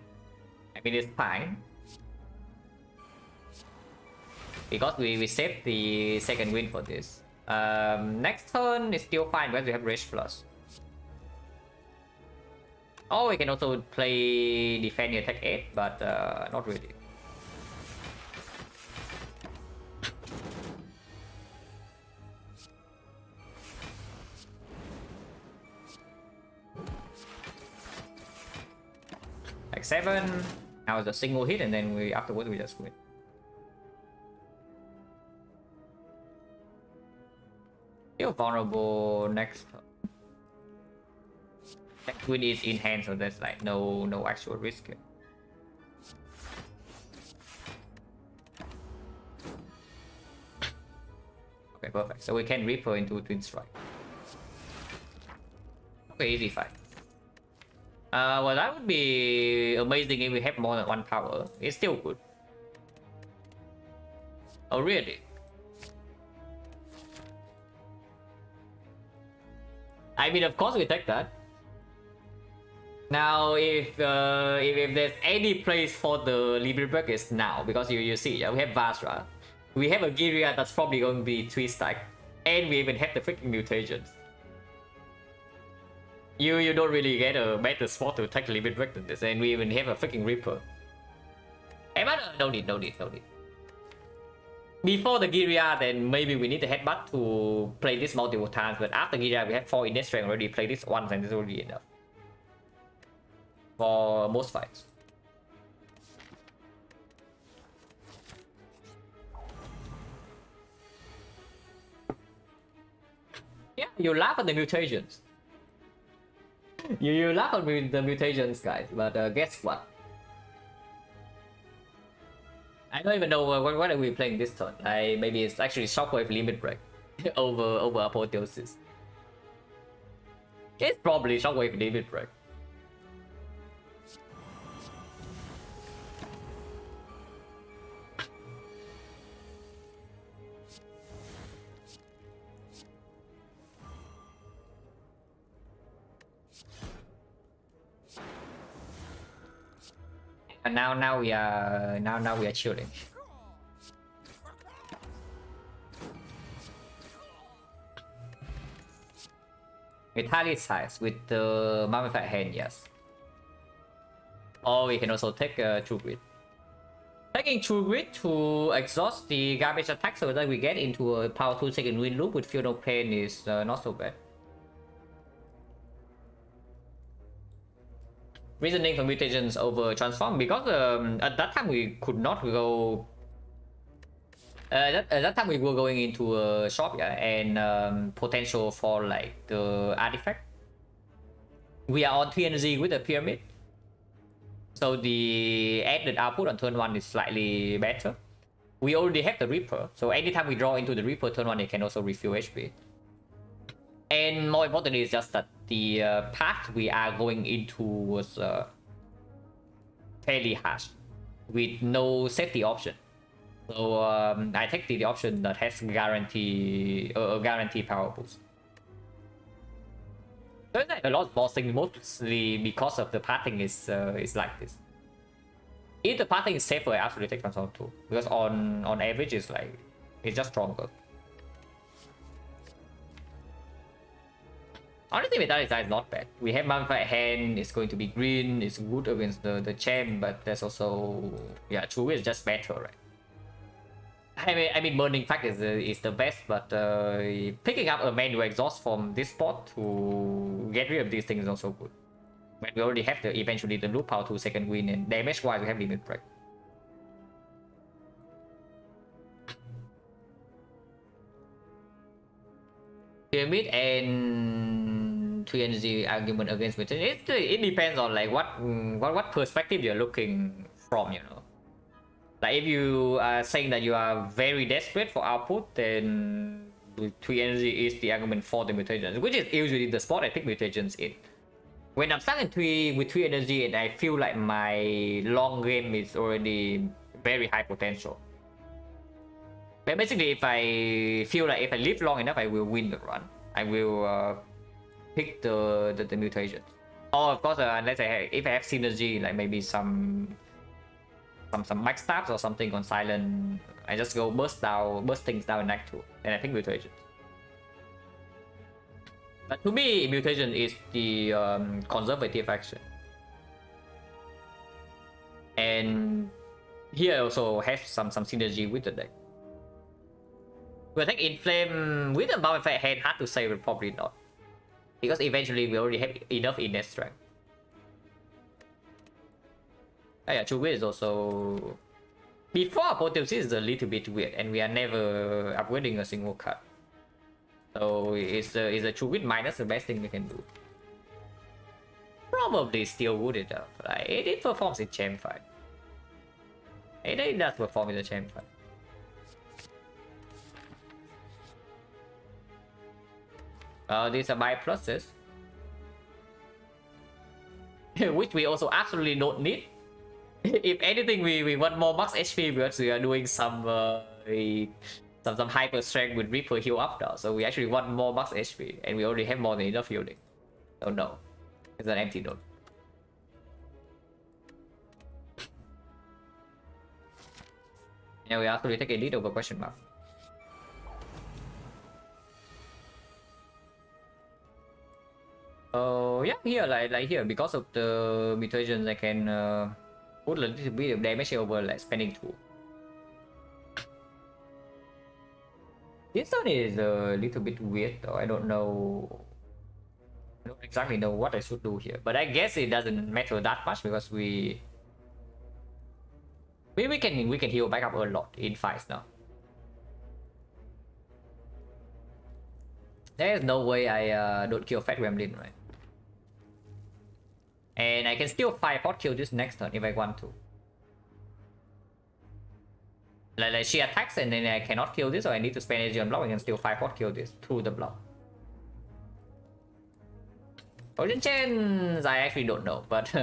I mean, it's fine. Because we saved the second win for this. Next turn is still fine because we have Rage Plus. Oh, we can also play defend attack 8, but not really. Like 7. Now it's a single hit, and then afterwards we just win. Still vulnerable next turn. Next win is in hand, so there's like no actual risk here. Okay, perfect. So we can Reaper into Twin Strike. Okay, easy fight. Well, that would be amazing if we have more than 1 power. It's still good. Oh, really? I mean, of course we take that. Now, if there's any place for the Limit Break, is now, because you see, yeah, we have Vasra, we have a Giria that's probably going to be 3-stack, and we even have the freaking mutations. You don't really get a better spot to take Limit Break than this, and we even have a freaking Reaper. Hey, but no need. Before the Giria, then maybe we need the Headbutt to play this multiple times, but after Giria, we have 4 innate strength already, play this once, and this is already enough for most fights. Yeah, you laugh at the mutations. you laugh at the mutations, guys, but guess what? I don't even know what are we playing this turn. Maybe it's actually Shockwave Limit Break over Apotheosis. It's probably Shockwave Limit Break. And now we are chilling. Metallicize with the mummified hand, yes. Or we can also take True Grit. Taking True Grit to exhaust the garbage attack so that we get into a power 2 second win loop with Feel No Pain is not so bad. Reasoning for mutations over transform, because at that time we could not go. At that time we were going into a shop, yeah, and potential for like the artifact. We are on TNZ with the pyramid, so the added output on turn 1 is slightly better. We already have the Reaper, so anytime we draw into the Reaper turn 1, it can also refuel HP. And more importantly, is just that the path we are going into was fairly harsh, with no safety option. So I take the option that has guarantee power boost. So it's like a lot of bossing, mostly because of the pathing is like this. If the pathing is safer, I absolutely take Transform too, because on average it's just stronger. Honestly, Metallicize is not bad. We have Mummified Hand, it's going to be green, it's good against the champ, but there's also, yeah, True is just better, right? I mean, Burning Fact is the best, but picking up a manual exhaust from this spot to get rid of these things is also good. When we already have eventually the loop power 2 second win, and damage wise we have Limit Break. Pyramid and 3NZ argument against mutation. It depends on like what perspective you're looking from, you know. Like if you are saying that you are very desperate for output, then with 3 energy is the argument for the mutations, which is usually the spot I pick mutations in. When I'm stuck in 3 with 3 energy and I feel like my long game is already very high potential. But basically, if I feel like if I live long enough, I will win the run. I will pick the mutations. Or of course, unless if I have synergy, like maybe some mic stabs or something on silent, I just go burst things down in act 2, and I pick mutations. But to me, mutation is the conservative action. And here also has some synergy with the deck. But I think Inflame with a Bound Effect hand, hard to say, but probably not. Because eventually we already have enough innate strength. Oh yeah, True Wit is also... Before Apotheosis is a little bit weird, and we are never upgrading a single card. So is a True Wit minus the best thing we can do? Probably still good enough. Like, it performs in champ fight. It does perform in the champ fight. These are my pluses. Which we also absolutely don't need. If anything, we want more max HP because we are doing some hyper strength with Reaper heal up now. So we actually want more max HP, and we already have more than enough healing. So no, it's an empty note. Yeah, we actually take a lead over question mark. Oh yeah, here like here, because of the mutations, I can put a little bit of damage over like spending 2. This one is a little bit weird though. I don't exactly know what I should do here, but I guess it doesn't matter that much because we can heal back up a lot in fights now. There's no way I don't kill Fat Gremlin, right? And I can still 5-pot kill this next turn if I want to. Like she attacks and then I cannot kill this, or I need to spend energy on block. I can still 5-pot kill this through the block. Potion chains I actually don't know, but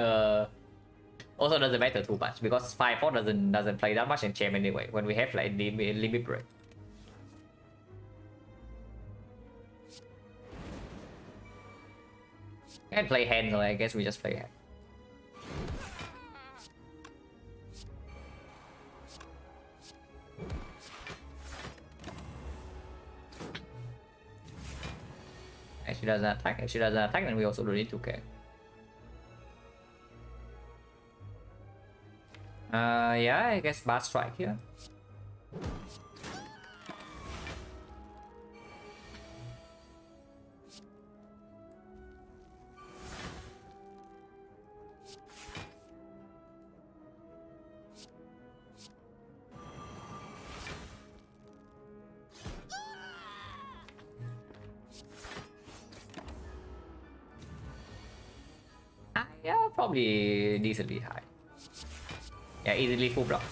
also doesn't matter too much because 5-pot doesn't play that much in champ anyway when we have like limit break. I can play hand, so I guess we just play hand. If she doesn't attack, then we also don't need to care. Yeah, I guess bad strike here. Yeah, probably decently high. Yeah, easily full block.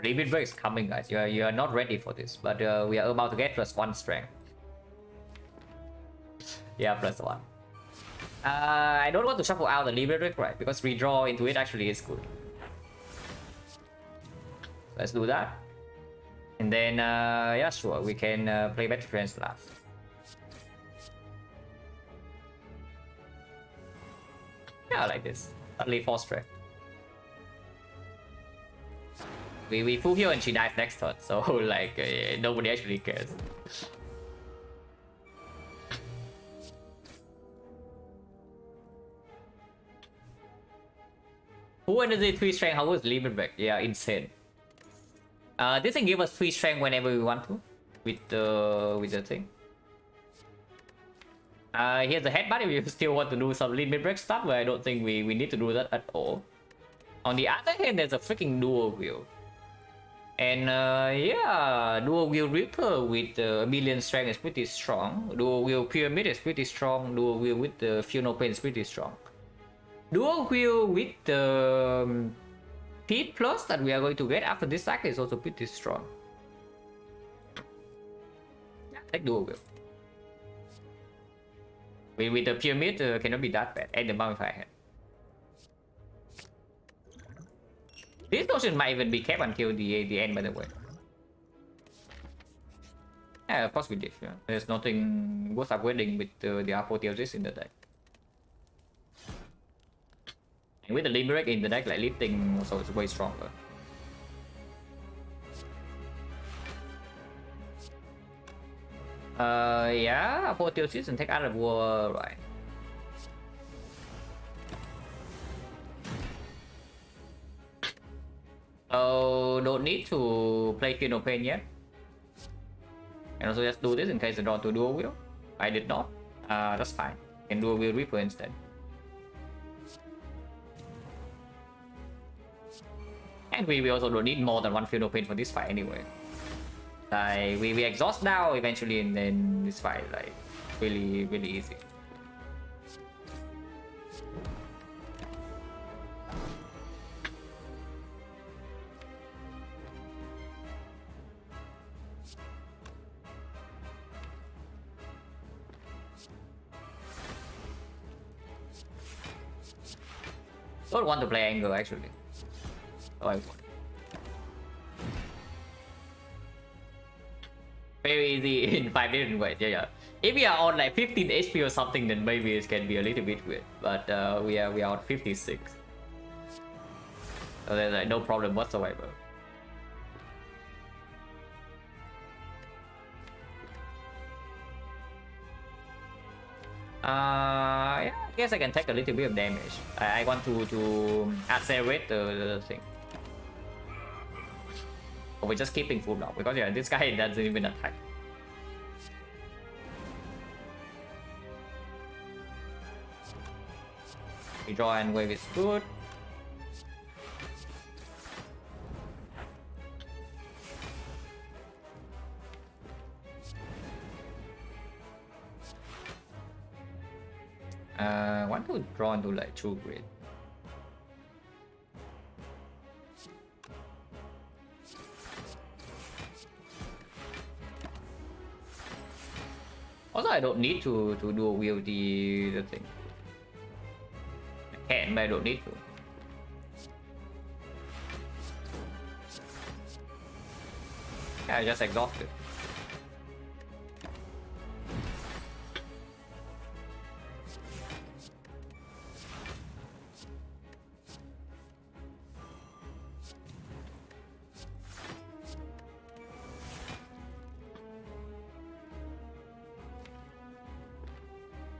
Limit break is coming, guys. You are not ready for this, but we are about to get +1 strength. Yeah, +1. I don't want to shuffle out the limit break, right? Because redraw into it actually is good. Let's do that. And then, yeah, sure, we can play Battle Trance last. Yeah, I like this. Suddenly 4 strength. We full heal and she dies next turn, so like nobody actually cares. Full energy 3 strength, how was limit break? Yeah, insane. This thing give us 3 strength whenever we want to with the thing. Here's the headbutt if you still want to do some limit break stuff, but I don't think we need to do that at all. On the other hand, there's a freaking dual wheel. And yeah, dual wheel Reaper with a million strength is pretty strong. Dual wheel Pyramid is pretty strong. Dual wheel with the Funeral Pain is pretty strong. Dual wheel with the speed plus that we are going to get after this sack is also pretty strong. Yeah, take dual wheel. With the pyramid cannot be that bad at the moment I had. This notion might even be kept until the end, by the way. Yeah, of course we did. Yeah. There's nothing worth upgrading with the apotheosis in the deck. And with the Limerick in the deck, like lifting also is way stronger. Yeah, apotheosis and take out of war, right? So don't need to play Feel No Pain yet. And also just do this in case I draw to dual wheel. I did not. That's fine. Can dual wheel Reaper instead. And we also don't need more than one Feel No Pain for this fight anyway. Like we exhaust now eventually, and then this fight like really easy. Don't want to play Anger actually. Oh, I want. Very easy in 5 different ways. Yeah. If we are on like 15 HP or something, then maybe it can be a little bit weird. But we are on 56. So there's like no problem whatsoever. Yeah, I guess I can take a little bit of damage. I want to accelerate the thing. Or we're just keeping full block because yeah, this guy doesn't even attack. We draw and wave is good. Want to draw into like 2 grid. Also, I don't need to do a wield the thing. I can, but I don't need to. Yeah, I just exhausted.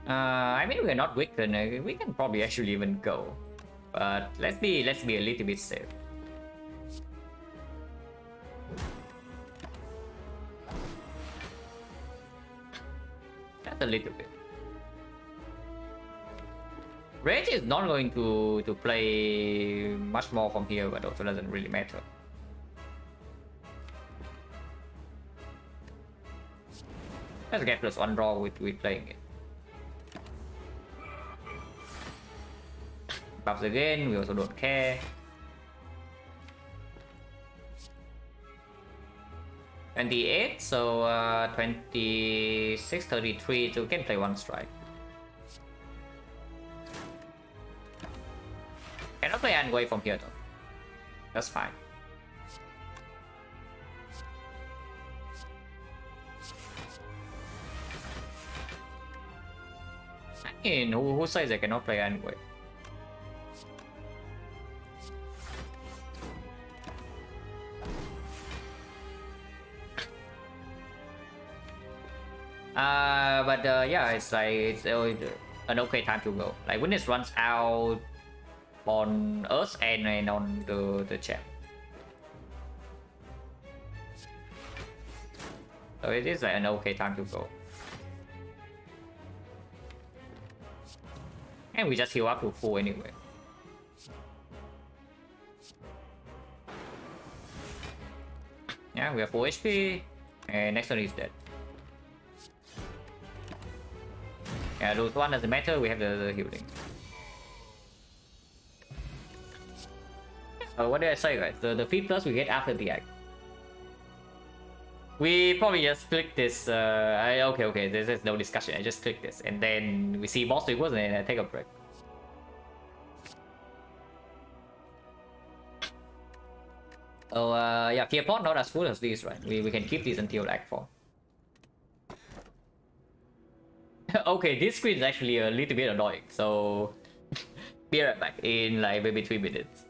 I mean, we're not weakened. We can probably actually even go, but let's be a little bit safe. Just a little bit. Rage is not going to play much more from here, but also doesn't really matter. Let's get +1 draw with playing it. Buffs again, we also don't care. 28, so 26, 33, so we can play 1 strike. Cannot play Angway from here though. That's fine. I mean, who says I cannot play Angway? But yeah, it's like it's an okay time to go. Like Witness runs out on us and on the chat. So it is like an okay time to go. And we just heal up to full anyway. Yeah, we have full HP, and next one is dead. Yeah, lose 1 doesn't matter, we have the healing. What did I say, guys? The fee plus we get after the act. We probably just click this. Okay, there's no discussion. I just click this, and then we see boss equals, and then I take a break. Oh, yeah, fear pot not as full as these, right? We can keep these until Act 4. Okay, this screen is actually a little bit annoying, so be right back in like maybe 3 minutes.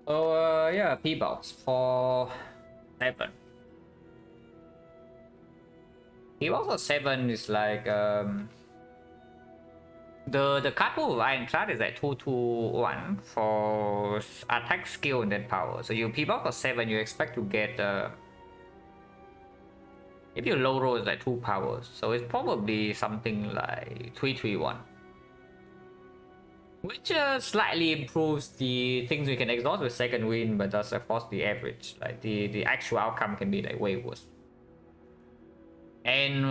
Oh, yeah, P-box for 7. P-box for 7 is like, the card pool of Ironclad is like 221 for attack skill and then power. So you P-box for 7, you expect to get, if you low roll is like 2 powers. So it's probably something like 331. Which slightly improves the things we can exhaust with second wind, but does of course the average. Like the actual outcome can be like way worse. And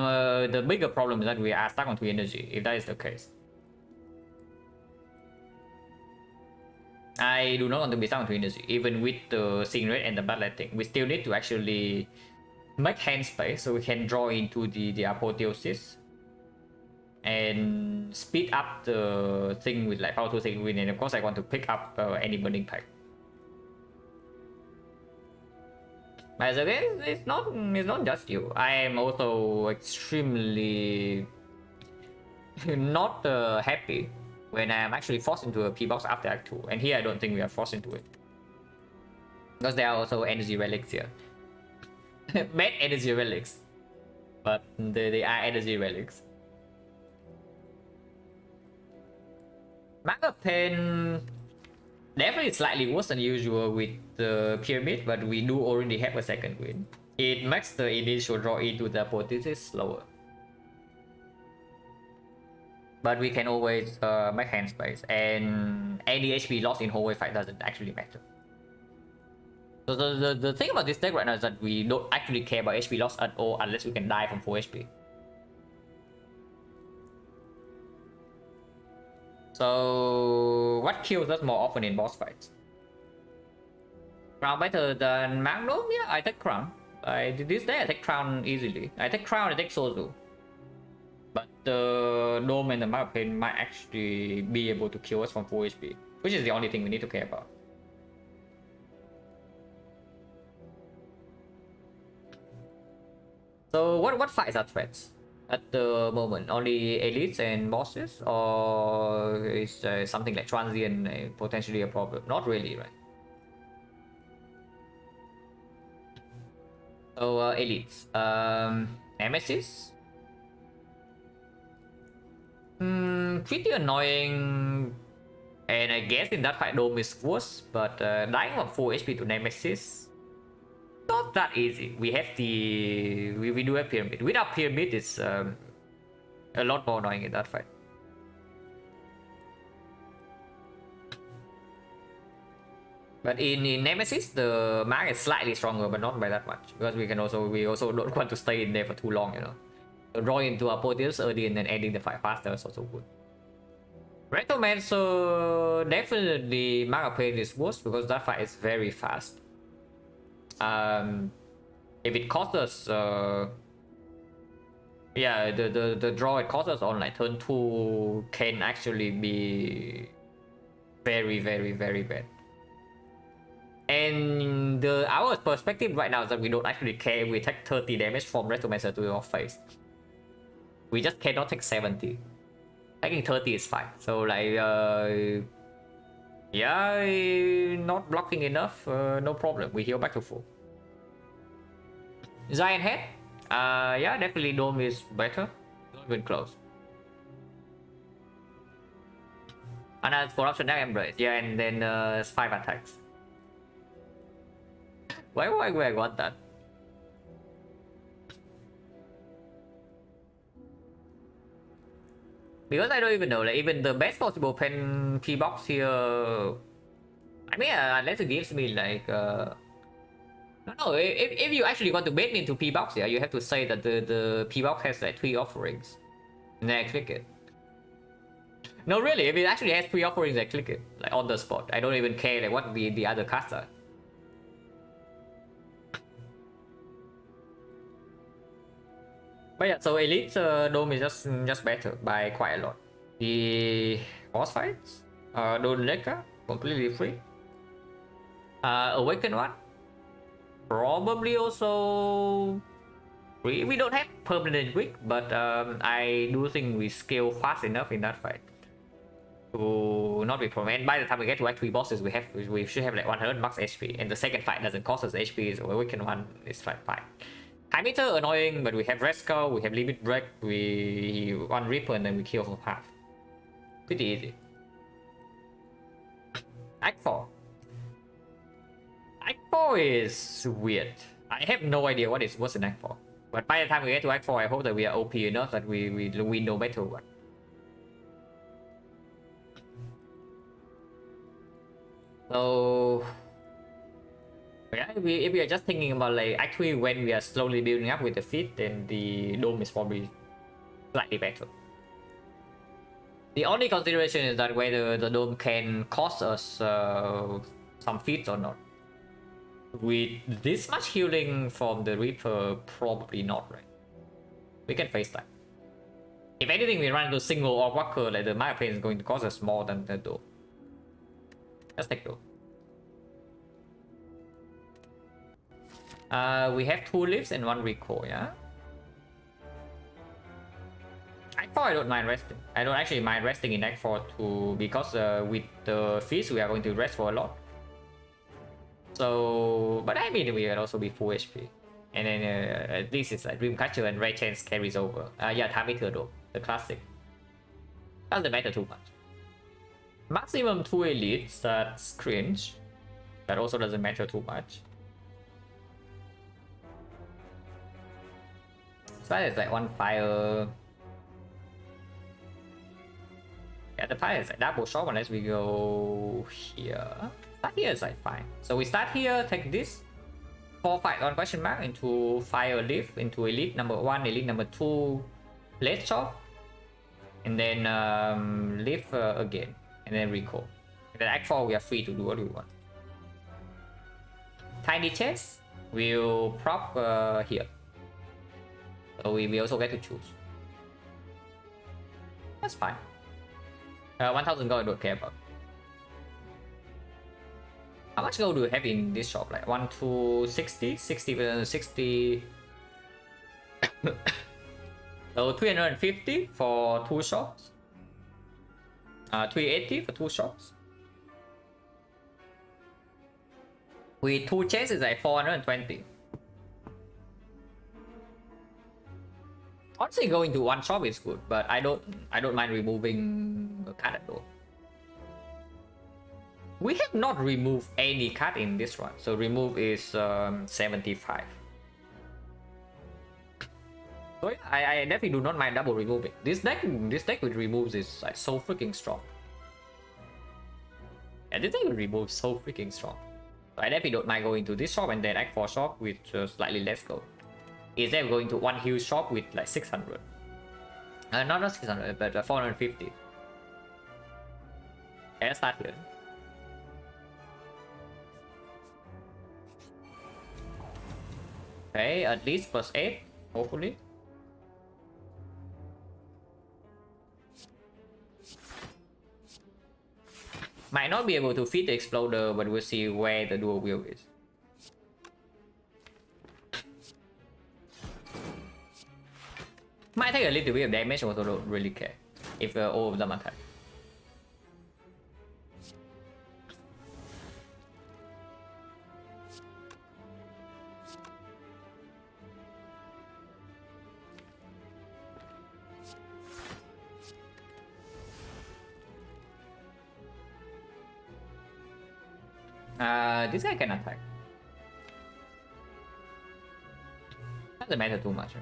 the bigger problem is that we are stuck on 2 energy, if that is the case. I do not want to be stuck on 2 energy, even with the Seeing Red and the Bloodletting. We still need to actually make hand space so we can draw into the apotheosis and speed up the thing with like power to second wind, and of course I want to pick up any burning pack. But again, it's not just you. I am also extremely not happy when I am actually forced into a P-box after Act 2, and here I don't think we are forced into it. Because there are also energy relics here. Bad energy relics. But they are energy relics. Manga Pen definitely slightly worse than usual with the pyramid, but we do already have a second win. It makes the initial draw into the apotheosis slower. But we can always make hand space, and any HP loss in hallway fight doesn't actually matter. So the thing about this deck right now is that we don't actually care about HP loss at all unless we can die from full HP. So what kills us more often in boss fights? Crown better than Magnum? Yeah, I take Crown. This day I take Crown easily. I take Crown, I take Sozu. But the Dome and the Map Pain might actually be able to kill us from full HP, which is the only thing we need to care about. So what fights are threats at the moment? Only elites and bosses, or is something like transient potentially a problem? Not really, right? So elites, Nemesis, pretty annoying, and I guess in that fight Dome is worse. But dying from full HP to Nemesis, not that easy. We have we do have Pyramid. Without Pyramid, it's a lot more annoying in that fight. But in Nemesis, the Mark is slightly stronger, but not by that much, because we also don't want to stay in there for too long, you know. So drawing into our Proteus early and then ending the fight faster is also good. Rectomancer, definitely Mark of Pain is worse because that fight is very fast. If it costs us, yeah, the draw it costs us on like turn 2 can actually be very bad. And our perspective right now is that we don't actually care if we take 30 damage from Rectomancer to your face. We just cannot take 70. Taking 30 is fine. So like, yeah, not blocking enough, no problem. We heal back to full. Giant Head, yeah, definitely Dome is better. Not even close. And that's Corruption Dark Embrace, yeah, and then 5 attacks. Why would I want that? Because I don't even know, like, even the best possible pen P box here. I mean, unless it gives me like, no, if you actually want to bait me into P box here, you have to say that the P box has like 3 offerings, and then I click it. No, really, if it actually has 3 offerings, I click it like on the spot. I don't even care like what the other cards are. But yeah, so Elite Dome is just better by quite a lot. The boss fights, Dome Lekka, completely free. Awaken one, probably also free. We don't have permanent weak, but I do think we scale fast enough in that fight to not be problem. And by the time we get to Act 3 bosses, we should have like 100 max HP, and the second fight doesn't cost us HP, so Awaken one is fine. Time Eater annoying, but we have Red Skull, we have Limit Break, we one Reaper, and then we kill for half. Pretty easy. Act 4. Act 4 is weird. I have no idea what's in Act 4. But by the time we get to Act 4, I hope that we are OP enough that we win no matter what. So yeah, if we are just thinking about like actually when we are slowly building up with the feat, then the Dome is probably slightly better. The only consideration is that whether the Dome can cost us some feats or not. With this much healing from the Reaper, probably not, right? We can face that. If anything, we run into single or walker, like the Maya Plane is going to cost us more than the Dome. Let's take Dome. We have 2 lifts and 1 recall, yeah? Act 4 I don't mind resting. I don't actually mind resting in Act 4 too, because with the feast we are going to rest for a lot. So, but I mean we can also be full HP. And then at least it's like Dreamcatcher and Ray Chance carries over. Yeah, Time Eater though, the classic. Doesn't matter too much. Maximum 2 elites, that's cringe. That also doesn't matter too much. So it's like 1 fire. Yeah, the pie is like double shop unless we go here. Start here is like fine. So we start here, take this. 4 fight on question mark into fire leaf into elite number 1, elite number 2, late shop. And then leave again. And then recall. And then act 4 we are free to do what we want. Tiny chest will prop here. So we also get to choose. That's fine. 1000 gold I don't care about. How much gold do we have in this shop? Like 1 to 60? 60, 60. So 350 for 2 shops. 380 for 2 shops. With 2 chests is like 420. Honestly, going to 1 shop is good, but I don't mind removing a card though. We have not removed any card in this one, so remove is 75. So yeah, I definitely do not mind double removing. This deck with removes is like so freaking strong. Yeah, this deck with removes so freaking strong. So I definitely don't mind going to this shop and then Act 4 shop with slightly less gold. Instead of going to 1 huge shop with like 600. Not 600, but 450. Okay, let's start here. Okay, at least +8, hopefully. Might not be able to fit the exploder, but we'll see where the dual wheel is. Might take a little bit of damage, also don't really care if all of them attack. This guy can attack. Doesn't matter too much.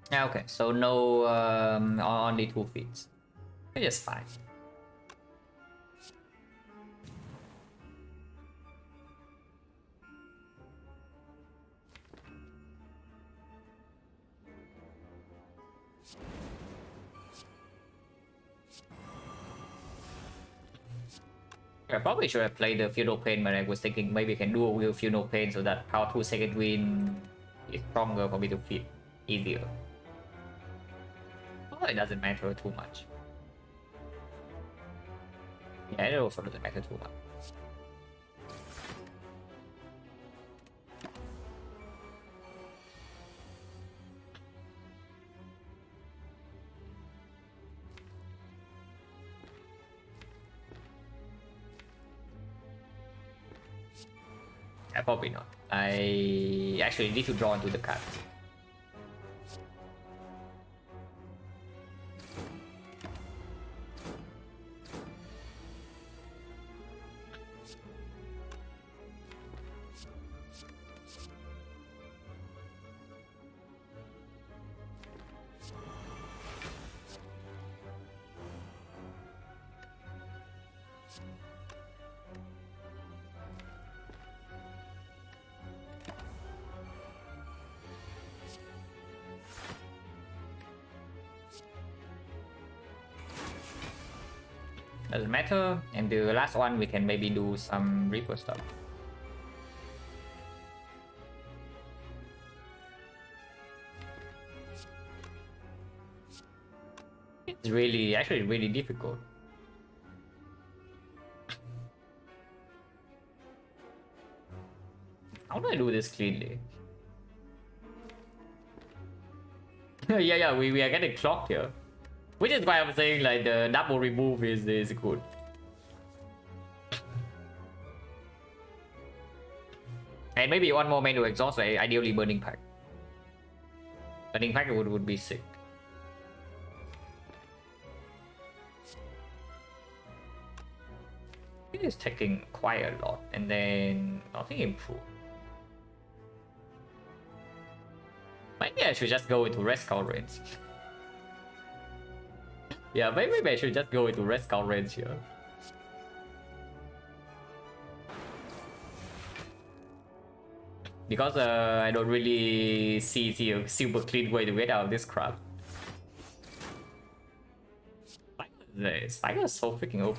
Yeah, okay, so no only 2 feats. It's just fine. I probably should have played the Feudal Pain, but I was thinking maybe I can dual wield Feudal Pain so that power 2 second wind is stronger for me to fit easier. Oh, it doesn't matter too much. Yeah, it also doesn't matter too much. Probably not. I actually need to draw into the card. Doesn't matter, and the last one we can maybe do some Reaper stuff. It's really, actually really difficult. How do I do this cleanly? yeah, we are getting clocked here. Which is why I'm saying like the double remove is good. And maybe one more manual exhaust, like ideally burning pack. Burning pack would be sick. It is taking quite a lot, and then nothing improved. Maybe I should just go into red scout range. Yeah, maybe I should just go into red scout range here. Because I don't really see a super clean way to get out of this crap. Spiker is so freaking OP.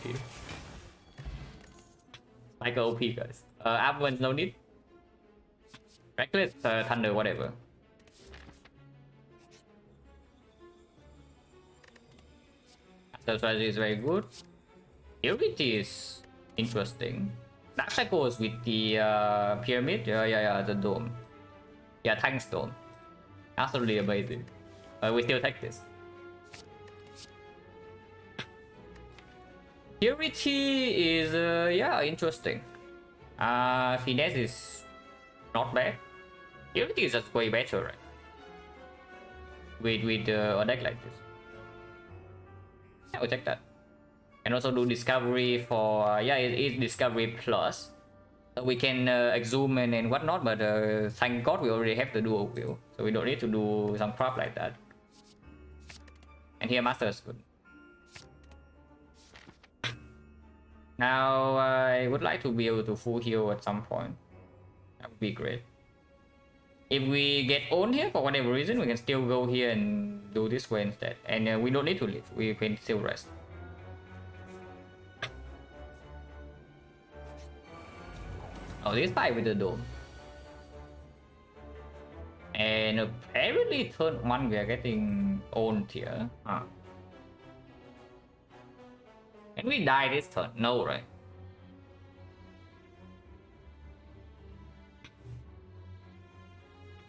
Spiker OP, guys. Armaments no need. Reckless, Thunder, whatever. The strategy is very good. Purity is interesting. Dark Shackles with the pyramid. Yeah, the dome. Yeah, Tank's dome. Absolutely amazing. We still take this. Purity is yeah, interesting. Finesse is not bad. Purity is just way better, right? With a deck like this. Yeah, we'll take that. And also do discovery for yeah, it is discovery plus. So we can exhume and whatnot, but thank God we already have the dual wheel, so we don't need to do some crap like that. And here master is good. Now I would like to be able to full heal at some point. That would be great. If we get owned here for whatever reason, we can still go here and do this way instead. And we don't need to leave, we can still rest. Oh, this fight with the dome. And apparently turn 1 we are getting owned here. Huh. Can we die this turn? No, right?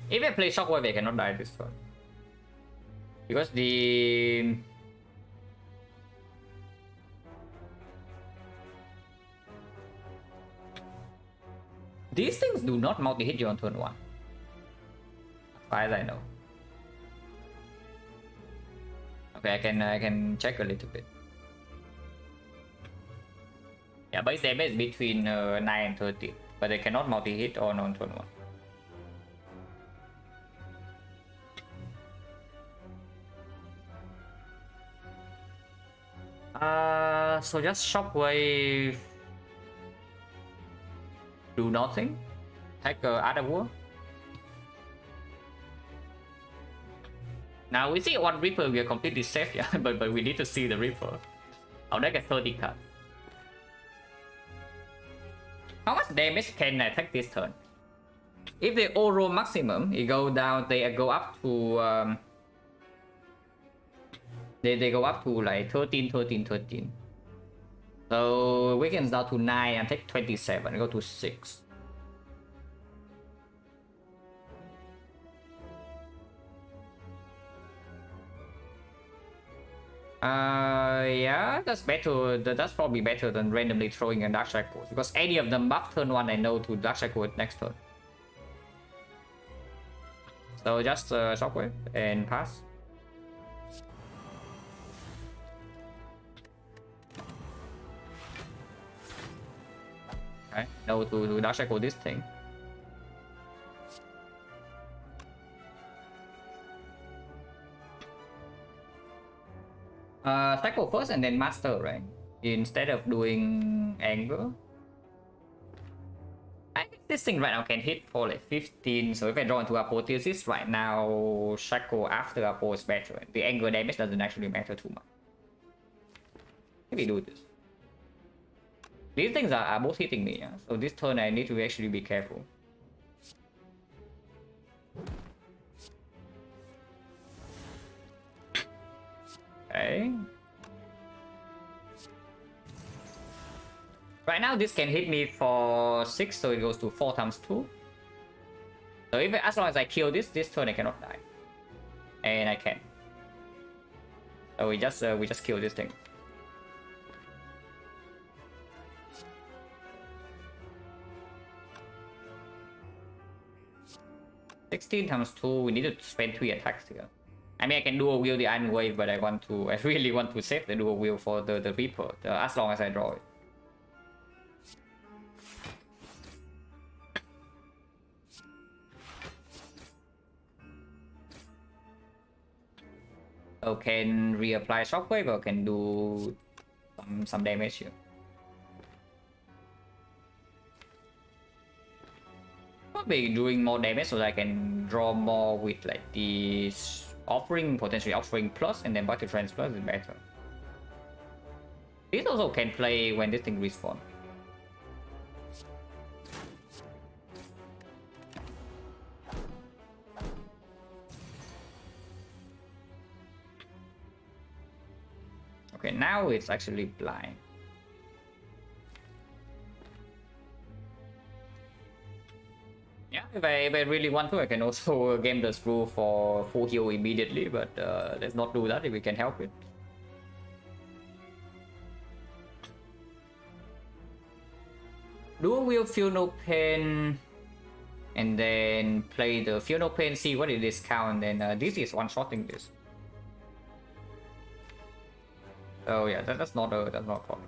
If I play Shockwave, I cannot die this turn. Because the... These things do not multi-hit you on turn 1. As far as I know. Okay, I can check a little bit. Yeah, base damage is between 9 and 13, but they cannot multi-hit on turn 1. So just Shockwave. Do nothing. Take Other War. Now we see one Reaper, we are completely safe, yeah, but we need to see the Reaper. Our deck is 30 cards. How much damage can I take this turn? If they all roll maximum, it go down. They go up to they go up to like 13, 13, 13. So weakens down to 9 and take 27. Go to 6. Yeah, that's better. That's probably better than randomly throwing a Dark Shackle, because any of them buff turn 1 I know to Dark Shackle next turn. So just Shockwave and pass. Okay, no to Dark Shackle this thing. Cycle first and then master, right? Instead of doing anger. I think this thing right now can hit for like 15, so if I draw into Apotheosis right now, Shackle after Apo is better. The anger damage doesn't actually matter too much. Maybe do this. These things are both hitting me, yeah? So this turn I need to actually be careful. Okay. Right now this can hit me for 6, so it goes to 4 times 2. So if as long as I kill this turn I cannot die. And I can. So we just kill this thing. $16 times 2, we need to spend 3 attacks here. I mean, I can dual wield the Iron Wave, but I really want to save the dual wield for the Reaper, as long as I draw it. So can reapply shockwave or can do some damage here. Probably doing more damage so that I can draw more with like the offering, potentially offering plus, and then battle trance plus is better. This also can play when this thing respawn. Okay, now it's actually blind. Yeah, if I really want to, I can also game the screw for full heal immediately, but let's not do that if we can help it. Dual wield Feel No Pain, and then play the Feel No Pain, see what it discount, and then this is one-shotting this. Oh yeah, that's not a problem.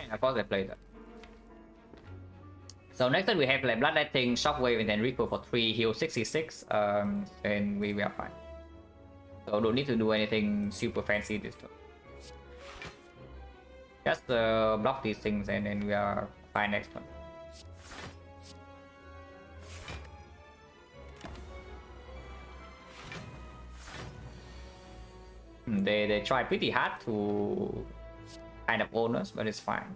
Of course I played that. So next time we have like Bloodletting, Shockwave, and then Recall for 3, heal 66, and we are fine. So don't need to do anything super fancy this turn. Just block these things and then we are fine next turn. They try pretty hard to kind of own us, but it's fine.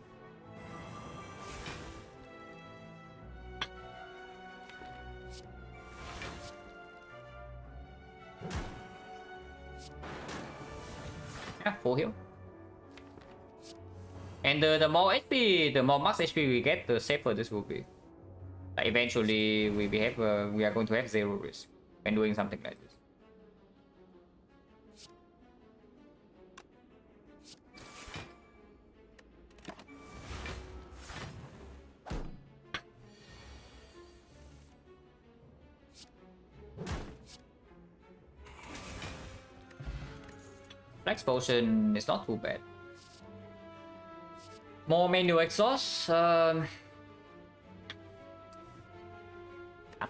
Yeah, full heal. And the more HP, the more max HP we get, the safer this will be. Like eventually, we are going to have 0 risk when doing something like this. Flex Potion is not too bad. More manual exhaust. After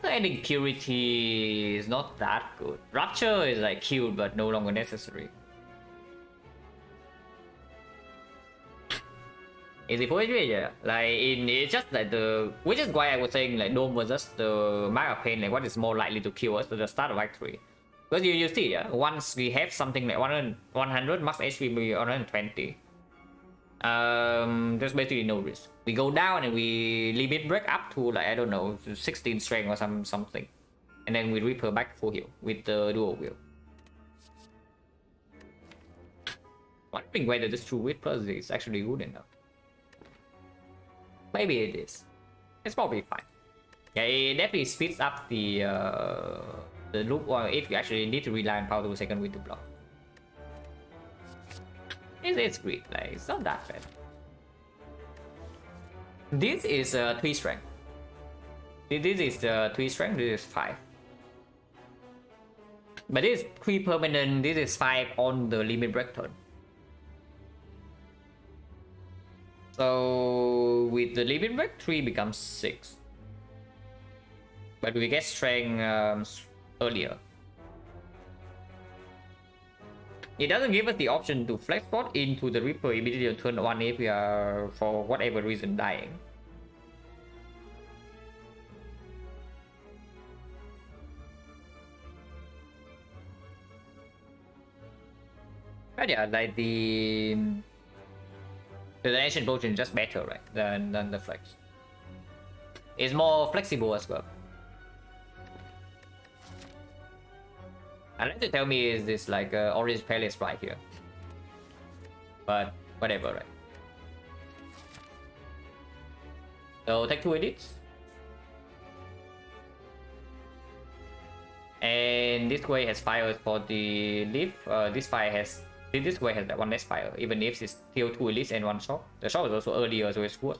adding Purity is not that good. Rupture is like cute but no longer necessary. Is it for yeah? Like it's just like which is why I was saying like Dome was just the Mark of Pain, like what is more likely to kill us at the start of Act 3. Because you see, yeah, once we have something like 100 max HP, be 120. There's basically no risk. We go down and we limit break up to like I don't know 16 strength or something, and then we Reaper back full heal with the dual wheel. Wondering whether this true wit plus is actually good enough. Maybe it is. It's probably fine. Yeah, it definitely speeds up the loop, or if you actually need to rely on power to second wind to block. It's great, like it's not that bad. This is 3 strength. This is 3 strength, this is 5. But this is 3 permanent, this is 5 on the limit break turn. So with the limit break, 3 becomes 6. But we get strength earlier. It doesn't give us the option to flex spot into the Reaper immediately on turn 1 if we are, for whatever reason, dying. But yeah, like the ancient potion is just better, right, than the flex. It's more flexible as well. Unless you tell me is this like orange palace right here. But whatever, right? So take 2 edits. And this way has fire for the leaf. This way has one less fire, even if it's still 2 elites and 1 shot. The shot is also earlier, so it's good.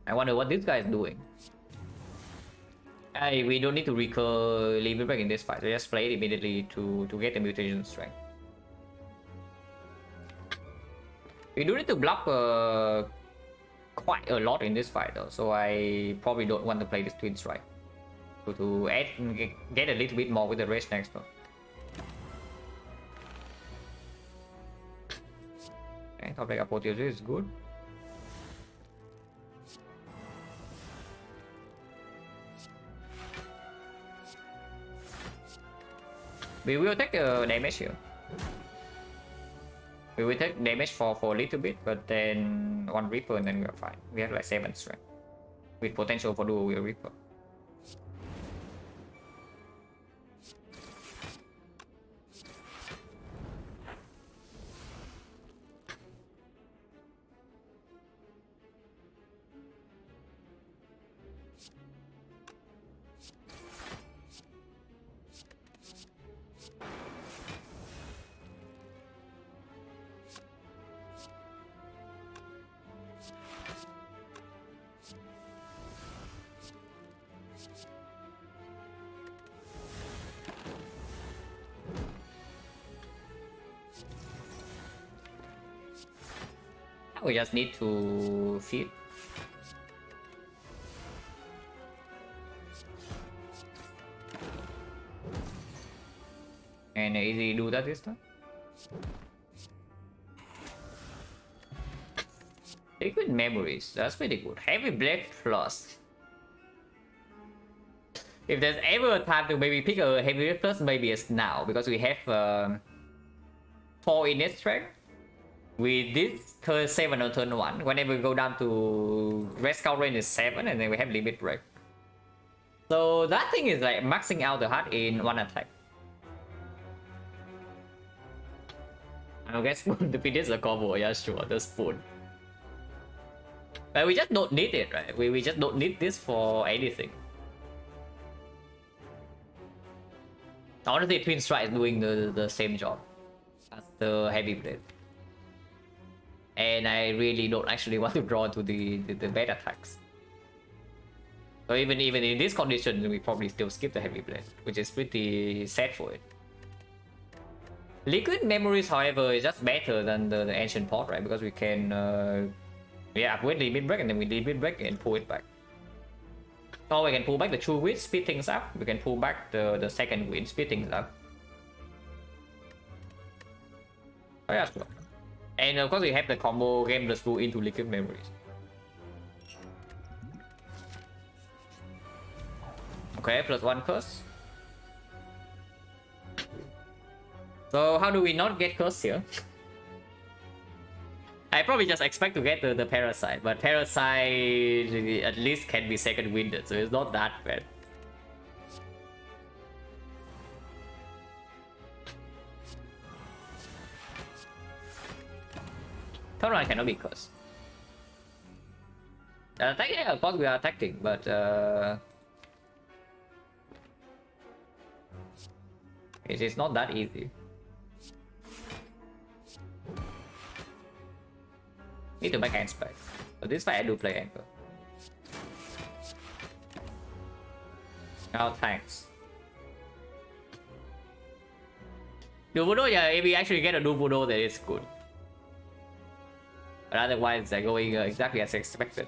I wonder what this guy is doing. We don't need to recur Libby Break in this fight. We just play it immediately to get the mutation strength. We do need to block quite a lot in this fight though, so I probably don't want to play this Twin Strike. To add, get a little bit more with the rest next turn. Okay, top deck Apotheosis is good. We will take damage here. We will take damage for a little bit, but then 1 Reaper and then we are fine. We have like 7 strength. With potential for dual wheel Reaper. We just need to feed. And easy do that this time. Liquid memories, that's pretty good. Heavy Blade Plus. If there's ever a time to maybe pick a Heavy Blade Plus, maybe it's now, because we have 4 innate strength. With this turn 7 or turn 1, whenever we go down to red scout range is 7, and then we have limit break. So that thing is like maxing out the heart in 1 attack. I guess the finish the combo, yeah, sure, the spoon. But we just don't need it, right? We just don't need this for anything. Honestly, Twin Strike is doing the same job as the Heavy Blade. And I really don't actually want to draw to the bad attacks. So even in this condition, we probably still skip the Heavy Blade, which is pretty sad for it. Liquid Memories, however, is just better than the Ancient Pot, right? Because we can, upgrade Limit Break and then we Limit Break and pull it back. Or we can pull back the True Wind, speed things up. We can pull back the second Wind, speed things up. Oh yeah, sure. And of course we have the combo Game the Screw into Liquid Memories. Okay, +1 curse. So how do we not get curse here? I probably just expect to get the Parasite, but Parasite at least can be second winded, so it's not that bad. Turn 1 cannot be cursed. Technically, of course, we are attacking, but it is not that easy. Need to make hand spec. But this fight I do play anchor. Now thanks. Duvudo, yeah, if we actually get a Duvudo, that is good. But otherwise, they're going exactly as expected.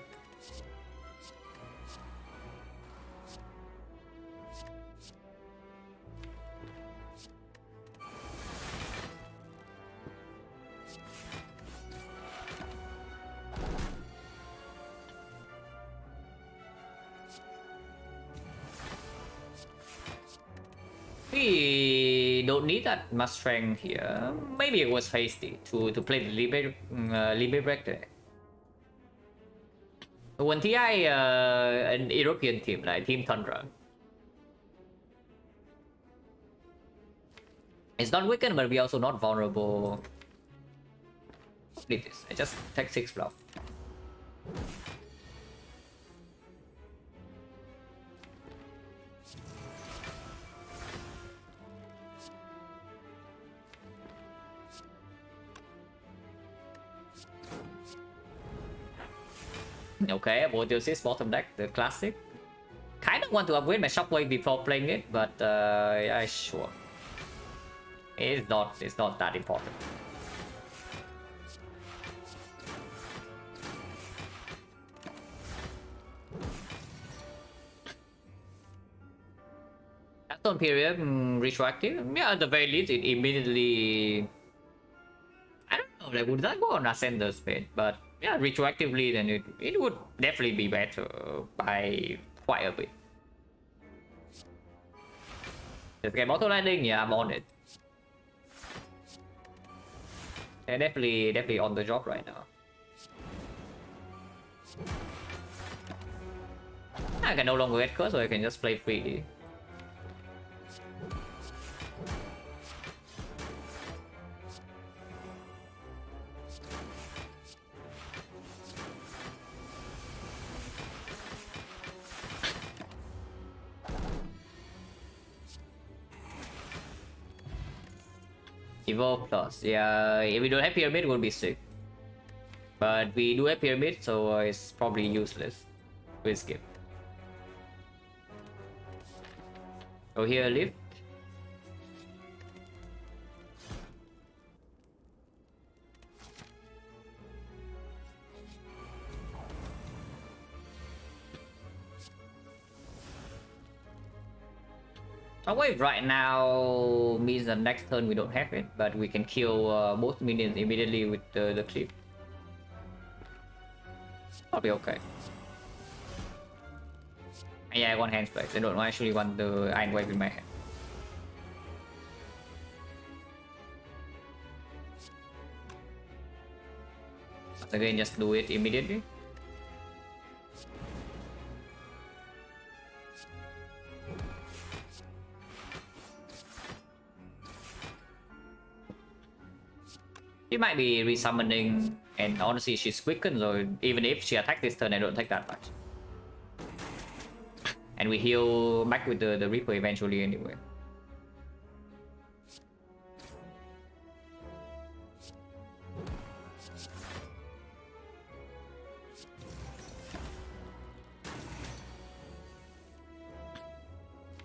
We don't need that much strength here. Maybe it was hasty to play the Libre Break today. When TI an European team like Team Tundra, it's not weakened, but we also not vulnerable. Need this. I just take 6 block. Okay, Apotheosis bottom deck, the classic. Kind of want to upgrade my Shockwave before playing it, but yeah, sure. It's not that important. Stone period, retroactive. Yeah, at the very least, it immediately. I don't know, like would that go on Ascender's fate? But yeah, retroactively, then it would definitely be better by quite a bit. This game auto landing, yeah, I'm on it. Yeah, definitely on the job right now. I can no longer get curse, so I can just play freely. Evolve plus, yeah, if we don't have pyramid, it will be sick. But we do have pyramid, so it's probably useless. We'll skip. Go here, lift. Our wave right now means that next turn we don't have it, but we can kill both minions immediately with the clip. I'll be okay. And yeah, I want hand spikes. I don't actually want the Iron Wave in my hand. Once again, just do it immediately. She might be resummoning, and honestly, she's quickened, so even if she attacks this turn, I don't take that much. And we heal back with the Reaper eventually anyway.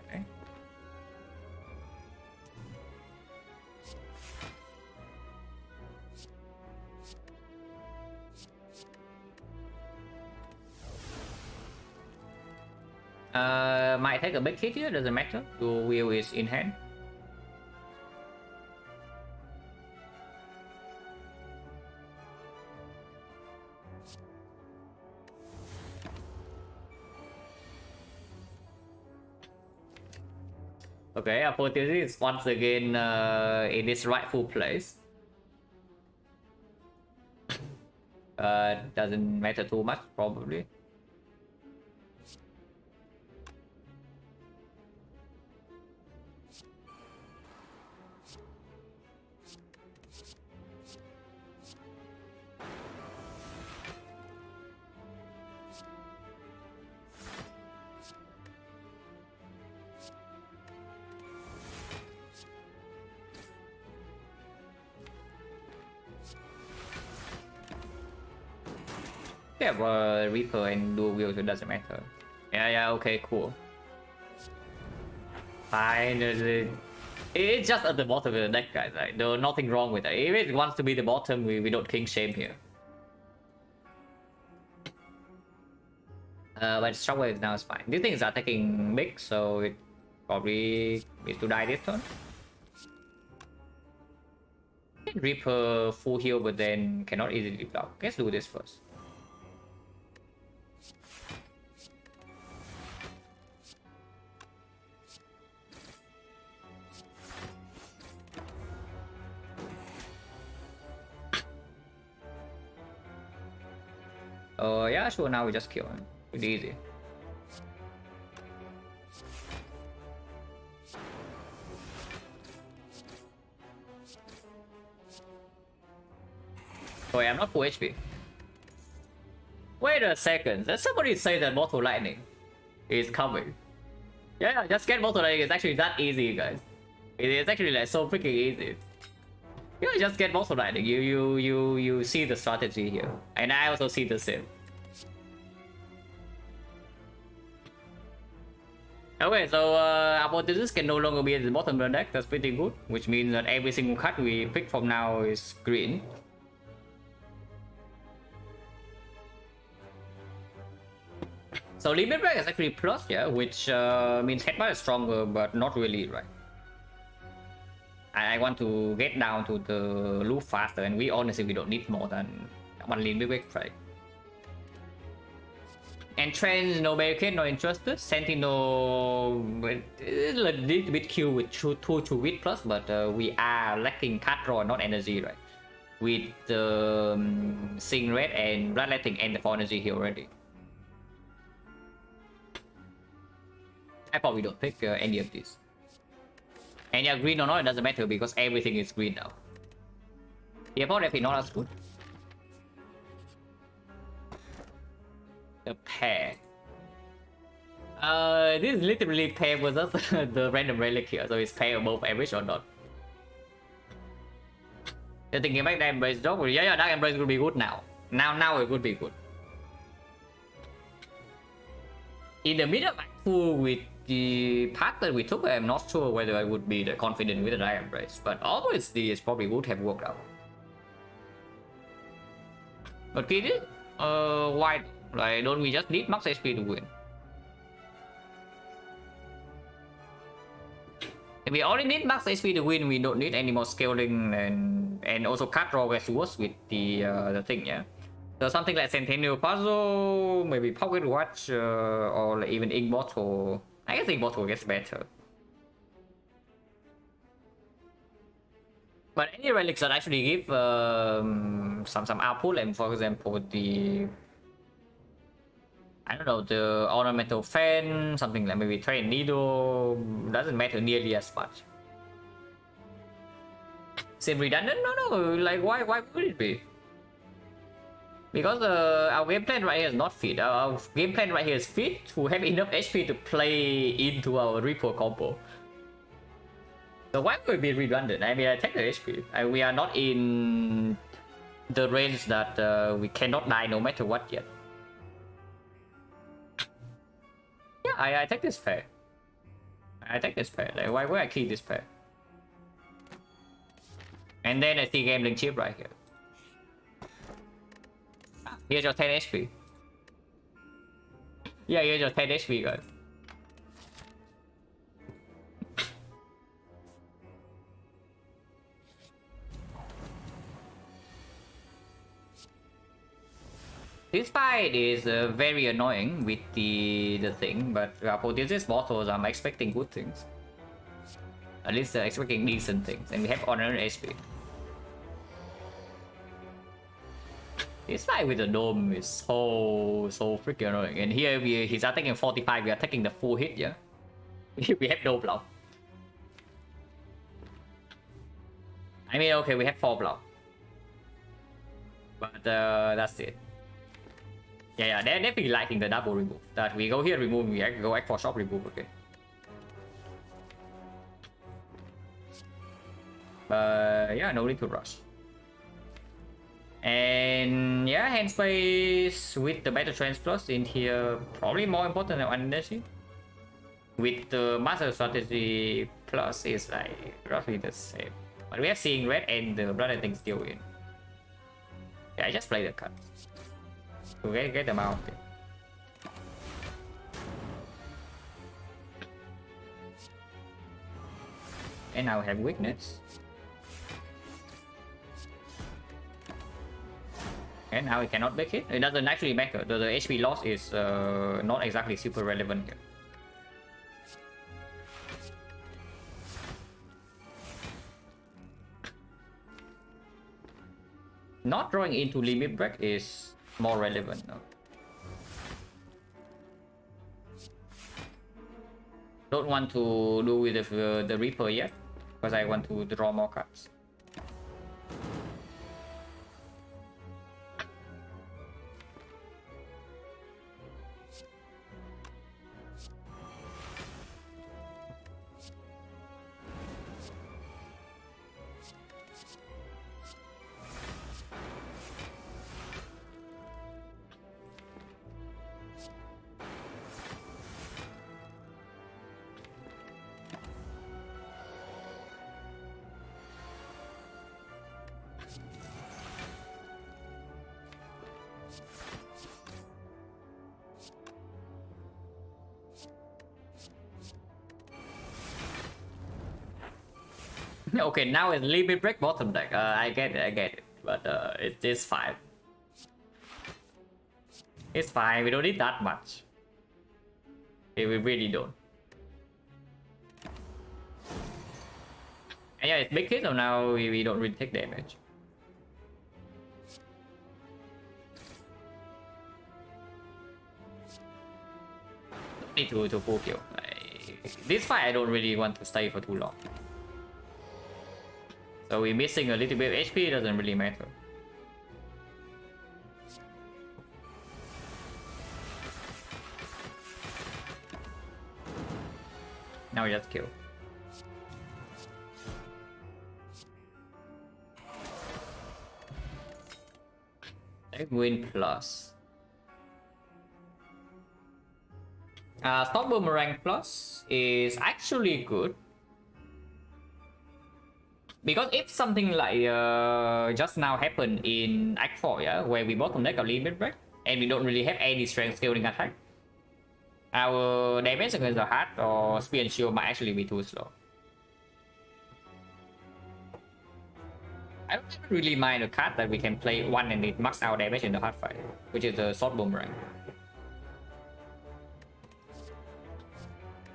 Okay. Might take a big hit here, doesn't matter. Your wheel is in hand. Okay, Apotheosis is once again in its rightful place. Doesn't matter too much, probably. Yeah, Reaper and dual wheels, it doesn't matter. Yeah, okay, cool. Finally. It's just at the bottom of the deck, guys. Like, there's nothing wrong with it. If it wants to be the bottom, we don't king shame here. But Shockwave now is fine. These things are taking big, so it probably needs to die this turn. Reaper full heal, but then cannot easily block. Let's do this first. Yeah, sure, now we just kill him. Pretty easy. Oh yeah, I'm not full HP. Wait a second. Did somebody say that Mortal Lightning is coming? Yeah, just get Mortal Lightning. It's actually that easy, guys. It's actually like so freaking easy. You just get Mortal Lightning. You see the strategy here, and I also see the same. Okay, so Apotheosis can no longer be at the bottom of the deck. That's pretty good, which means that every single card we pick from now is green. So Limit Break is actually plus, yeah, which means Headbutt is stronger, but not really, right? I want to get down to the loop faster, and we honestly we don't need more than one Limit Break, right? And Trends, no barricade, no interested. Sentinel, a little bit Q with 2 with plus, but we are lacking card draw, not energy, right? With Sing Red and Bloodletting and the 4 energy here already. I probably don't pick any of these. And yeah, green or not, it doesn't matter because everything is green now. Yeah, probably not as good. The pair. This is literally pair versus the random relic here, so it's pair above average or not. You're thinking back Dark Embrace job? Yeah, Dark Embrace will be good now. Now it would be good. In the middle back full with the path that we took, I'm not sure whether I would be confident with the Dark Embrace, but obviously it probably would have worked out. But Kitty, why? Like, don't we just need max HP to win? If we only need max HP to win, we don't need any more scaling and also card draw gets worse with the thing, yeah. So something like Centennial Puzzle, maybe Pocket Watch, or even Ink Bottle. I guess Ink Bottle gets better. But any relics that actually give some output, and for example the I don't know, the ornamental fan, something like maybe Train Needle, doesn't matter nearly as much. Seem redundant? No, like why would it be? Because our game plan right here is not fit. Our game plan right here is fit to have enough HP to play into our Reaper combo. So why would it be redundant? I mean, I take the HP. We are not in the range that we cannot die no matter what yet. Yeah, I take this pair. I take this pair. Like, why would I keep this pair? And then I see gambling chip right here. Here's your 10 HP. Yeah, here's your 10 HP, guys. This fight is very annoying with the thing, but for these bottles, I'm expecting good things. At least expecting decent things, and we have honorary HP. This fight with the dome is so freaking annoying. And here he's attacking 45, we are taking the full hit, yeah? We have no block. I mean, okay, we have 4 block. But that's it. Yeah, they're definitely liking the double remove. That we go here, remove, we go act for shop, remove, okay. But yeah, no need to rush. And yeah, hand space with the Battle Trance Plus in here, probably more important than one energy. With the Master Strategy Plus is like roughly the same. But we are seeing red and the blood thing still in. Yeah, I just play the cards to get them out there. And now we have weakness. And now we cannot make it. It doesn't actually matter. The HP loss is not exactly super relevant here. Not drawing into limit break is more relevant now. Don't want to do with the Reaper yet, because I want to draw more cards. Okay, now it's limit break bottom deck. I get it. But it's fine. It's fine. We don't need that much. Okay, we really don't. And yeah, it's big hit, so now we don't really take damage. Don't need to full kill. This fight I don't really want to stay for too long. So we're missing a little bit of HP, doesn't really matter. Now we just kill. Win plus. Stop Boomerang plus is actually good. Because if something like just now happened in Act 4, yeah, where we bottom deck a limit break and we don't really have any strength scaling attack, our damage against the heart or spear and shield might actually be too slow. I don't really mind a card that we can play one and it max out damage in the hard fight, which is the Sword Boomerang.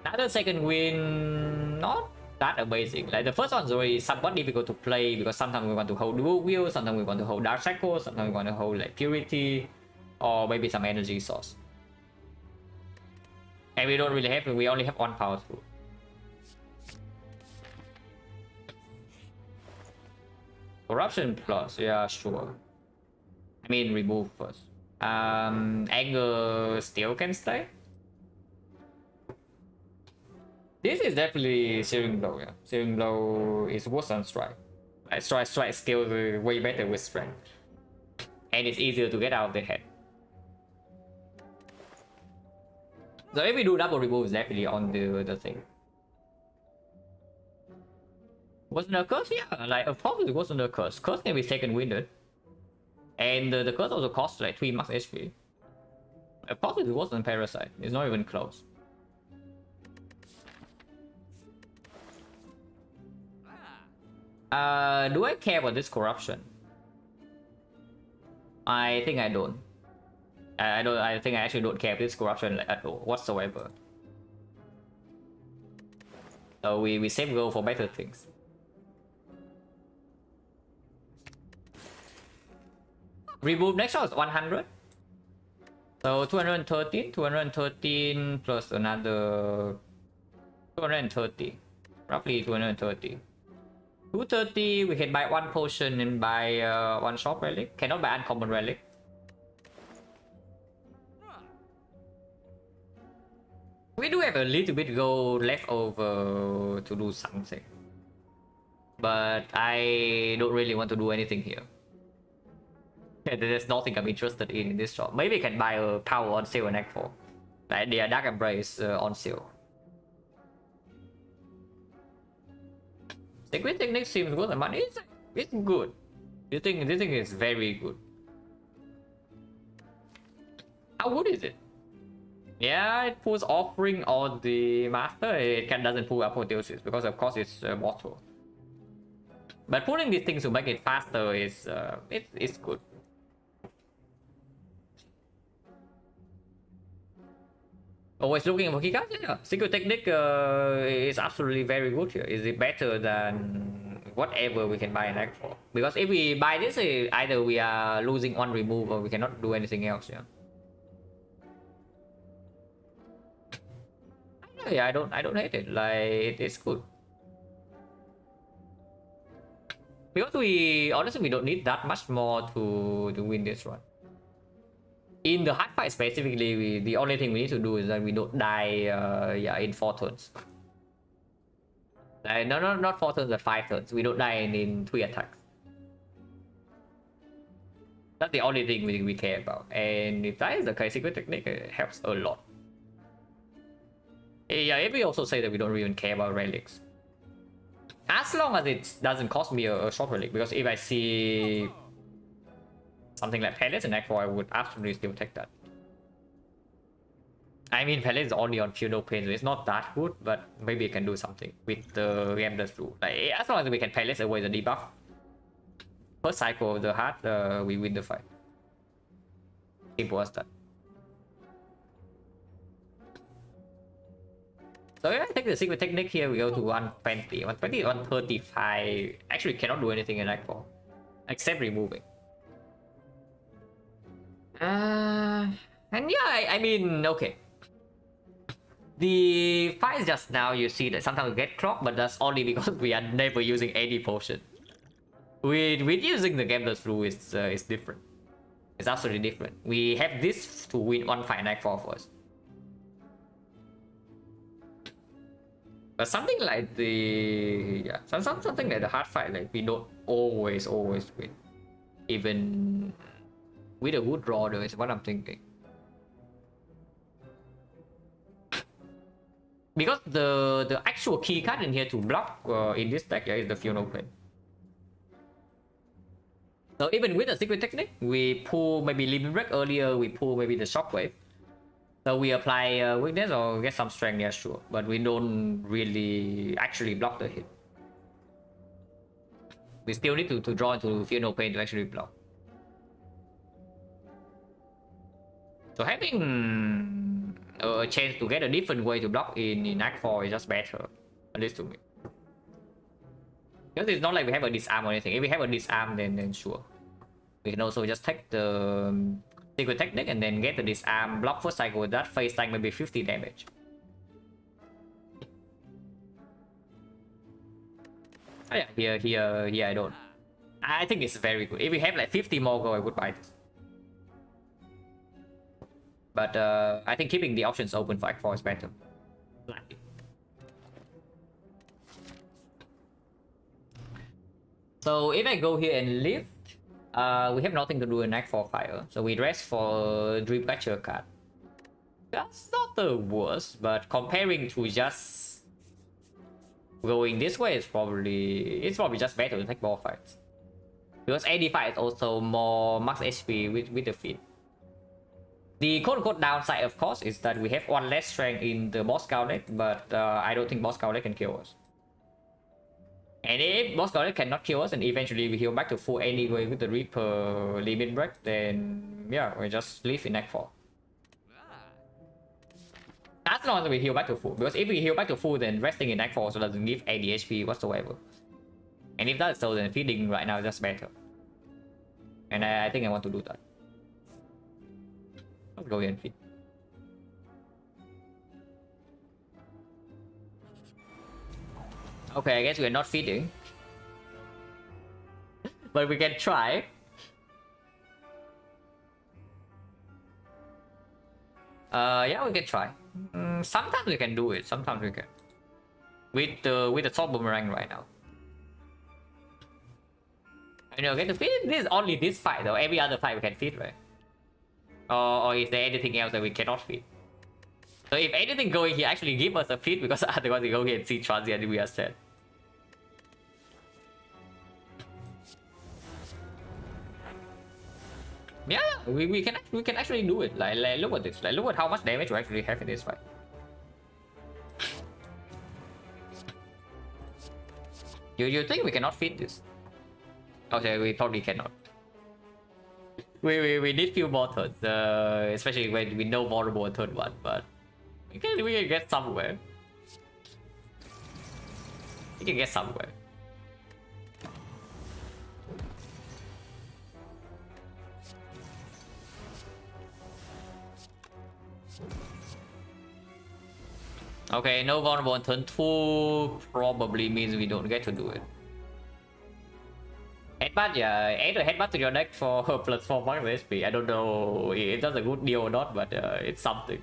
Another second win, not that amazing. Like the first one's already somewhat difficult to play because sometimes we want to hold dual wheel, sometimes we want to hold Dark Shackle, sometimes we want to hold like Purity, or maybe some energy source. And we don't really have, we only have one power through. Corruption plus, yeah, sure. I mean, remove first. Anger still can stay. This is definitely Searing Blow, yeah. Searing Blow is worse than Strike. Like, Strike scales way better with Strength. And it's easier to get out of the head. So if we do double remove, it's definitely on the thing. Wasn't a curse? Yeah, like of course it wasn't a curse. Curse can be taken winded. And the curse also costs like 3 max HP. Of course it wasn't Parasite. It's not even close. Do I care about this corruption? I think I don't. I think I actually don't care about this corruption at all whatsoever. So we save gold for better things. Remove next shot is 100. So 213 plus another 230. Roughly 230. 230, we can buy one potion and buy one shop relic. Cannot buy uncommon relic. We do have a little bit gold left over to do something. But I don't really want to do anything here. There's nothing I'm interested in this shop. Maybe I can buy a power on sale in Act 4. Like the Dark Embrace on sale. Secret Technique seems good, but it's good. This thing is very good. How good is it? Yeah, it pulls Offering on the Master. It doesn't pull Apotheosis because of course it's mortal. But pulling these things to make it faster is it's good. Always looking for keycards? Yeah, Secret Technique is absolutely very good here. Is it better than whatever we can buy in Act 4? Because if we buy this, either we are losing one remove or we cannot do anything else. Yeah. Yeah, I don't hate it. Like it's good. Because we honestly we don't need that much more to win this one. In the hard fight specifically, the only thing we need to do is that we don't die yeah, in 4 turns. No, not 4 turns, but 5 turns. We don't die in 3 attacks. That's the only thing we care about. And if that is the case, Secret Technique helps a lot. Yeah, if we also say that we don't even care about relics. As long as it doesn't cost me a short relic, because if I see something like Palace in Act 4, I would absolutely still take that. I mean, Palace is only on Feudal Pain, so it's not that good, but maybe we can do something with the Gambler's Rule. Like, as long as we can Palace away the debuff, first cycle of the heart, we win the fight. Simple as that. So if I take the secret technique here, we go to 120, 120, 135. Actually, cannot do anything in Nightfall, except removing. And yeah, I mean, okay. The fights just now, you see that sometimes we get clocked, but that's only because we are never using any potion. With using the Gambler's Rule is different. It's absolutely different. We have this to win one fight Nightfall first. But something like the something like the hard fight, like we don't always win. Even with a good draw though, is what I'm thinking. Because the actual key card in here to block in this deck is the Funeral Plane. So even with the secret technique, we pull maybe Limit Break earlier, we pull maybe the Shockwave. So we apply weakness or get some strength, yeah, sure. But we don't really actually block the hit. We still need to draw into Funeral Pain to actually block. So having a chance to get a different way to block in Act 4 is just better, at least to me. Because it's not like we have a disarm or anything. If we have a disarm, then sure. We can also just take the secret technique and then get the disarm, block first cycle with that, face tank maybe 50 damage. Oh yeah, here I don't. I think it's very good. If we have like 50 more gold, I would buy this. But I think keeping the options open for Act 4 is better. So if I go here and lift, we have nothing to do in Act 4 fire. So we rest for Dreamcatcher card. That's not the worst, but comparing to just going this way, it's probably just better to take more fights. Because 85 is also more max HP with the feat. The quote-unquote downside, of course, is that we have one less strength in the boss gauntlet, but I don't think boss gauntlet can kill us. And if boss gauntlet cannot kill us and eventually we heal back to full anyway with the Reaper limit break, then yeah, we just live in Act 4. As long as we heal back to full, because if we heal back to full, then resting in Act 4 also doesn't give any HP whatsoever. And if that's so, then feeding right now is just better. And I think I want to do that. Let's go here and feed. Okay, I guess we're not feeding. But we can try. Yeah, we can try. Sometimes we can do it, sometimes we can. With the top boomerang right now. You know, get to feed. This is only this fight though. Every other fight we can feed, right? Or is there anything else that we cannot feed? So if anything going here, actually give us a feed, because otherwise we go here and see transient and we are set. Yeah, we can actually do it. Like look at this. Like look at how much damage we actually have in this fight. You think we cannot feed this? Okay, we probably cannot. We need few more turns, especially when we know vulnerable on turn 1, but we can get somewhere. We can get somewhere. Okay, no vulnerable on turn 2 probably means we don't get to do it. Headbutt, yeah, add a headbutt to your deck for plus 4 max HP. I don't know if that's a good deal or not, but it's something.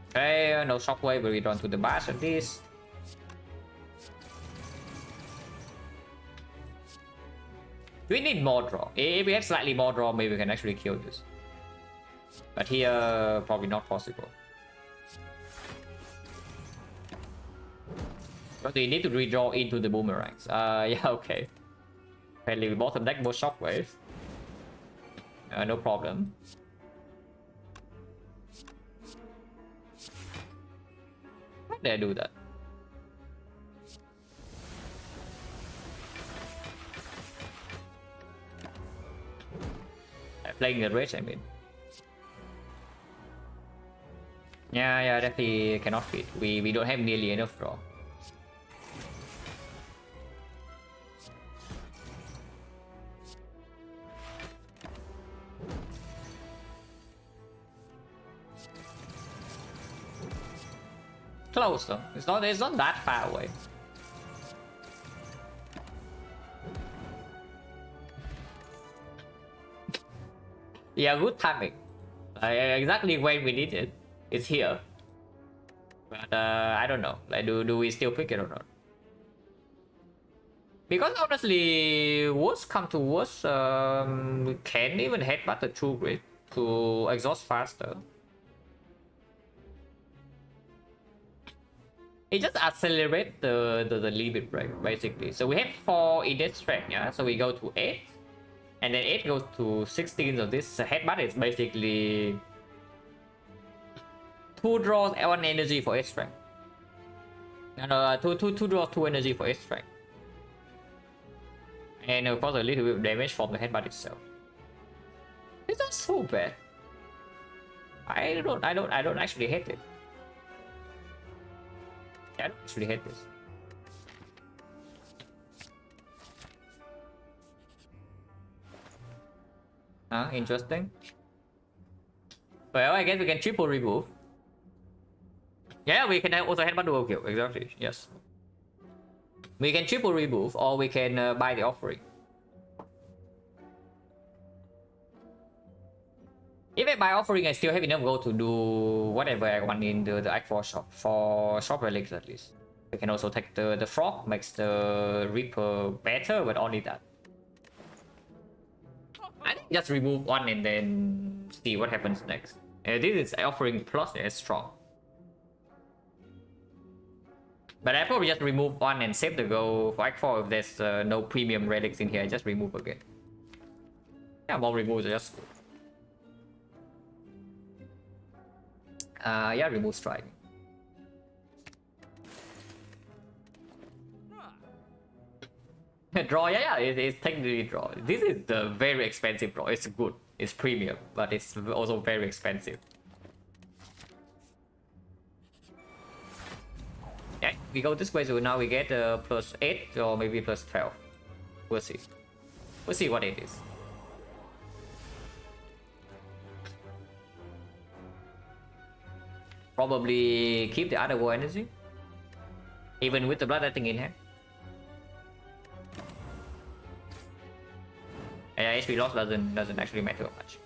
Okay, no shockwave, but we run to the bash at least. We need more draw. If we have slightly more draw, maybe we can actually kill this. But here, probably not possible. But we need to redraw into the boomerangs. Yeah, okay. Apparently, bottom deck both shockwaves. No problem. Why did I do that? Playing the rage, I mean. Yeah, definitely cannot fit. We don't have nearly enough draw. Close though. It's not that far away. Yeah, good timing. Exactly when we need it. It's here. But I don't know. Like, do we still pick it or not? Because honestly, worst come to worst, we can't even headbutt the true grid to exhaust faster. It just accelerates the limit break, basically. So we have 4 in this strength, yeah? So we go to 8. And then 8 goes to 16, so this headbutt is basically 2 draws, 1 energy for 8 strength. And 2 draws, 2 energy for 8 strength. And of course a little bit of damage from the headbutt itself. It's not so bad. I don't actually hate it. I don't actually hate this. Interesting. Well, I guess we can triple remove. Yeah, we can also headbutt dual kill. Exactly. Yes. We can triple remove, or we can buy the offering. If I buy offering, I still have enough gold to do whatever I want in the X4 shop. For shop relics at least. We can also take the frog, makes the Reaper better, but only that. I think just remove 1 and then see what happens next. This is offering plus as strong. But I probably just remove 1 and save the gold for X4 if there's no premium relics in here. Just remove again. Yeah, more removes are just good. Yeah, remove strike. Draw, yeah, it's technically draw. This is the very expensive draw. It's good. It's premium, but it's also very expensive. Yeah, we go this way, so now we get plus 8 or maybe plus 12. We'll see. We'll see what it is. Probably keep the other war energy, even with the bloodletting in hand. Yeah, HP loss doesn't actually matter much.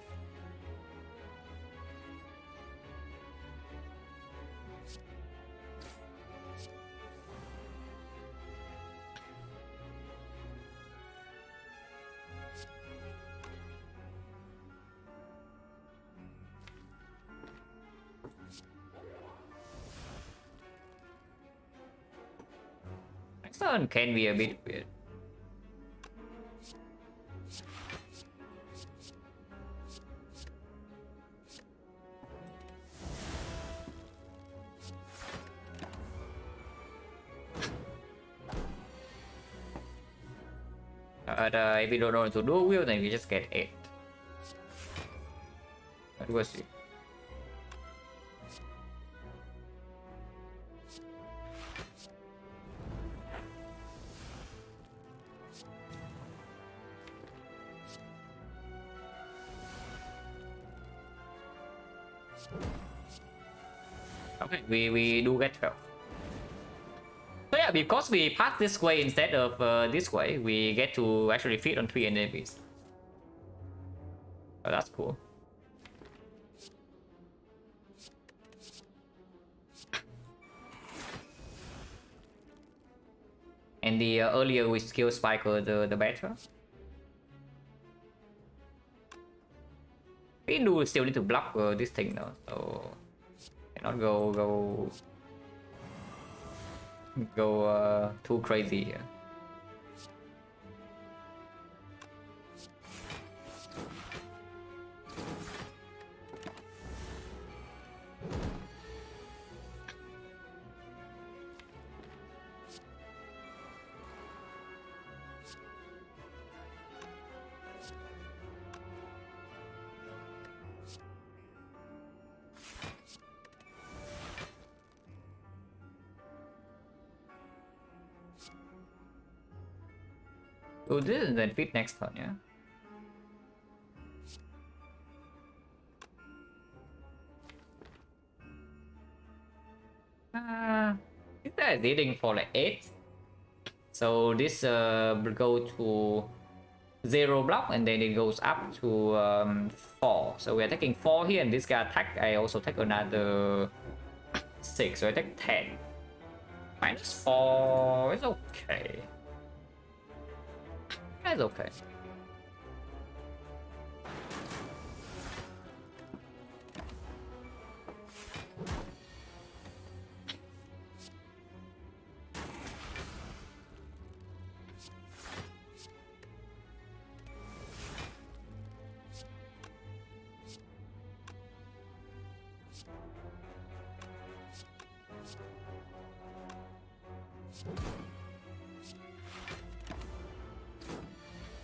Next turn can be a bit weird. If we don't know to dual wield, then we just get 8. But we'll see. Okay, we do get 12. So yeah, because we pass this way instead of this way, we get to actually feed on 3 enemies. Oh, that's cool. And the earlier we skill spike, the better. We do still need to block this thing now, so cannot go go too crazy here. Oh, this is then fit next turn, yeah. This guy is hitting for like 8. So this will go to 0 block and then it goes up to 4. So we are taking 4 here and this guy attack. I also take another 6. So I take 10. -4 is okay. That's okay.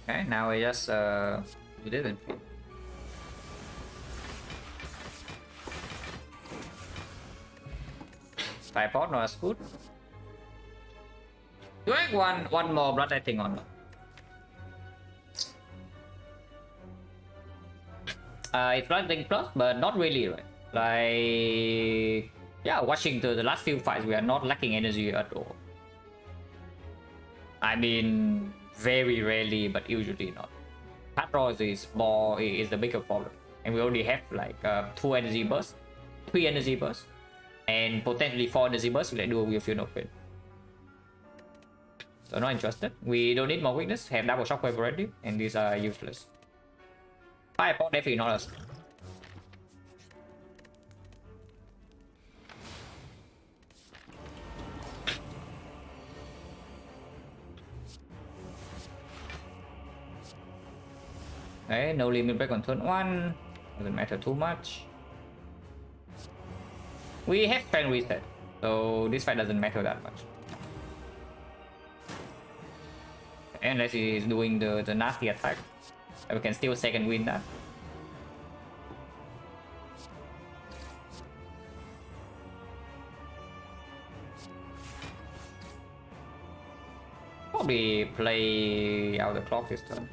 Okay, now we just we didn't fit. Tripod not as good. Doing one more blood I think on. It's blooding plus, but not really, right? Like, yeah, watching the last few fights, we are not lacking energy at all. I mean, very rarely, but usually not. Patros is the bigger problem, and we already have like 2 energy bursts, 3 energy bursts, and potentially 4 energy bursts. Let's do a with no pain. So not interested. We don't need more weakness. Have double shockwave already, and these are useless. Fireball definitely not us. Okay, no limit break on turn 1. Doesn't matter too much. We have turn reset, so this fight doesn't matter that much. Unless he is doing the nasty attack, we can still second win that. Probably play out the clock this turn.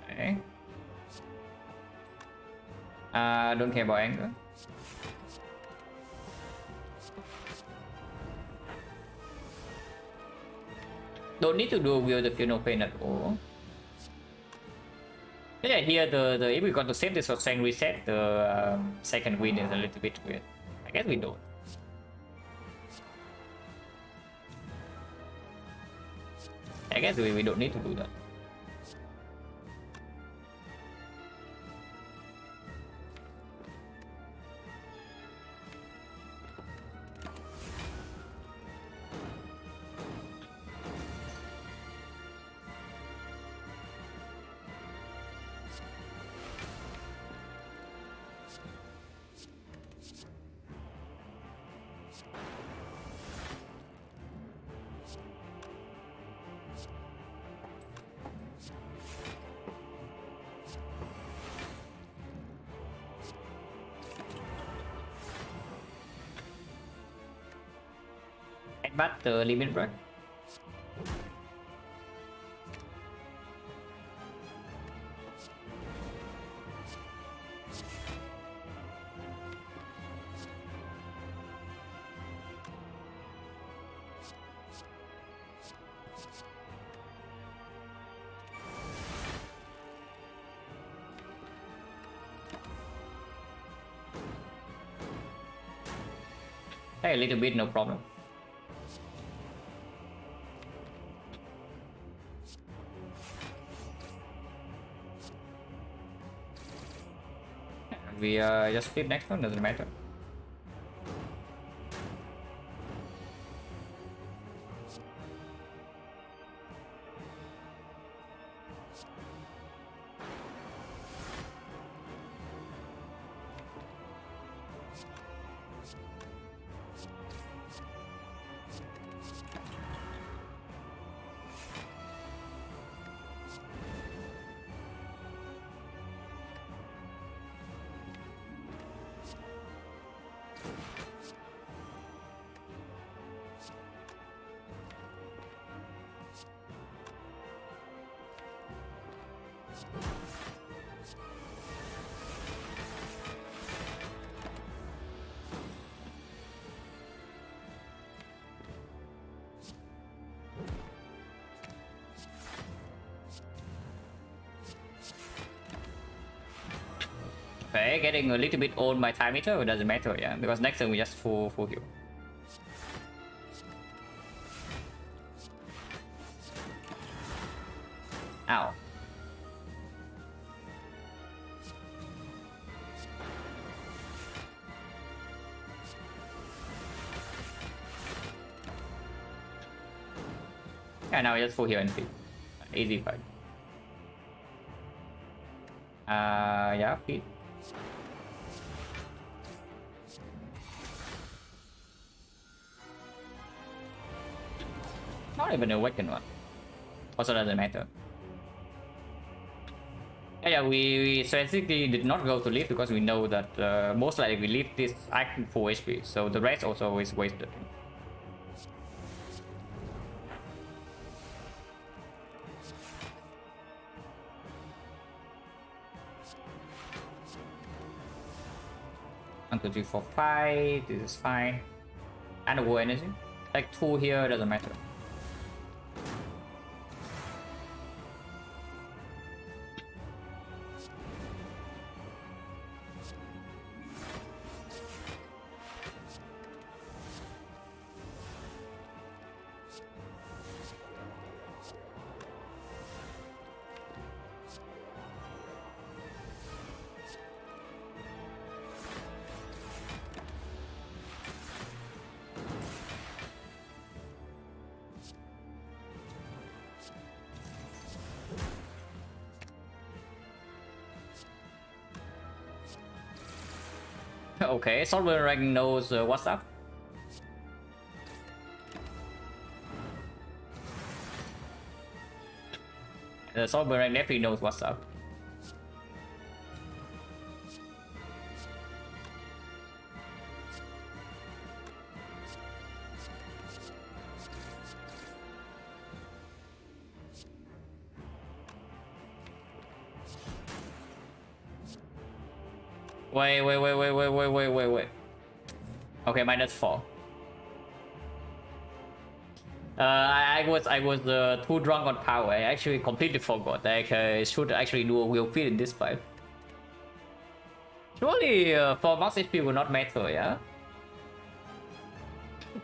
Okay. Don't care about anger. Don't need to do with the funeral pain at all. Yeah, here the if we got to save this for strength reset, the second win is a little bit weird. I guess we don't. I guess we don't need to do that. But the limit break. Hey, a little bit, no problem. We just flip next one, doesn't matter. Okay, getting a little bit old by time meter, it doesn't matter, yeah, because next turn we just full heal. Ow. Yeah, now we just full heal and feed. Easy fight. Yeah, feed. Not even a awaken one. Also doesn't matter. Yeah, we strategically did not go to leave because we know that most likely we leave this icon full HP, so the rest also is wasted. One, two, three, four, five. This is fine. And a war energy. Like 2 here, doesn't matter. Okay, Sovereign Rank knows what's up. The Sovereign Rank definitely knows what's up. Wait. Okay, -4. I was too drunk on power. I actually completely forgot that I should actually do a wheel feed in this fight. Surely for max HP will not matter, yeah?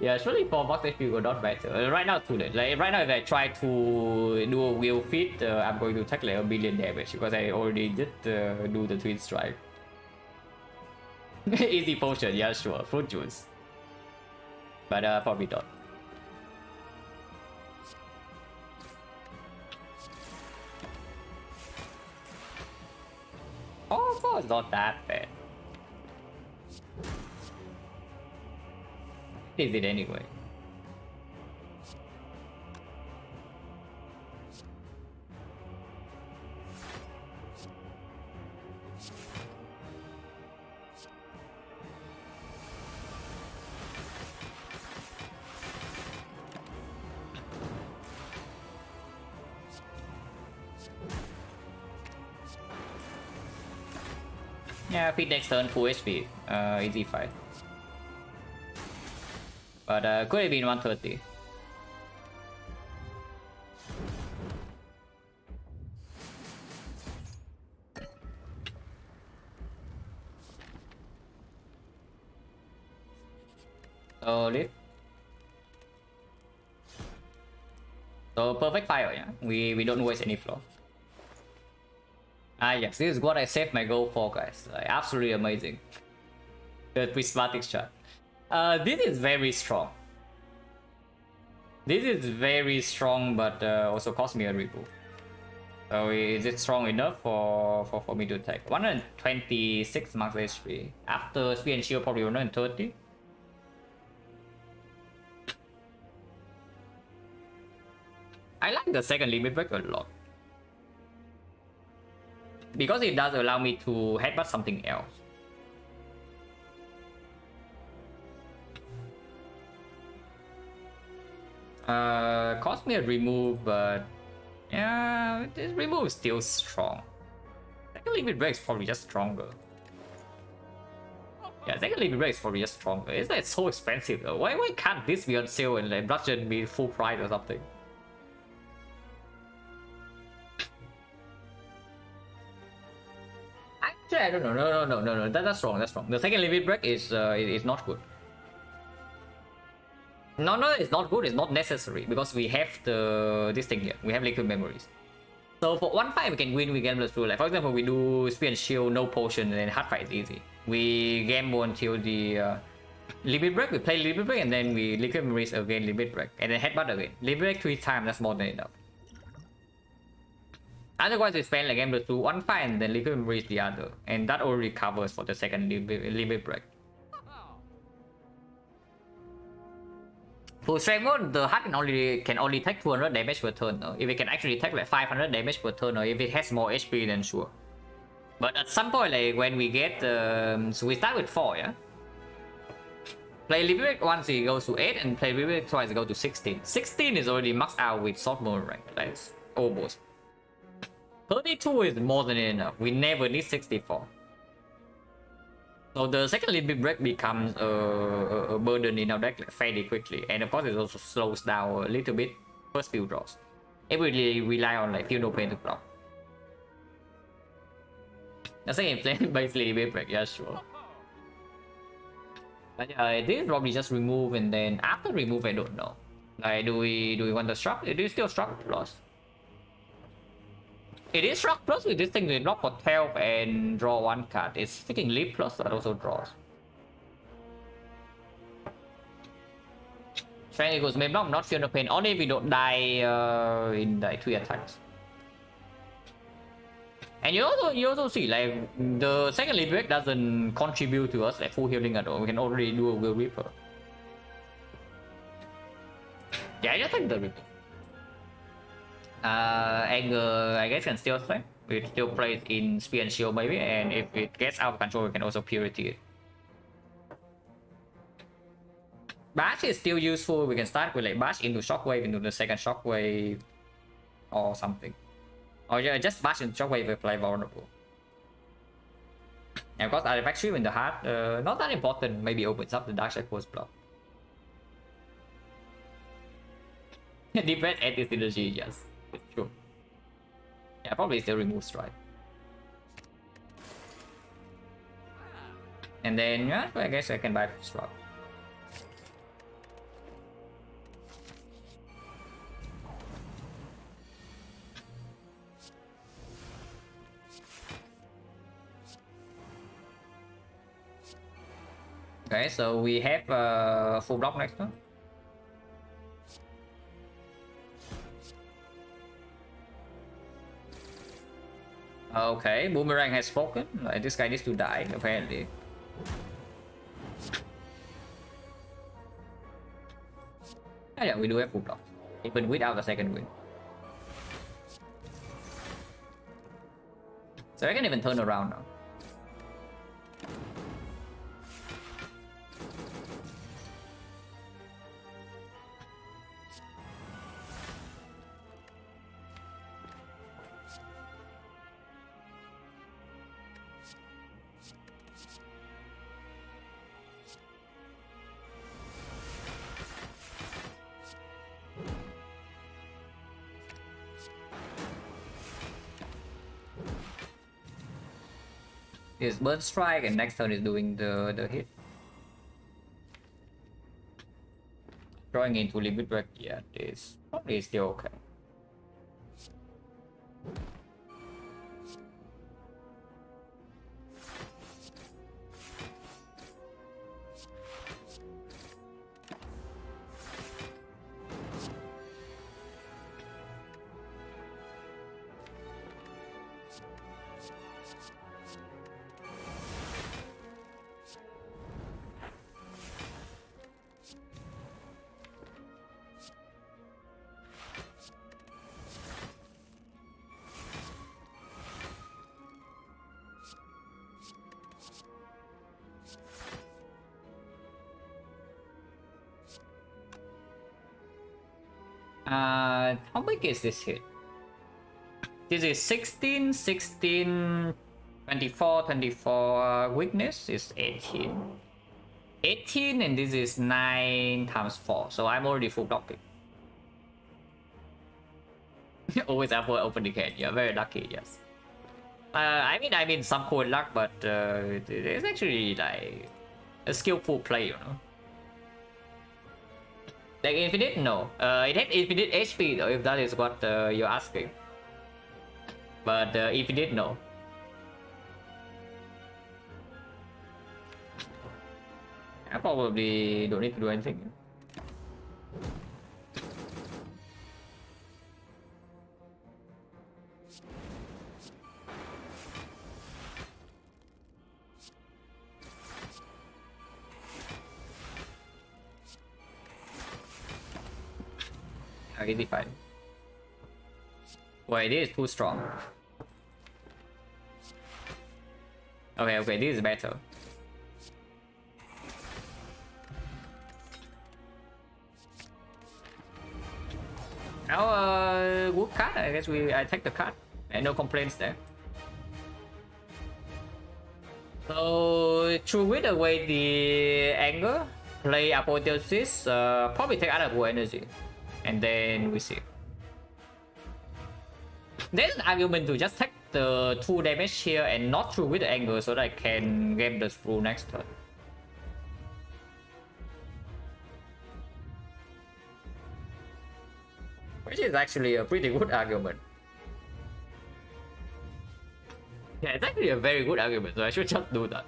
Yeah, surely for max HP will not matter. Right now too late. Like right now if I try to do a wheel feed, I'm going to take like 1 billion damage because I already did do the twin strike. Easy potion, yeah, sure. Fruit juice. But probably not. Oh, so it's not that bad. Is it anyway? Yeah, feed next turn, full HP. Easy fight. But could have been 130. So leave. So perfect fire, yeah. We don't waste any floor. Ah yes, this is what I saved my goal for, guys. Like, absolutely amazing. The prismatic shot. This is very strong. This is very strong, but also cost me a reboot. So is it strong enough for me to take? 126 max HP. After speed and shield, probably 130. I like the second limit break a lot. Because it does allow me to headbutt something else. Cost me a remove, but yeah, this remove is still strong. Second limit break is probably just stronger. Yeah, second limit break is probably just stronger. It's like so expensive though. Why can't this be on sale and like Bludgeon be full price or something? Actually, I don't know. No. That's wrong. That's wrong. The second limit break is not good. No, it's not good. It's not necessary because we have this thing here. We have liquid memories. So for one fight we can win. We gamble through. Like for example, we do spear and shield, no potion, and then hard fight is easy. We gamble until the limit break. We play limit break, and then we liquid memories again, limit break, and then headbutt again. Limit break 3 times. That's more than enough. Otherwise, we spend like gamble through one fight and then liquid memories the other, and that already covers for the second limit break. For strength mode, the heart can only take 200 damage per turn. If it can actually take like 500 damage per turn, or if it has more HP, then sure. But at some point, like when we get, so we start with 4, yeah. Play limit once it goes to 8, and play limit twice it goes to 16. 16 is already maxed out with sword mode rank. That's almost. 32 is more than enough. We never need 64. So the second limit break becomes a burden in our deck like, fairly quickly, and of course it also slows down a little bit first few draws. It really rely on like feel no pain to block. The second play basically limit break, yeah sure. But this is probably just remove, and then after remove I don't know. Like do we want the struck? It is still struck plus. It is struck plus with this thing. We drop for 12 and draw 1 card. It's freaking leap plus that also draws. Strength equals main block, not fear no pain. Only if we don't die in like 3 attacks. And you also see like the second lead break doesn't contribute to us like full healing at all. We can already do a Will Reaper. Yeah, I just think the Reaper. Anger, I guess, can still strength. It still plays in spear and shield maybe, and if it gets out of control, we can also purity it. Bash is still useful. We can start with like bash into shockwave into the second shockwave or something. Or yeah, just bash into shockwave if we play vulnerable. And of course, artifact stream in the heart, not that important. Maybe opens up the dark side force block. Depends at this synergy, yes, it's true. Yeah, probably still remove strike. And then yeah, I guess I can buy strike. Okay, so we have full block next one. Okay, Boomerang has spoken. Like, this guy needs to die, apparently. Yeah, we do have full block. Even without the second win. So I can even turn around now. Is burn strike, and next turn is doing the hit. Drawing into limit break, yeah, this probably still okay. How big is this hit? This is 16, 16, 24, 24. Weakness is 18. 18, and this is 9 times 4. So I'm already full blocking. Always avoid opening hand. You're very lucky, yes. I mean, some cool luck, but it's actually like a skillful play, you know. Like infinite, no. It has infinite HP though, if that is what you're asking. But infinite, no. I probably don't need to do anything. Easy fine. Wait, this is too strong. Okay, this is better. Now, good card. I guess I take the card. And no complaints there. So, to rid away the anger, play Apotheosis, probably take other energy. And then we see. There's an argument to just take the 2 damage here and not through with the anger so that I can game the screw next turn. Which is actually a pretty good argument. Yeah, it's actually a very good argument, so I should just do that.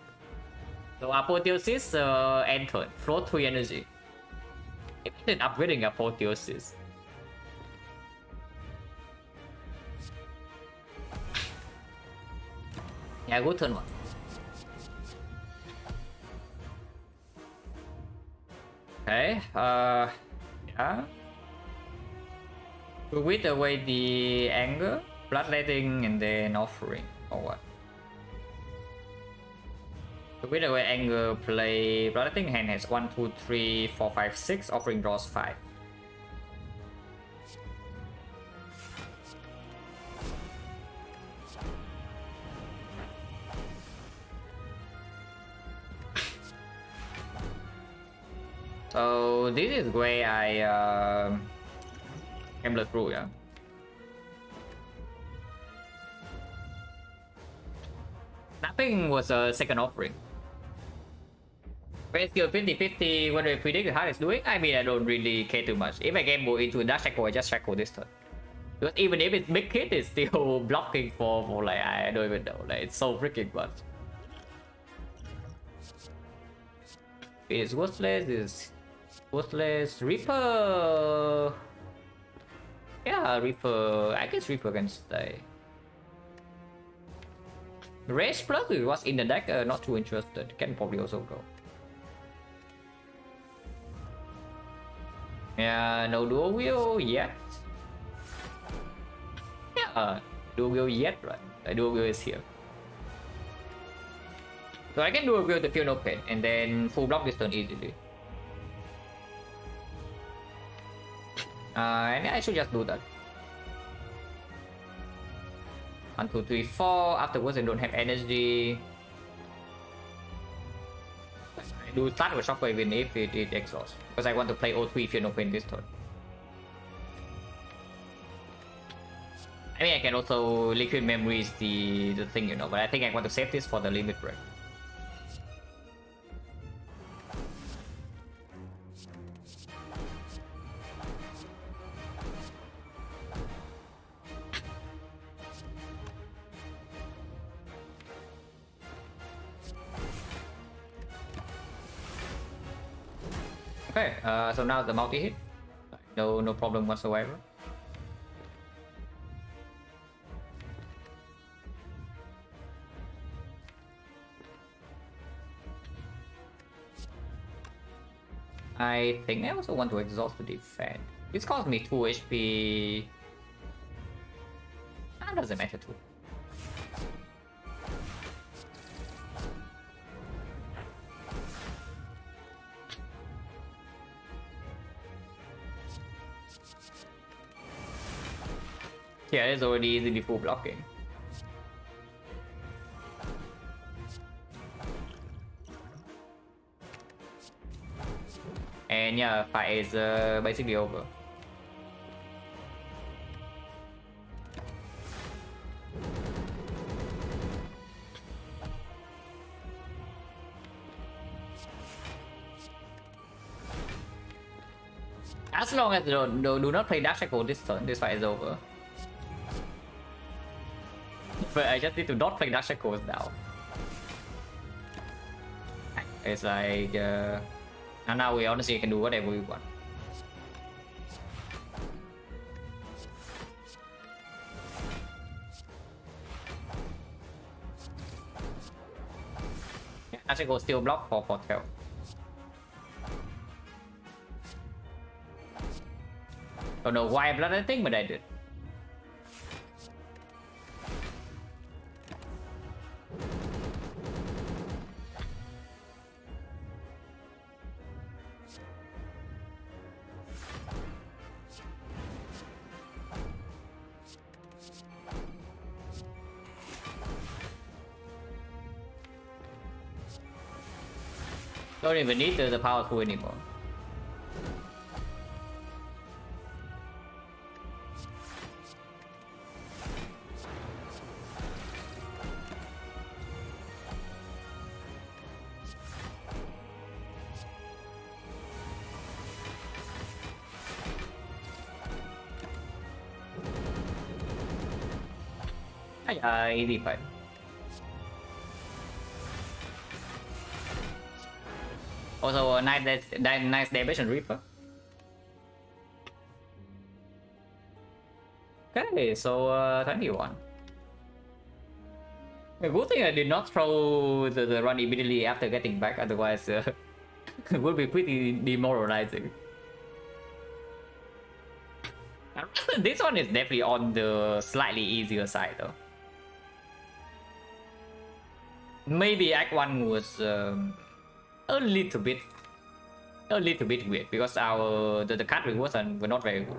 So Apotheosis end turn, float 3 energy. Imagine upgrading Apotheosis. Yeah, good turn 1. Okay, yeah. To whip away the anger, bloodletting, and then offering, or what? To whip away anger, play bloodletting, hand has 1, 2, 3, 4, 5, 6, offering draws 5. So this is where I gambler through, yeah. Snapping was a second offering. When skill 50-50, when we predict how it's doing, I mean, I don't really care too much. If I gamble into Dash Shackle, I just Shackle this turn. Because even if it's big hit, it's still blocking for like, I don't even know, like, it's so freaking much. It's worthless, Reaper. Yeah, Reaper. I guess Reaper can stay. Rage Plus is what's in the deck. Not too interested. Can probably also go. Yeah, no dual wheel yet. Yeah, dual wheel yet, right? The dual wheel is here. So I can dual wheel the feel no pain and then full block this turn easily. And I should just do that. 1, 2, 3, 4. Afterwards, I don't have energy. I do start with Shockwave even if it exhausts. Because I want to play O3 Fear No Pain this turn. I mean, I can also Liquid Memories the thing, you know, but I think I want to save this for the limit break. Okay, so now the multi-hit. No problem whatsoever. I think I also want to exhaust to defend. This cost me 2 HP. That doesn't matter too. Yeah, it's already easily full blocking. And yeah, fight is basically over. As long as they do not play Dark Shackle this turn, this fight is over. But I just need to not play Dark Shackles now. It's like, and now we honestly can do whatever we want. Yeah, Dark Shackle still block for 12. Don't know why I blood anything, but I did. Don't even need the power tool anymore. Easy fight. Also, a nice Dimension Reaper. Okay, so 21. A good thing I did not throw the run immediately after getting back, otherwise it would be pretty demoralizing. This one is definitely on the slightly easier side though. Maybe Act 1 was a little bit weird because the card rewards were not very good.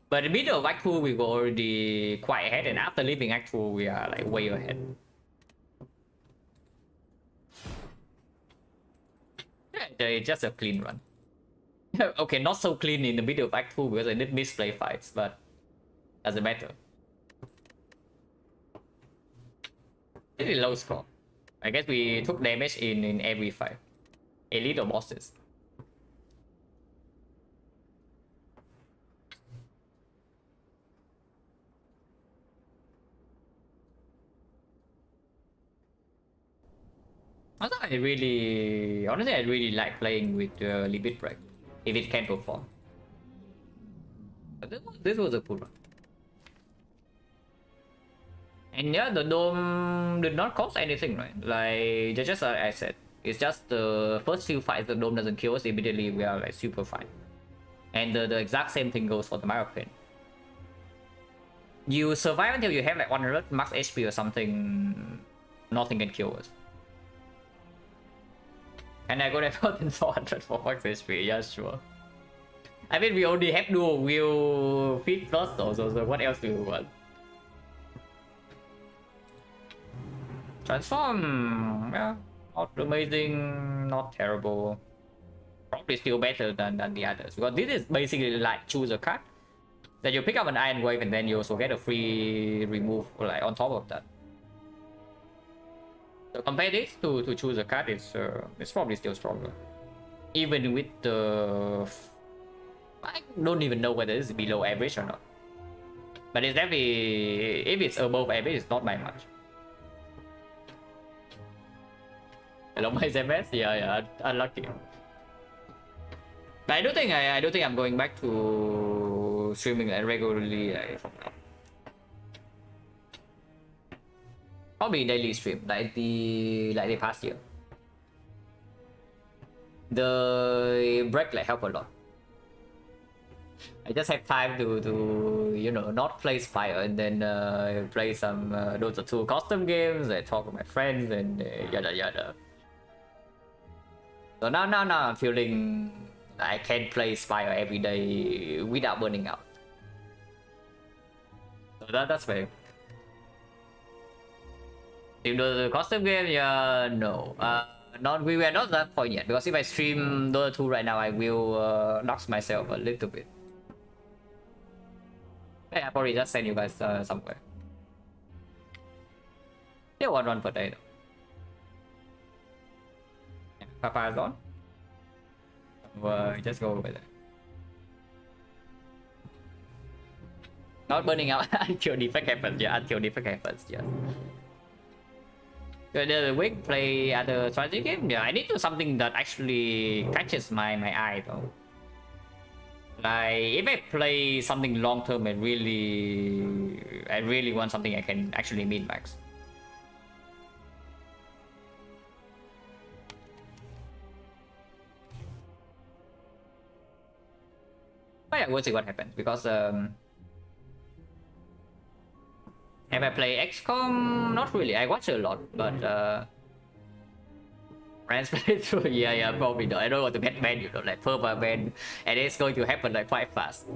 But in the middle of Act 2 we were already quite ahead, and after leaving Act 2 we are like way ahead. Yeah, it's just a clean run. Okay, not so clean in the middle of Act 2 because I did misplay fights, but doesn't matter. Really low score. I guess we took damage in every fight. Elite or bosses. Honestly, I really like playing with Limit Break if it can perform. But this was a cool one. And yeah, the dome did not cost anything, right? Like just like I said, it's just the first few fights the dome doesn't kill us immediately. We are like super fine. And the exact same thing goes for the Myoplane. You survive until you have like 100 max HP or something, nothing can kill us. And I got more than 400 for max HP, yeah, sure. I mean, we only have dual wheel feet plus though, so what else do you want? Transform, yeah, not amazing, not terrible. Probably still better than the others, because this is basically like choose a card. Then you pick up an Iron Wave and then you also get a free remove like on top of that. So compare this to choose a card, it's probably still stronger. Even with the... I don't even know whether this is below average or not. But it's definitely... if it's above average, it's not by much. Hello, my SMS? Yeah, unlucky. But I don't think I'm going back to streaming like regularly from now. Probably daily stream like the past year. The break like help a lot. I just have time to you know not play Spire and then play some Dota 2 custom games. I talk with my friends and yada yada. So now I'm feeling I can play Spire every day without burning out. So that's fair. If the custom game, yeah, no. Not we were not that point yet, because if I stream Dota 2 right now, I will dox myself a little bit. Yeah, I probably just send you guys somewhere. Yeah, one run per day though. Yeah, Papa's on. Just go over there. Not burning out until defect happens, yeah, until defect happens, yeah. The week play other strategy game, yeah, I need to something that actually catches my eye though. Like if I play something long term and I really want something I can actually min max. But yeah, we'll see what happens, because have I play XCOM? Not really. I watch a lot, but friends play through. Yeah, probably not. I don't want to get banned, you know, like perma ban, and it's going to happen like quite fast.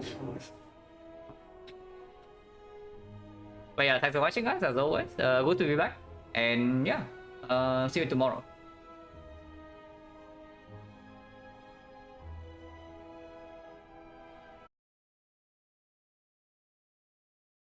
But yeah, thanks for watching, guys. As always, good to be back, and yeah, see you tomorrow.